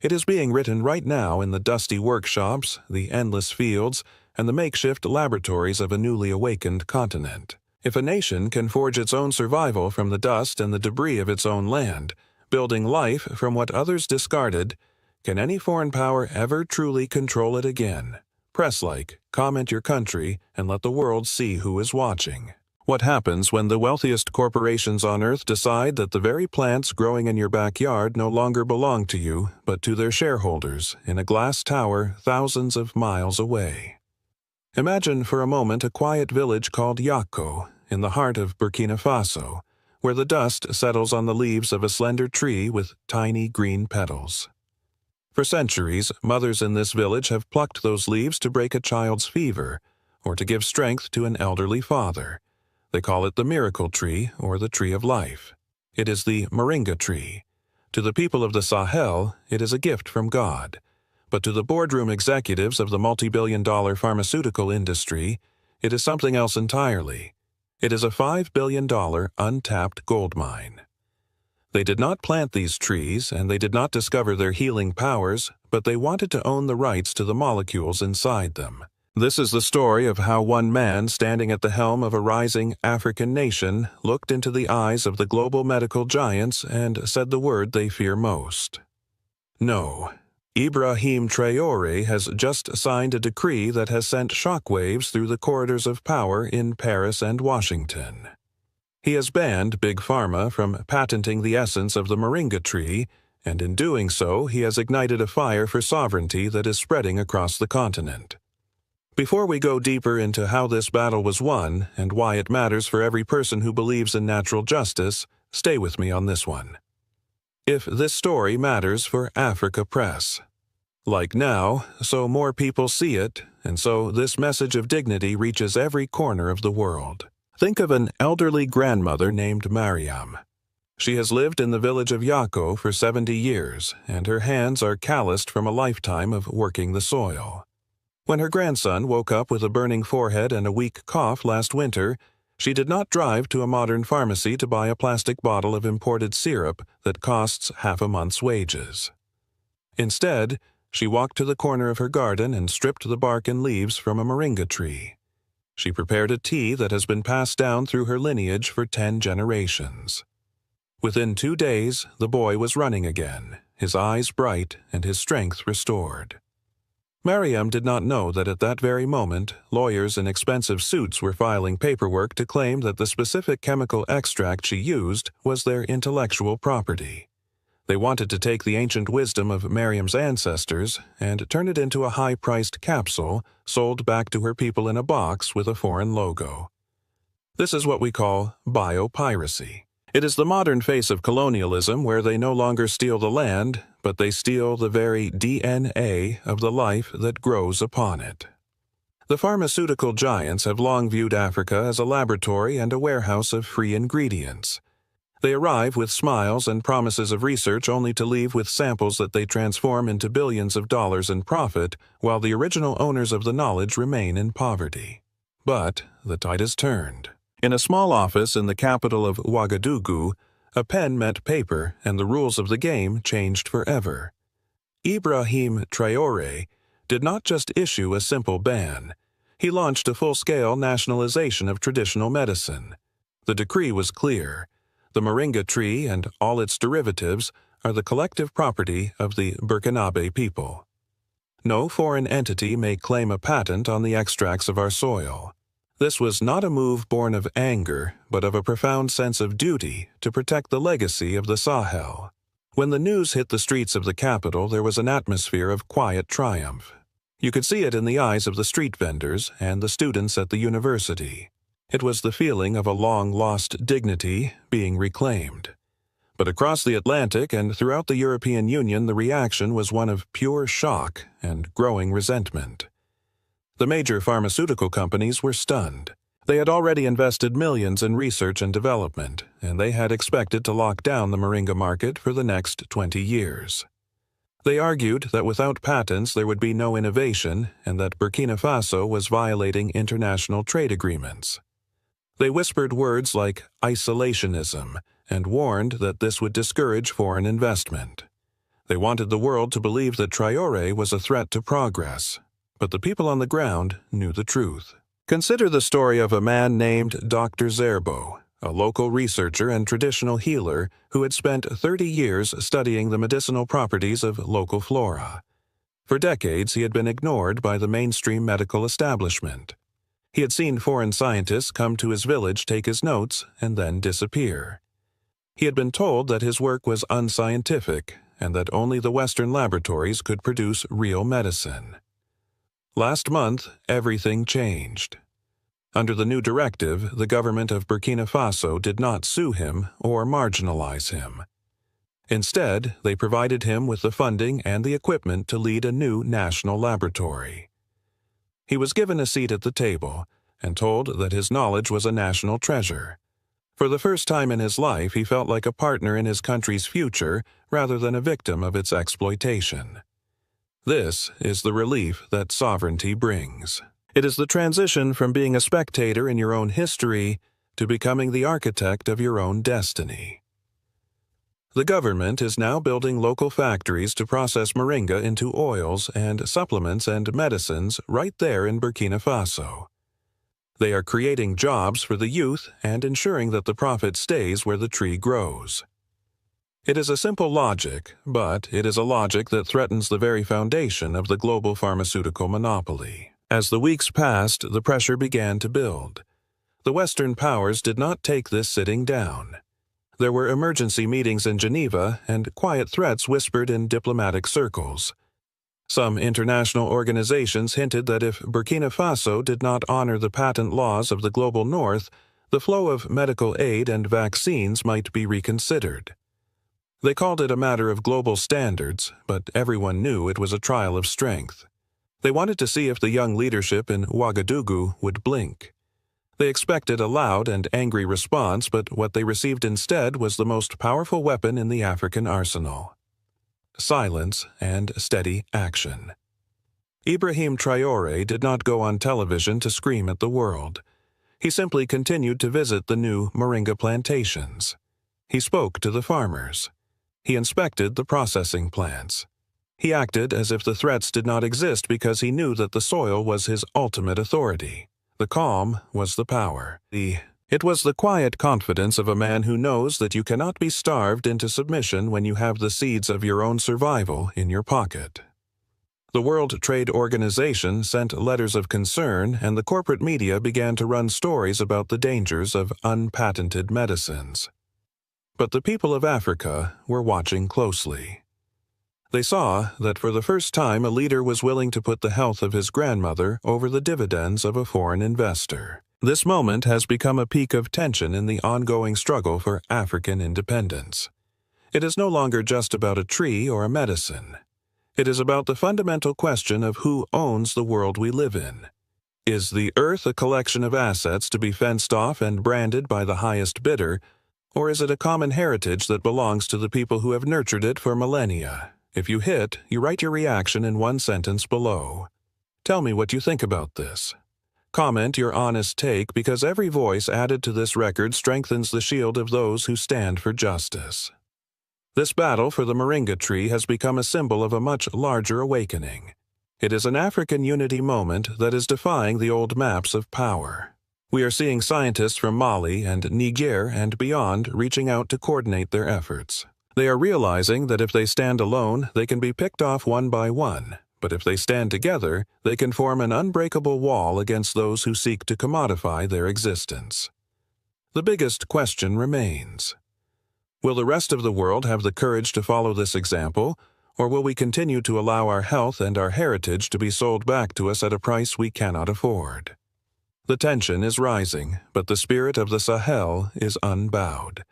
It is being written right now in the dusty workshops, the endless fields, and the makeshift laboratories of a newly awakened continent. If a nation can forge its own survival from the dust and the debris of its own land, building life from what others discarded, can any foreign power ever truly control it again? Press like, comment your country, and let the world see who is watching. What happens when the wealthiest corporations on Earth decide that the very plants growing in your backyard no longer belong to you, but to their shareholders in a glass tower thousands of miles away? Imagine for a moment a quiet village called Yako, in the heart of Burkina Faso, where the dust settles on the leaves of a slender tree with tiny green petals. For centuries, mothers in this village have plucked those leaves to break a child's fever, or to give strength to an elderly father. They call it the miracle tree or the tree of life. It is the moringa tree. To the people of the Sahel, it is a gift from God. But to the boardroom executives of the multi-billion-dollar pharmaceutical industry, it is something else entirely. It is a $5 billion untapped gold mine. They did not plant these trees, and they did not discover their healing powers, but they wanted to own the rights to the molecules inside them. This is the story of how one man standing at the helm of a rising African nation looked into the eyes of the global medical giants and said the word they fear most. No. Ibrahim Traoré has just signed a decree that has sent shockwaves through the corridors of power in Paris and Washington. He has banned Big Pharma from patenting the essence of the moringa tree, and in doing so he has ignited a fire for sovereignty that is spreading across the continent. Before we go deeper into how this battle was won and why it matters for every person who believes in natural justice, stay with me on this one. If this story matters for Africa Press. Like now, so more people see it, and so this message of dignity reaches every corner of the world. Think of an elderly grandmother named Mariam. She has lived in the village of Yako for 70 years, and her hands are calloused from a lifetime of working the soil. When her grandson woke up with a burning forehead and a weak cough last winter, she did not drive to a modern pharmacy to buy a plastic bottle of imported syrup that costs half a month's wages. Instead, she walked to the corner of her garden and stripped the bark and leaves from a moringa tree. She prepared a tea that has been passed down through her lineage for 10 generations. Within 2 days, the boy was running again, his eyes bright and his strength restored. Mariam did not know that at that very moment, lawyers in expensive suits were filing paperwork to claim that the specific chemical extract she used was their intellectual property. They wanted to take the ancient wisdom of Mariam's ancestors and turn it into a high-priced capsule sold back to her people in a box with a foreign logo. This is what we call biopiracy. It is the modern face of colonialism where they no longer steal the land, but they steal the very DNA of the life that grows upon it. The pharmaceutical giants have long viewed Africa as a laboratory and a warehouse of free ingredients. They arrive with smiles and promises of research only to leave with samples that they transform into billions of dollars in profit, while the original owners of the knowledge remain in poverty. But the tide has turned. In a small office in the capital of Ouagadougou, a pen met paper and the rules of the game changed forever. Ibrahim Traoré did not just issue a simple ban. He launched a full-scale nationalization of traditional medicine. The decree was clear. The moringa tree and all its derivatives are the collective property of the Burkinabe people. No foreign entity may claim a patent on the extracts of our soil. This was not a move born of anger, but of a profound sense of duty to protect the legacy of the Sahel. When the news hit the streets of the capital, there was an atmosphere of quiet triumph. You could see it in the eyes of the street vendors and the students at the university. It was the feeling of a long-lost dignity being reclaimed. But across the Atlantic and throughout the European Union, the reaction was one of pure shock and growing resentment. The major pharmaceutical companies were stunned. They had already invested millions in research and development, and they had expected to lock down the moringa market for the next 20 years. They argued that without patents there would be no innovation and that Burkina Faso was violating international trade agreements. They whispered words like isolationism and warned that this would discourage foreign investment. They wanted the world to believe that Traoré was a threat to progress, but the people on the ground knew the truth. Consider the story of a man named Dr. Zerbo, a local researcher and traditional healer who had spent 30 years studying the medicinal properties of local flora. For decades, he had been ignored by the mainstream medical establishment. He had seen foreign scientists come to his village, take his notes, and then disappear. He had been told that his work was unscientific and that only the Western laboratories could produce real medicine. Last month, everything changed. Under the new directive, the government of Burkina Faso did not sue him or marginalize him. Instead, they provided him with the funding and the equipment to lead a new national laboratory. He was given a seat at the table and told that his knowledge was a national treasure. For the first time in his life, he felt like a partner in his country's future rather than a victim of its exploitation. This is the relief that sovereignty brings. It is the transition from being a spectator in your own history to becoming the architect of your own destiny. The government is now building local factories to process moringa into oils and supplements and medicines right there in Burkina Faso. They are creating jobs for the youth and ensuring that the profit stays where the tree grows. It is a simple logic, but it is a logic that threatens the very foundation of the global pharmaceutical monopoly. As the weeks passed, the pressure began to build. The Western powers did not take this sitting down. There were emergency meetings in Geneva and quiet threats whispered in diplomatic circles. Some international organizations hinted that if Burkina Faso did not honor the patent laws of the global north, the flow of medical aid and vaccines might be reconsidered. They called it a matter of global standards, but everyone knew it was a trial of strength. They wanted to see if the young leadership in Ouagadougou would blink. They expected a loud and angry response, but what they received instead was the most powerful weapon in the African arsenal: silence and steady action. Ibrahim Traoré did not go on television to scream at the world. He simply continued to visit the new moringa plantations. He spoke to the farmers. He inspected the processing plants. He acted as if the threats did not exist because he knew that the soil was his ultimate authority. The calm was the power. It was the quiet confidence of a man who knows that you cannot be starved into submission when you have the seeds of your own survival in your pocket. The World Trade Organization sent letters of concern, and the corporate media began to run stories about the dangers of unpatented medicines. But the people of Africa were watching closely. They saw that for the first time a leader was willing to put the health of his grandmother over the dividends of a foreign investor. This moment has become a peak of tension in the ongoing struggle for African independence. It is no longer just about a tree or a medicine. It is about the fundamental question of who owns the world we live in. Is the earth a collection of assets to be fenced off and branded by the highest bidder, or is it a common heritage that belongs to the people who have nurtured it for millennia? If you hit, you write your reaction in one sentence below. Tell me what you think about this. Comment your honest take, because every voice added to this record strengthens the shield of those who stand for justice. This battle for the moringa tree has become a symbol of a much larger awakening. It is an African unity moment that is defying the old maps of power. We are seeing scientists from Mali and Niger and beyond reaching out to coordinate their efforts. They are realizing that if they stand alone, they can be picked off one by one, but if they stand together, they can form an unbreakable wall against those who seek to commodify their existence. The biggest question remains: will the rest of the world have the courage to follow this example, or will we continue to allow our health and our heritage to be sold back to us at a price we cannot afford? The tension is rising, but the spirit of the Sahel is unbowed.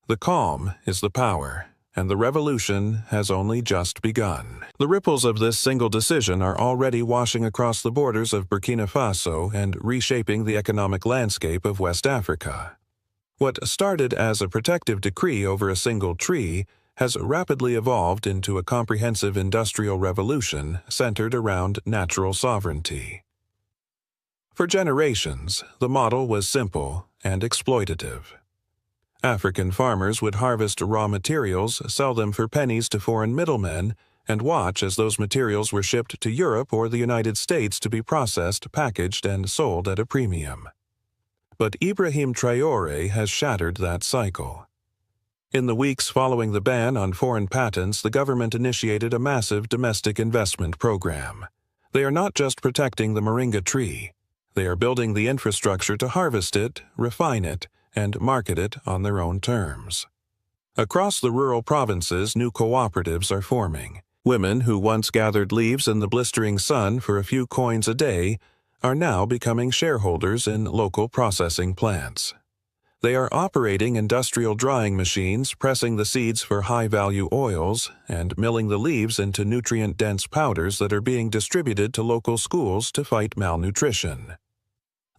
The calm is the power, and the revolution has only just begun. The ripples of this single decision are already washing across the borders of Burkina Faso and reshaping the economic landscape of West Africa. What started as a protective decree over a single tree has rapidly evolved into a comprehensive industrial revolution centered around natural sovereignty. For generations, the model was simple and exploitative. African farmers would harvest raw materials, sell them for pennies to foreign middlemen, and watch as those materials were shipped to Europe or the United States to be processed, packaged, and sold at a premium. But Ibrahim Traoré has shattered that cycle. In the weeks following the ban on foreign patents, the government initiated a massive domestic investment program. They are not just protecting the moringa tree. They are building the infrastructure to harvest it, refine it, and market it on their own terms. Across the rural provinces, new cooperatives are forming. Women who once gathered leaves in the blistering sun for a few coins a day are now becoming shareholders in local processing plants. They are operating industrial drying machines, pressing the seeds for high-value oils, and milling the leaves into nutrient-dense powders that are being distributed to local schools to fight malnutrition.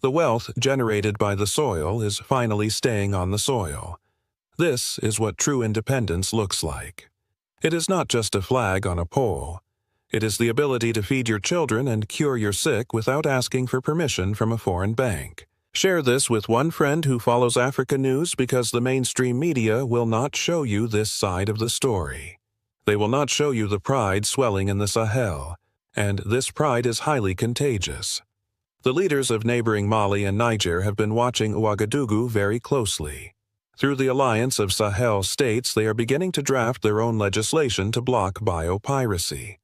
The wealth generated by the soil is finally staying on the soil. This is what true independence looks like. It is not just a flag on a pole. It is the ability to feed your children and cure your sick without asking for permission from a foreign bank. Share this with one friend who follows Africa news because the mainstream media will not show you this side of the story. They will not show you the pride swelling in the Sahel, and this pride is highly contagious. The leaders of neighboring Mali and Niger have been watching Ouagadougou very closely. Through the alliance of Sahel states, they are beginning to draft their own legislation to block biopiracy.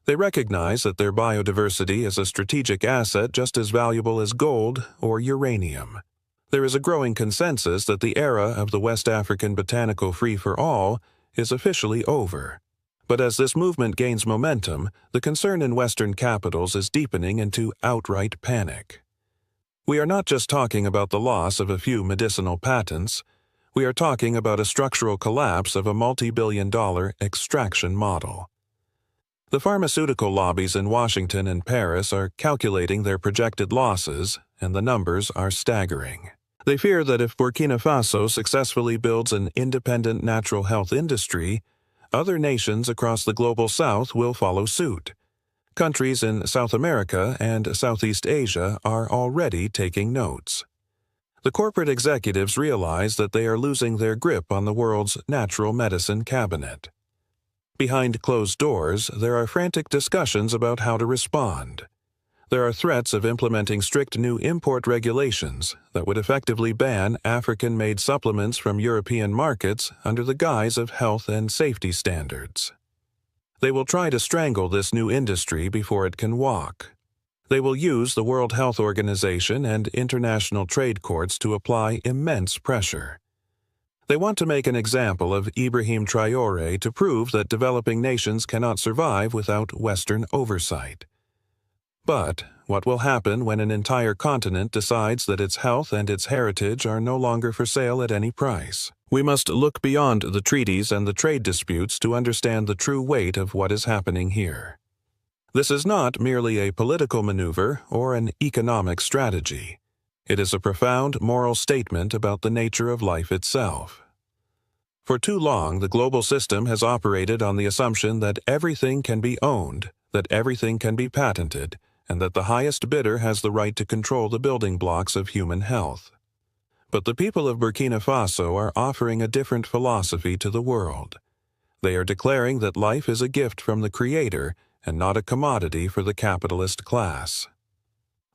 They recognize that their biodiversity is a strategic asset just as valuable as gold or uranium. There is a growing consensus that the era of the West African botanical free-for-all is officially over. But as this movement gains momentum, the concern in Western capitals is deepening into outright panic. We are not just talking about the loss of a few medicinal patents. We are talking about a structural collapse of a multi-billion-dollar extraction model. The pharmaceutical lobbies in Washington and Paris are calculating their projected losses, and the numbers are staggering. They fear that if Burkina Faso successfully builds an independent natural health industry, other nations across the global south will follow suit. Countries in South America and Southeast Asia are already taking notes. The corporate executives realize that they are losing their grip on the world's natural medicine cabinet. Behind closed doors, there are frantic discussions about how to respond. There are threats of implementing strict new import regulations that would effectively ban African-made supplements from European markets under the guise of health and safety standards. They will try to strangle this new industry before it can walk. They will use the World Health Organization and international trade courts to apply immense pressure. They want to make an example of Ibrahim Traoré to prove that developing nations cannot survive without Western oversight. But what will happen when an entire continent decides that its health and its heritage are no longer for sale at any price? We must look beyond the treaties and the trade disputes to understand the true weight of what is happening here. This is not merely a political maneuver or an economic strategy. It is a profound moral statement about the nature of life itself. For too long, the global system has operated on the assumption that everything can be owned, that everything can be patented, and that the highest bidder has the right to control the building blocks of human health. But the people of Burkina Faso are offering a different philosophy to the world. They are declaring that life is a gift from the Creator and not a commodity for the capitalist class.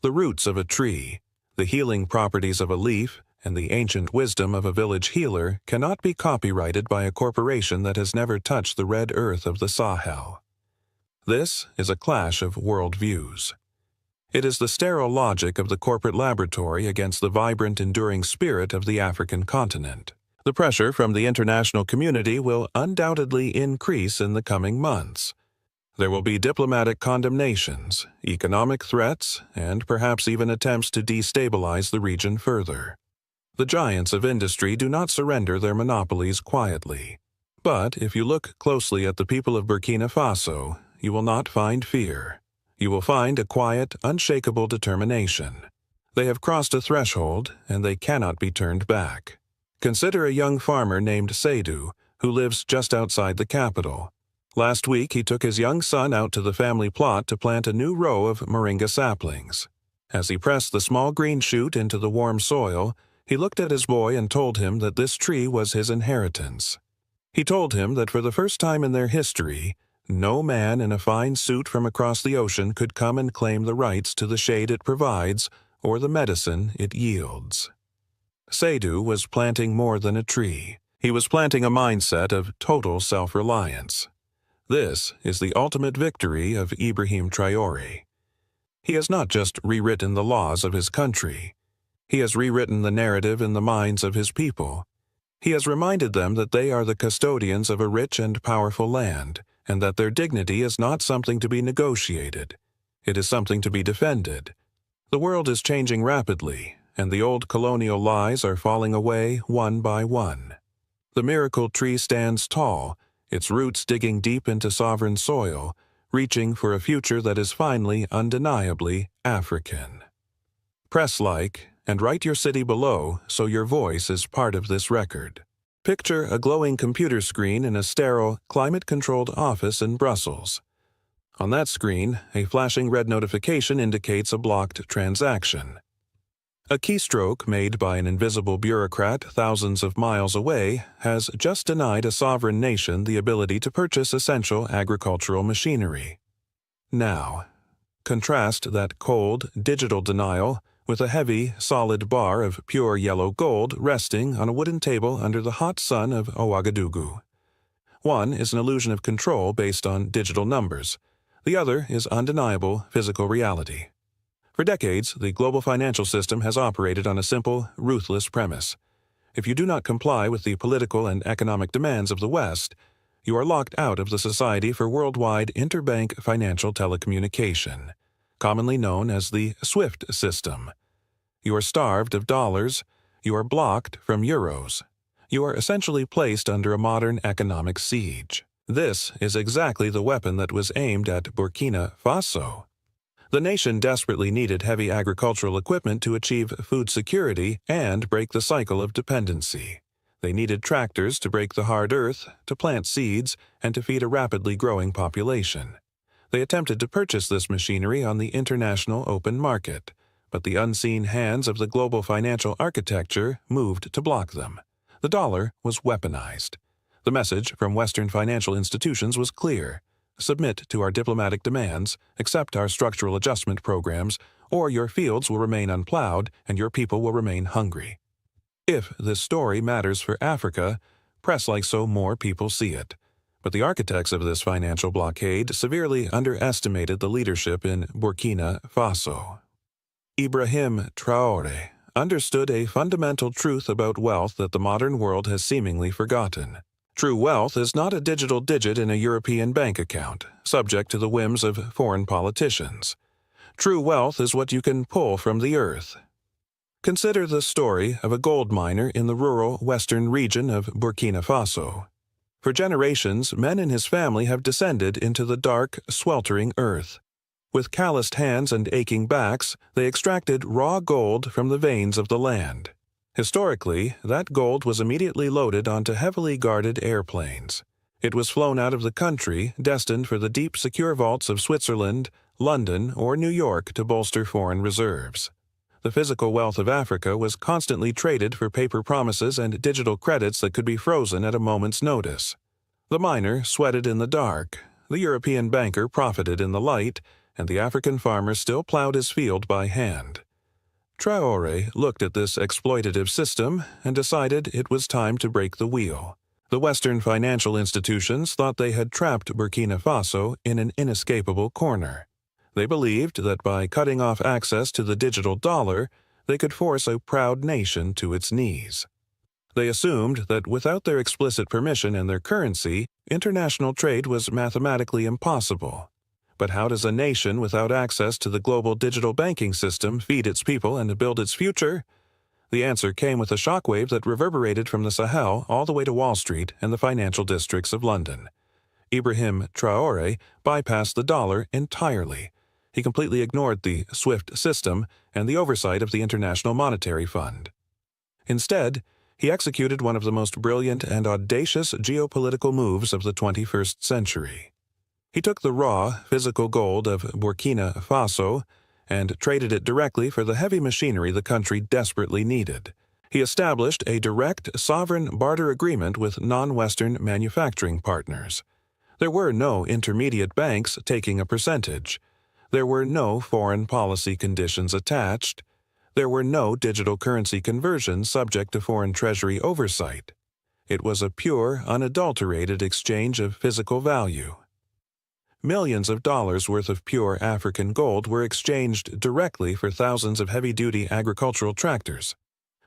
The roots of a tree, the healing properties of a leaf, and the ancient wisdom of a village healer cannot be copyrighted by a corporation that has never touched the red earth of the Sahel. This is a clash of worldviews. It is the sterile logic of the corporate laboratory against the vibrant, enduring spirit of the African continent. The pressure from the international community will undoubtedly increase in the coming months. There will be diplomatic condemnations, economic threats, and perhaps even attempts to destabilize the region further. The giants of industry do not surrender their monopolies quietly. But if you look closely at the people of Burkina Faso, you will not find fear. You will find a quiet, unshakable determination. They have crossed a threshold, and they cannot be turned back. Consider a young farmer named Seydou, who lives just outside the capital. Last week, he took his young son out to the family plot to plant a new row of moringa saplings. As he pressed the small green shoot into the warm soil, he looked at his boy and told him that this tree was his inheritance. He told him that for the first time in their history, no man in a fine suit from across the ocean could come and claim the rights to the shade it provides or the medicine it yields. Seydou was planting more than a tree. He was planting a mindset of total self-reliance. This is the ultimate victory of Ibrahim Traoré. He has not just rewritten the laws of his country. He has rewritten the narrative in the minds of his people. He has reminded them that they are the custodians of a rich and powerful land, and that their dignity is not something to be negotiated. It is something to be defended. The world is changing rapidly, and the old colonial lies are falling away one by one. The miracle tree stands tall, its roots digging deep into sovereign soil, reaching for a future that is finally, undeniably, African. Press like and write your city below so your voice is part of this record. Picture a glowing computer screen in a sterile, climate-controlled office in Brussels. On that screen, a flashing red notification indicates a blocked transaction. A keystroke made by an invisible bureaucrat thousands of miles away has just denied a sovereign nation the ability to purchase essential agricultural machinery. Now, contrast that cold, digital denial with a heavy, solid bar of pure yellow gold resting on a wooden table under the hot sun of Ouagadougou. One is an illusion of control based on digital numbers. The other is undeniable physical reality. For decades, the global financial system has operated on a simple, ruthless premise. If you do not comply with the political and economic demands of the West, you are locked out of the Society for Worldwide Interbank Financial Telecommunication, commonly known as the SWIFT system. You are starved of dollars. You are blocked from euros. You are essentially placed under a modern economic siege. This is exactly the weapon that was aimed at Burkina Faso. The nation desperately needed heavy agricultural equipment to achieve food security and break the cycle of dependency. They needed tractors to break the hard earth, to plant seeds, and to feed a rapidly growing population. They attempted to purchase this machinery on the international open market, but the unseen hands of the global financial architecture moved to block them. The dollar was weaponized. The message from Western financial institutions was clear. Submit to our diplomatic demands, accept our structural adjustment programs, or your fields will remain unplowed and your people will remain hungry. If this story matters for Africa, press like so more people see it. But the architects of this financial blockade severely underestimated the leadership in Burkina Faso. Ibrahim Traoré understood a fundamental truth about wealth that the modern world has seemingly forgotten. True wealth is not a digital digit in a European bank account, subject to the whims of foreign politicians. True wealth is what you can pull from the earth. Consider the story of a gold miner in the rural western region of Burkina Faso. For generations, men in his family have descended into the dark, sweltering earth. With calloused hands and aching backs, they extracted raw gold from the veins of the land. Historically, that gold was immediately loaded onto heavily guarded airplanes. It was flown out of the country, destined for the deep, secure vaults of Switzerland, London, or New York to bolster foreign reserves. The physical wealth of Africa was constantly traded for paper promises and digital credits that could be frozen at a moment's notice. The miner sweated in the dark, the European banker profited in the light, and the African farmer still plowed his field by hand. Traoré looked at this exploitative system and decided it was time to break the wheel. The Western financial institutions thought they had trapped Burkina Faso in an inescapable corner. They believed that by cutting off access to the digital dollar, they could force a proud nation to its knees. They assumed that without their explicit permission and their currency, international trade was mathematically impossible. But how does a nation without access to the global digital banking system feed its people and build its future? The answer came with a shockwave that reverberated from the Sahel all the way to Wall Street and the financial districts of London. Ibrahim Traoré bypassed the dollar entirely. He completely ignored the SWIFT system and the oversight of the International Monetary Fund. Instead, he executed one of the most brilliant and audacious geopolitical moves of the 21st century. He took the raw, physical gold of Burkina Faso and traded it directly for the heavy machinery the country desperately needed. He established a direct, sovereign barter agreement with non-Western manufacturing partners. There were no intermediate banks taking a percentage. There were no foreign policy conditions attached. There were no digital currency conversions subject to foreign treasury oversight. It was a pure, unadulterated exchange of physical value. Millions of dollars worth of pure African gold were exchanged directly for thousands of heavy-duty agricultural tractors.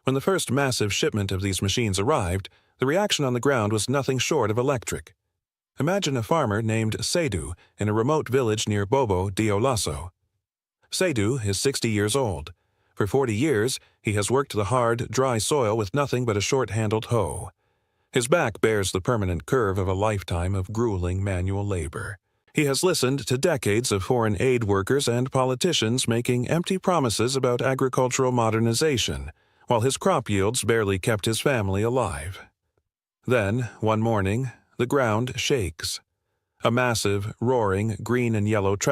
When the first massive shipment of these machines arrived, the reaction on the ground was nothing short of electric. Imagine a farmer named Seydou in a remote village near Bobo Dioulasso. Seydou is 60 years old. For 40 years, he has worked the hard, dry soil with nothing but a short-handled hoe. His back bears the permanent curve of a lifetime of grueling manual labor. He has listened to decades of foreign aid workers and politicians making empty promises about agricultural modernization, while his crop yields barely kept his family alive. Then, one morning, the ground shakes. A massive, roaring, green and yellow tractor